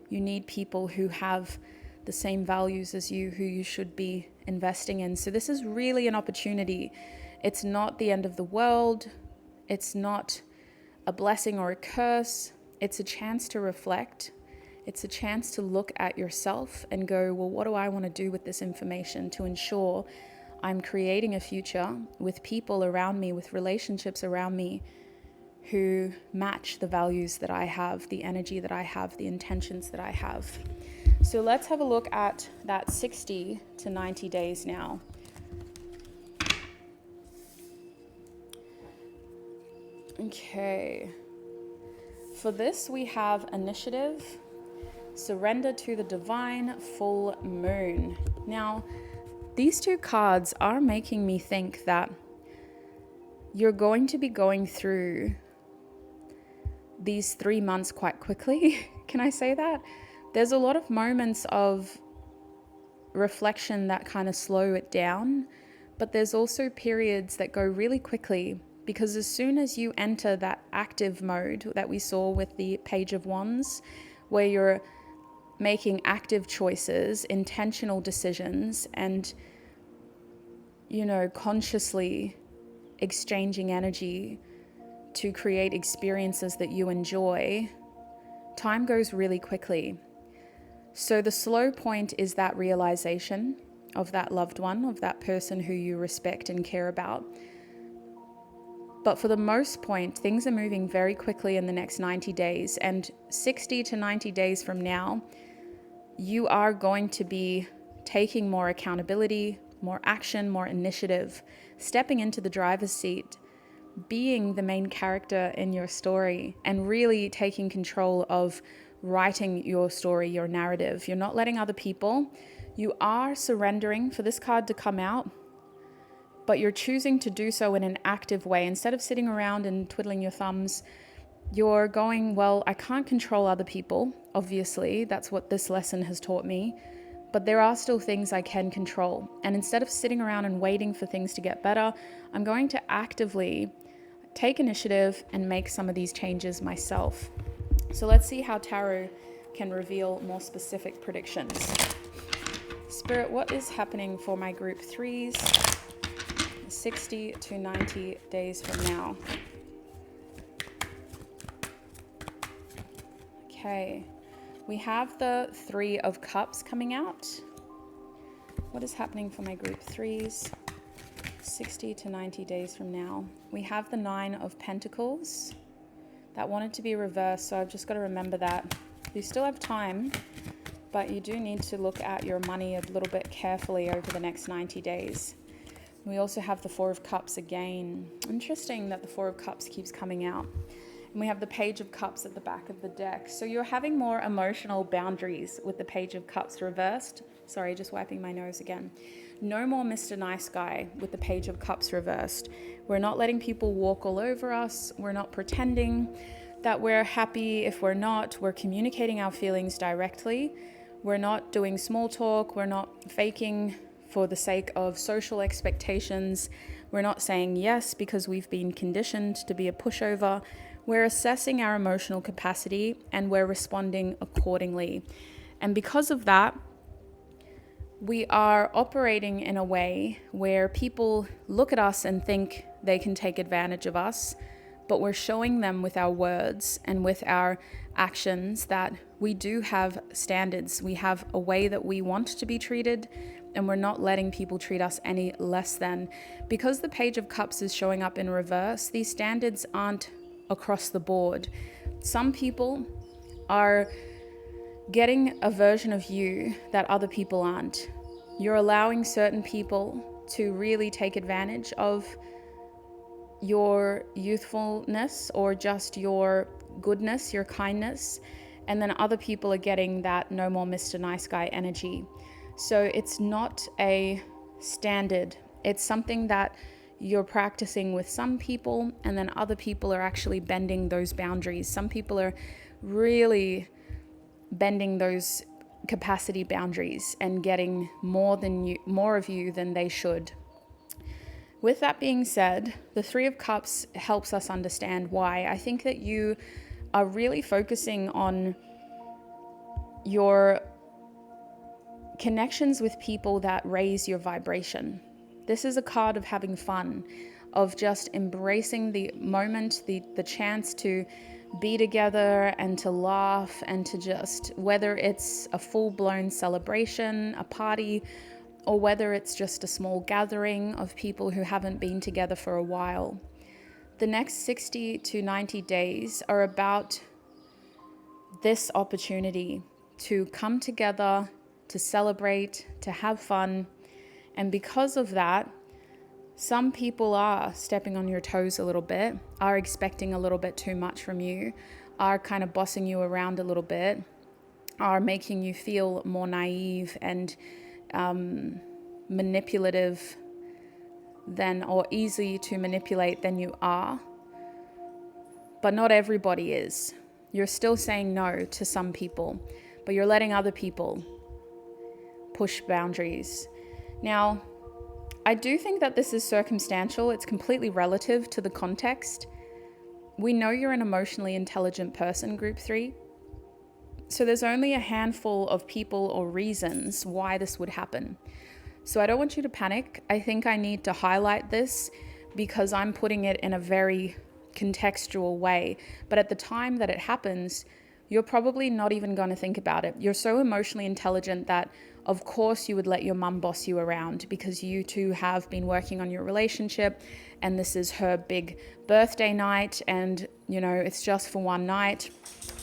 You need people who have the same values as you, who you should be investing in. So this is really an opportunity. It's not the end of the world. It's not a blessing or a curse. It's a chance to reflect. It's a chance to look at yourself and go, well, what do I want to do with this information to ensure I'm creating a future with people around me, with relationships around me who match the values that I have, the energy that I have, the intentions that I have. So let's have a look at that 60 to 90 days now. Okay. For this, we have initiative, surrender to the divine, full moon. Now, these two cards are making me think that you're going to be going through these 3 months quite quickly. Can I say that? There's a lot of moments of reflection that kind of slow it down, but there's also periods that go really quickly, because as soon as you enter that active mode that we saw with the Page of Wands, where you're making active choices, intentional decisions, and, consciously exchanging energy to create experiences that you enjoy, time goes really quickly. So the slow point is that realization of that loved one, of that person who you respect and care about. But for the most part, things are moving very quickly in the next 90 days. And 60 to 90 days from now, you are going to be taking more accountability, more action, more initiative, stepping into the driver's seat, being the main character in your story, and really taking control of writing your story, your narrative. You're not letting other people. You are surrendering for this card to come out, but you're choosing to do so in an active way. Instead of sitting around and twiddling your thumbs, you're going, well, I can't control other people. Obviously, that's what this lesson has taught me. But there are still things I can control. And instead of sitting around and waiting for things to get better, I'm going to actively take initiative and make some of these changes myself. So let's see how tarot can reveal more specific predictions. Spirit, what is happening for my group 3s 60 to 90 days from now? Okay, we have the 3 of Cups coming out. What is happening for my group 3s 60 to 90 days from now? We have the 9 of Pentacles. That wanted to be reversed, so I've just got to remember that. You still have time, but you do need to look at your money a little bit carefully over the next 90 days. We also have the 4 of Cups again. Interesting that the 4 of Cups keeps coming out. And we have the Page of Cups at the back of the deck. So you're having more emotional boundaries with the Page of Cups reversed. Sorry, just wiping my nose again. No more Mr. Nice Guy with the Page of Cups reversed. We're not letting people walk all over us. We're not pretending that we're happy if we're not. We're communicating our feelings directly. We're not doing small talk. We're not faking for the sake of social expectations. We're not saying yes because we've been conditioned to be a pushover. We're assessing our emotional capacity and we're responding accordingly. And because of that, we are operating in a way where people look at us and think they can take advantage of us, but we're showing them with our words and with our actions that we do have standards. We have a way that we want to be treated, and we're not letting people treat us any less than. Because the Page of Cups is showing up in reverse, these standards aren't across the board. Some people are getting a version of you that other people aren't. You're allowing certain people to really take advantage of your youthfulness or just your goodness, your kindness, and then other people are getting that no more Mr. Nice Guy energy. So it's not a standard. It's something that you're practicing with some people, and then other people are actually bending those boundaries. Some people are really bending those capacity boundaries and getting more of you than they should. With that being said, the Three of Cups helps us understand why. I think that you are really focusing on your connections with people that raise your vibration. This is a card of having fun, of just embracing the moment, the chance to be together and to laugh and to just, whether it's a full-blown celebration, a party, or whether it's just a small gathering of people who haven't been together for a while. The next 60 to 90 days are about this opportunity to come together, to celebrate, to have fun. And because of that, some people are stepping on your toes a little bit, are expecting a little bit too much from you, are kind of bossing you around a little bit, are making you feel more naive and manipulative than, or easy to manipulate than you are. But not everybody is. You're still saying no to some people, but you're letting other people push boundaries. Now, I do think that this is circumstantial. It's completely relative to the context. We know you're an emotionally intelligent person, group 3. So there's only a handful of people or reasons why this would happen. So I don't want you to panic. I think I need to highlight this because I'm putting it in a very contextual way. But at the time that it happens, you're probably not even going to think about it. You're so emotionally intelligent that of course you would let your mum boss you around because you two have been working on your relationship and this is her big birthday night and, you know, it's just for one night.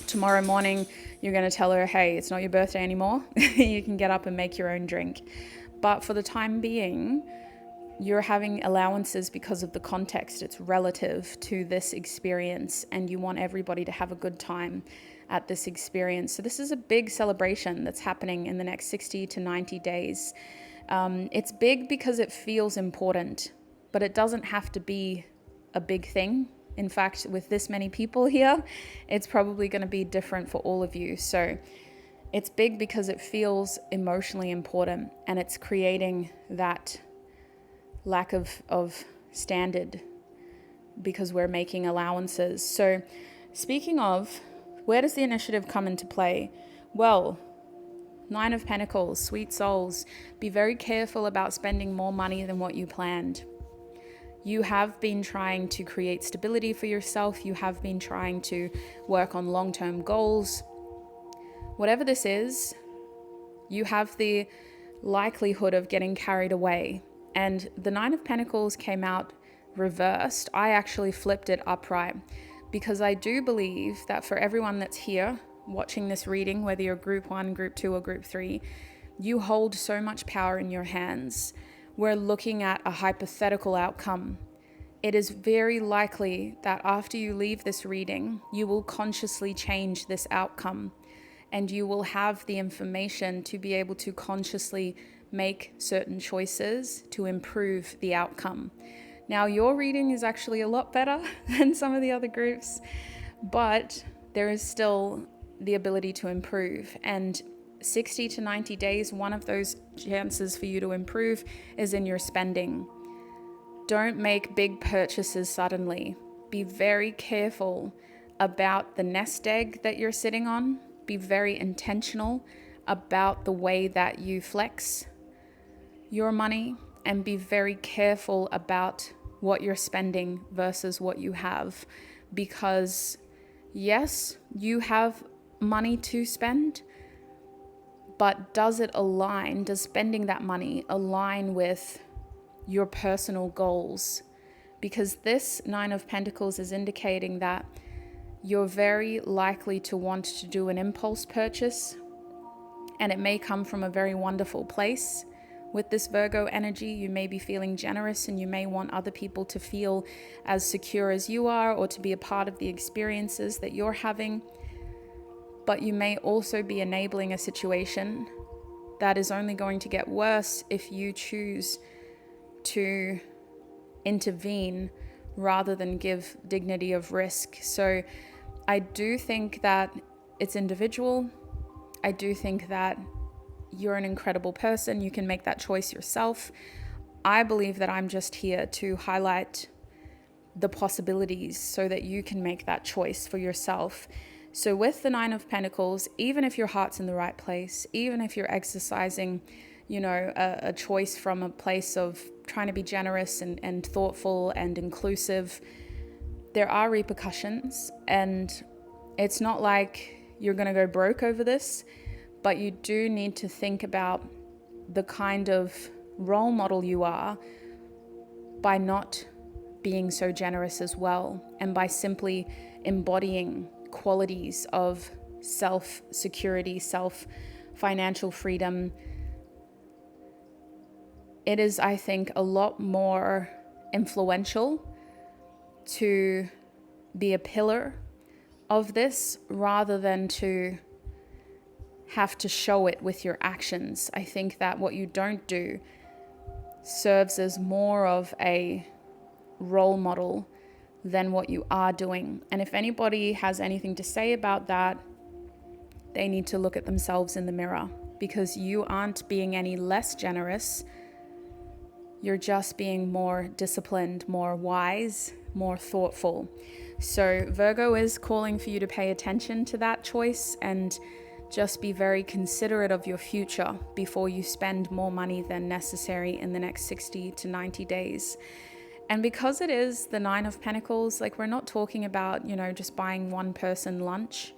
Tomorrow morning, you're going to tell her, hey, it's not your birthday anymore. You can get up and make your own drink. But for the time being, you're having allowances because of the context. It's relative to this experience and you want everybody to have a good time at this experience. So this is a big celebration that's happening in the next 60 to 90 days. It's big because it feels important, but it doesn't have to be a big thing. In fact, with this many people here, it's probably going to be different for all of you. So it's big because it feels emotionally important and it's creating that lack of standard because we're making allowances. So speaking of, where does the initiative come into play? Well, 9 of Pentacles, sweet souls, be very careful about spending more money than what you planned. You have been trying to create stability for yourself. You have been trying to work on long-term goals. Whatever this is, you have the likelihood of getting carried away. And the 9 of Pentacles came out reversed. I actually flipped it upright because I do believe that for everyone that's here watching this reading, whether you're group 1, group 2, or group 3, you hold so much power in your hands. We're looking at a hypothetical outcome. It is very likely that after you leave this reading, you will consciously change this outcome and you will have the information to be able to consciously make certain choices to improve the outcome. Now, your reading is actually a lot better than some of the other groups, but there is still the ability to improve. And 60 to 90 days, one of those chances for you to improve is in your spending. Don't make big purchases suddenly. Be very careful about the nest egg that you're sitting on. Be very intentional about the way that you flex your money and be very careful about what you're spending versus what you have. Because yes, you have money to spend, but does spending that money align with your personal goals? Because this 9 of Pentacles is indicating that you're very likely to want to do an impulse purchase, and it may come from a very wonderful place. With this Virgo energy, you may be feeling generous and you may want other people to feel as secure as you are or to be a part of the experiences that you're having. But you may also be enabling a situation that is only going to get worse if you choose to intervene rather than give dignity of risk. So I do think that it's individual. I do think that you're an incredible person. You can make that choice yourself. I believe that I'm just here to highlight the possibilities so that you can make that choice for yourself. So with the Nine of Pentacles, even if your heart's in the right place, even if you're exercising, a choice from a place of trying to be generous and thoughtful and inclusive, there are repercussions, and it's not like you're going to go broke over this, but you do need to think about the kind of role model you are by not being so generous as well, and by simply embodying qualities of self-security, self-financial freedom. It is, I think, a lot more influential to be a pillar of this rather than to have to show it with your actions. I think that what you don't do serves as more of a role model than what you are doing. And if anybody has anything to say about that, they need to look at themselves in the mirror, because you aren't being any less generous. You're just being more disciplined, more wise, more thoughtful. So Virgo is calling for you to pay attention to that choice and just be very considerate of your future before you spend more money than necessary in the next 60 to 90 days. And because it is the Nine of Pentacles, like, we're not talking about, just buying one person lunch.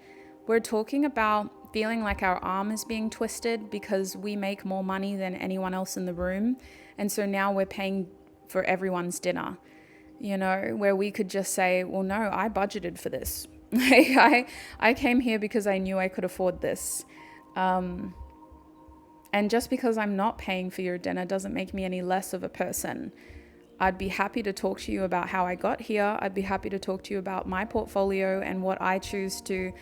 We're talking about feeling like our arm is being twisted because we make more money than anyone else in the room. And so now we're paying for everyone's dinner, where we could just say, well, no, I budgeted for this. I came here because I knew I could afford this. And just because I'm not paying for your dinner doesn't make me any less of a person. I'd be happy to talk to you about how I got here. I'd be happy to talk to you about my portfolio and what I choose to,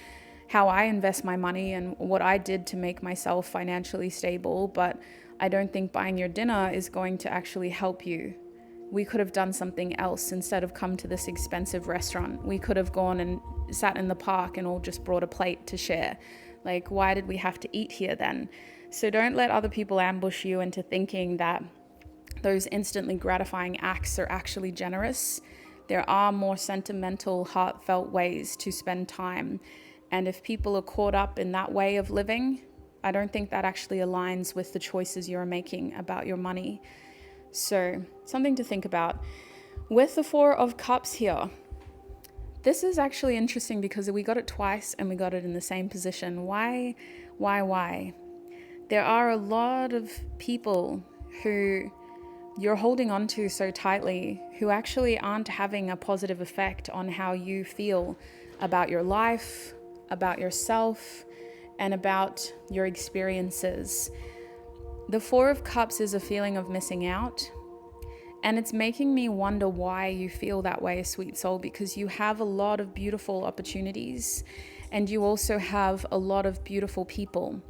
how I invest my money and what I did to make myself financially stable. But I don't think buying your dinner is going to actually help you. We could have done something else instead of come to this expensive restaurant. We could have gone and sat in the park and all just brought a plate to share. Like, why did we have to eat here then? So don't let other people ambush you into thinking that those instantly gratifying acts are actually generous. There are more sentimental, heartfelt ways to spend time. And if people are caught up in that way of living, I don't think that actually aligns with the choices you're making about your money. So something to think about. With the Four of Cups here, this is actually interesting because we got it twice and we got it in the same position. Why? There are a lot of people who you're holding on to so tightly who actually aren't having a positive effect on how you feel about your life, about yourself, and about your experiences. The Four of Cups is a feeling of missing out, and it's making me wonder why you feel that way, sweet soul, because you have a lot of beautiful opportunities and you also have a lot of beautiful people.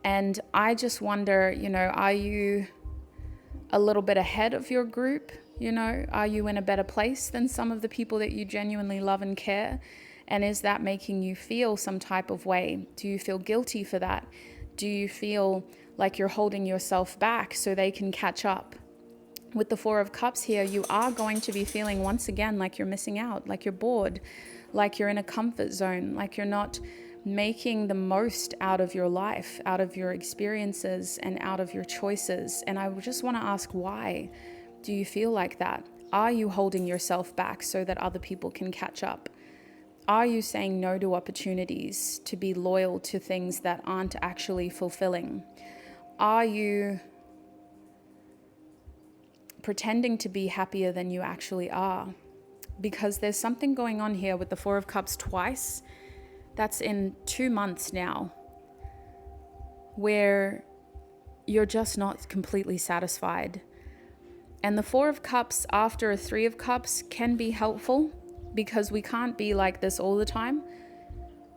And I just wonder, are you a little bit ahead of your group? Are you in a better place than some of the people that you genuinely love and care? And is that making you feel some type of way? Do you feel guilty for that? Do you feel like you're holding yourself back so they can catch up? With the Four of Cups here, you are going to be feeling once again like you're missing out, like you're bored, like you're in a comfort zone, like you're not making the most out of your life, out of your experiences, and out of your choices. And I just want to ask, why do you feel like that? Are you holding yourself back so that other people can catch up? Are you saying no to opportunities to be loyal to things that aren't actually fulfilling? Are you pretending to be happier than you actually are? Because there's something going on here with the Four of Cups twice. That's in 2 months now, where you're just not completely satisfied. And the Four of Cups after a Three of Cups can be helpful because we can't be like this all the time.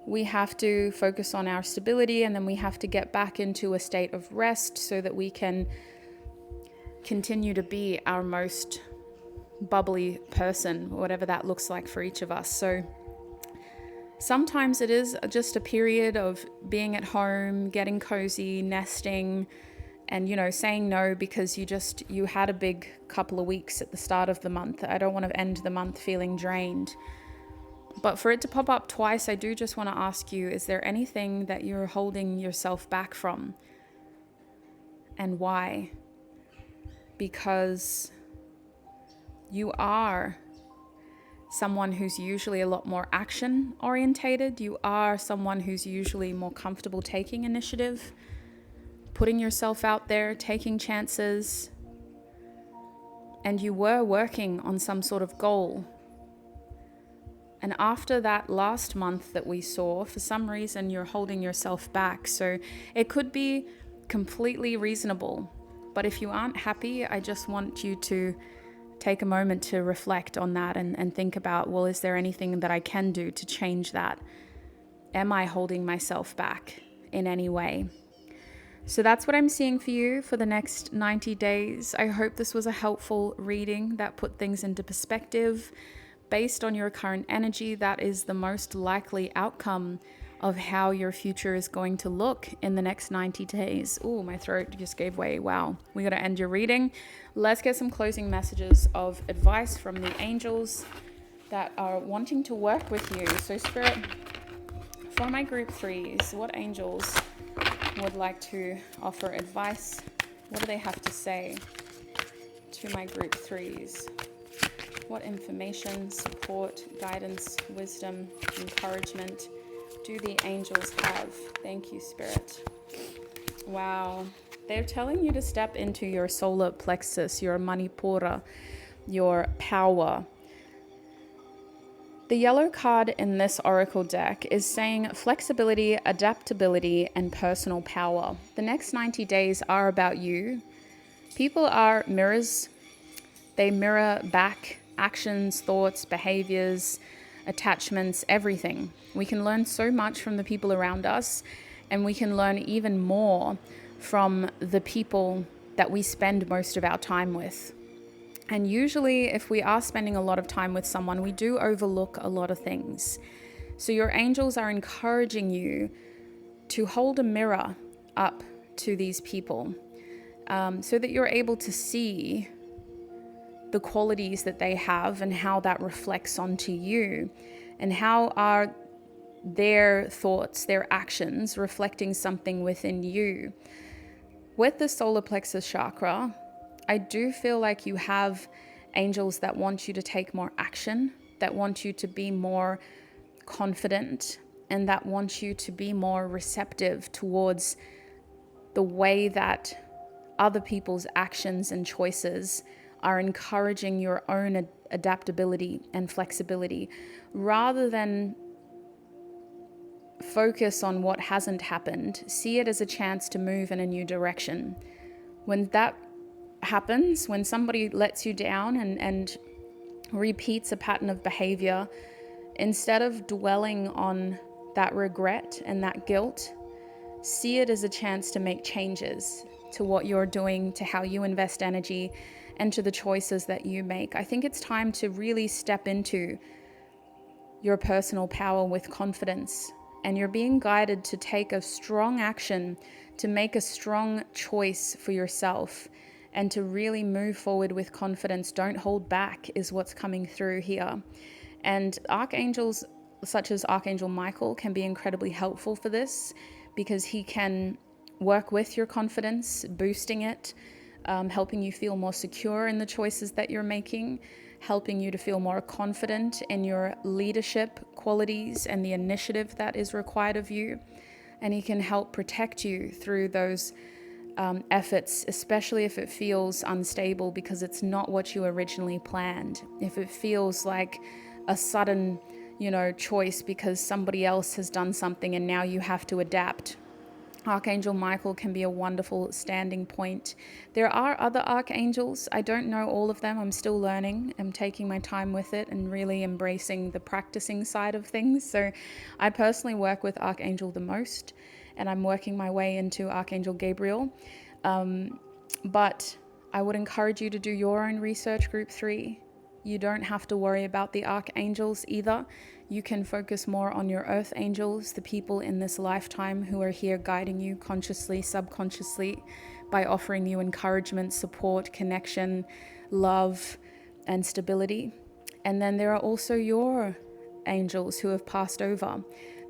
We have to focus on our stability, and then we have to get back into a state of rest so that we can continue to be our most bubbly person, whatever that looks like for each of us. So sometimes it is just a period of being at home, getting cozy, nesting, And, saying no because you had a big couple of weeks at the start of the month. I don't want to end the month feeling drained. But for it to pop up twice, I do just want to ask you, is there anything that you're holding yourself back from? And why? Because you are someone who's usually a lot more action orientated. You are someone who's usually more comfortable taking initiative, putting yourself out there, taking chances. And you were working on some sort of goal. And after that last month that we saw, for some reason you're holding yourself back. So it could be completely reasonable. But if you aren't happy, I just want you to take a moment to reflect on that and think about, well, is there anything that I can do to change that? Am I holding myself back in any way? So that's what I'm seeing for you for the next 90 days. I hope this was a helpful reading that put things into perspective. Based on your current energy, that is the most likely outcome of how your future is going to look in the next 90 days. Oh, my throat just gave way. Wow. We got to end your reading. Let's get some closing messages of advice from the angels that are wanting to work with you. So Spirit, for my group 3s, what angels would like to offer advice? What do they have to say to my group 3s? What information, support, guidance, wisdom, encouragement do the angels have? Thank you, Spirit. Wow. They're telling you to step into your solar plexus, your manipura, your power. The yellow card in this oracle deck is saying flexibility, adaptability, and personal power. The next 90 days are about you. People are mirrors. They mirror back actions, thoughts, behaviors, attachments, everything. We can learn so much from the people around us, and we can learn even more from the people that we spend most of our time with. And usually, if we are spending a lot of time with someone, we do overlook a lot of things. So your angels are encouraging you to hold a mirror up to these people, so that you're able to see the qualities that they have and how that reflects onto you, and how are their thoughts, their actions reflecting something within you. With the solar plexus chakra, I do feel like you have angels that want you to take more action, that want you to be more confident, and that want you to be more receptive towards the way that other people's actions and choices are encouraging your own adaptability and flexibility, rather than focus on what hasn't happened. See it as a chance to move in a new direction. When that happens, when somebody lets you down and repeats a pattern of behavior, instead of dwelling on that regret and that guilt, see it as a chance to make changes to what you're doing, to how you invest energy, and to the choices that you make. I think it's time to really step into your personal power with confidence, and you're being guided to take a strong action, to make a strong choice for yourself, and to really move forward with confidence. Don't hold back is what's coming through here. And archangels such as Archangel Michael can be incredibly helpful for this, because he can work with your confidence, boosting it, helping you feel more secure in the choices that you're making, helping you to feel more confident in your leadership qualities and the initiative that is required of you. And he can help protect you through those efforts, especially if it feels unstable because it's not what you originally planned. If it feels like a sudden, choice because somebody else has done something and now you have to adapt. Archangel Michael can be a wonderful standing point. There are other archangels. I don't know all of them. I'm still learning. I'm taking my time with it and really embracing the practicing side of things. So I personally work with Archangel the most, and I'm working my way into Archangel Gabriel. But I would encourage you to do your own research, group 3. You don't have to worry about the archangels either. You can focus more on your earth angels, the people in this lifetime who are here guiding you consciously, subconsciously, by offering you encouragement, support, connection, love, and stability. And then there are also your angels who have passed over,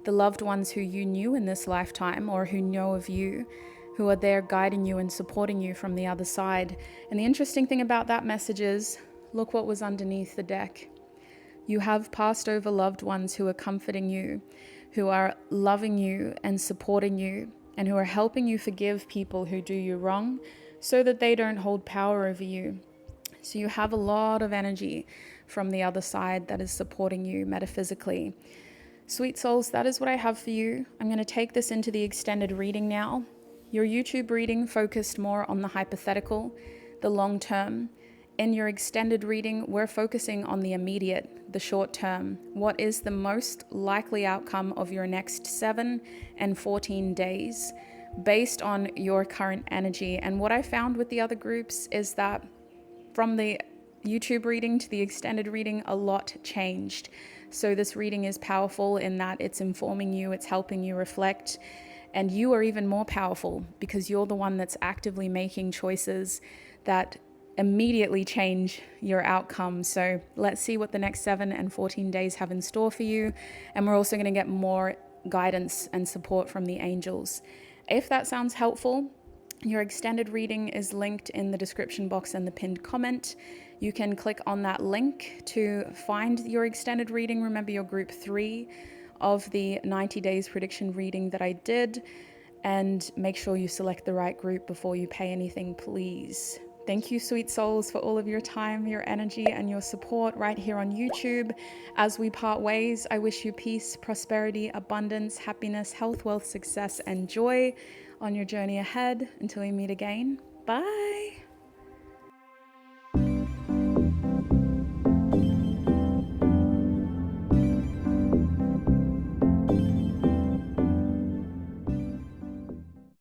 the loved ones who you knew in this lifetime or who know of you, who are there guiding you and supporting you from the other side. And the interesting thing about that message is, look what was underneath the deck. You have passed over loved ones who are comforting you, who are loving you and supporting you, and who are helping you forgive people who do you wrong so that they don't hold power over you. So you have a lot of energy from the other side that is supporting you metaphysically. Sweet souls, that is what I have for you. I'm going to take this into the extended reading now. Your YouTube reading focused more on the hypothetical, the long term. In your extended reading, we're focusing on the immediate, the short term. What is the most likely outcome of your next 7 and 14 days based on your current energy? And what I found with the other groups is that from the YouTube reading to the extended reading, a lot changed. So this reading is powerful in that it's informing you, it's helping you reflect, and you are even more powerful because you're the one that's actively making choices that immediately change your outcome. So let's see what the next 7 and 14 days have in store for you. And we're also going to get more guidance and support from the angels. If that sounds helpful, your extended reading is linked in the description box and the pinned comment. You can click on that link to find your extended reading. Remember, your group 3 of the 90 days prediction reading that I did, and make sure you select the right group before you pay anything, please. Thank you, sweet souls, for all of your time, your energy, and your support right here on YouTube. As we part ways, I wish you peace, prosperity, abundance, happiness, health, wealth, success, and joy on your journey ahead. Until we meet again, bye.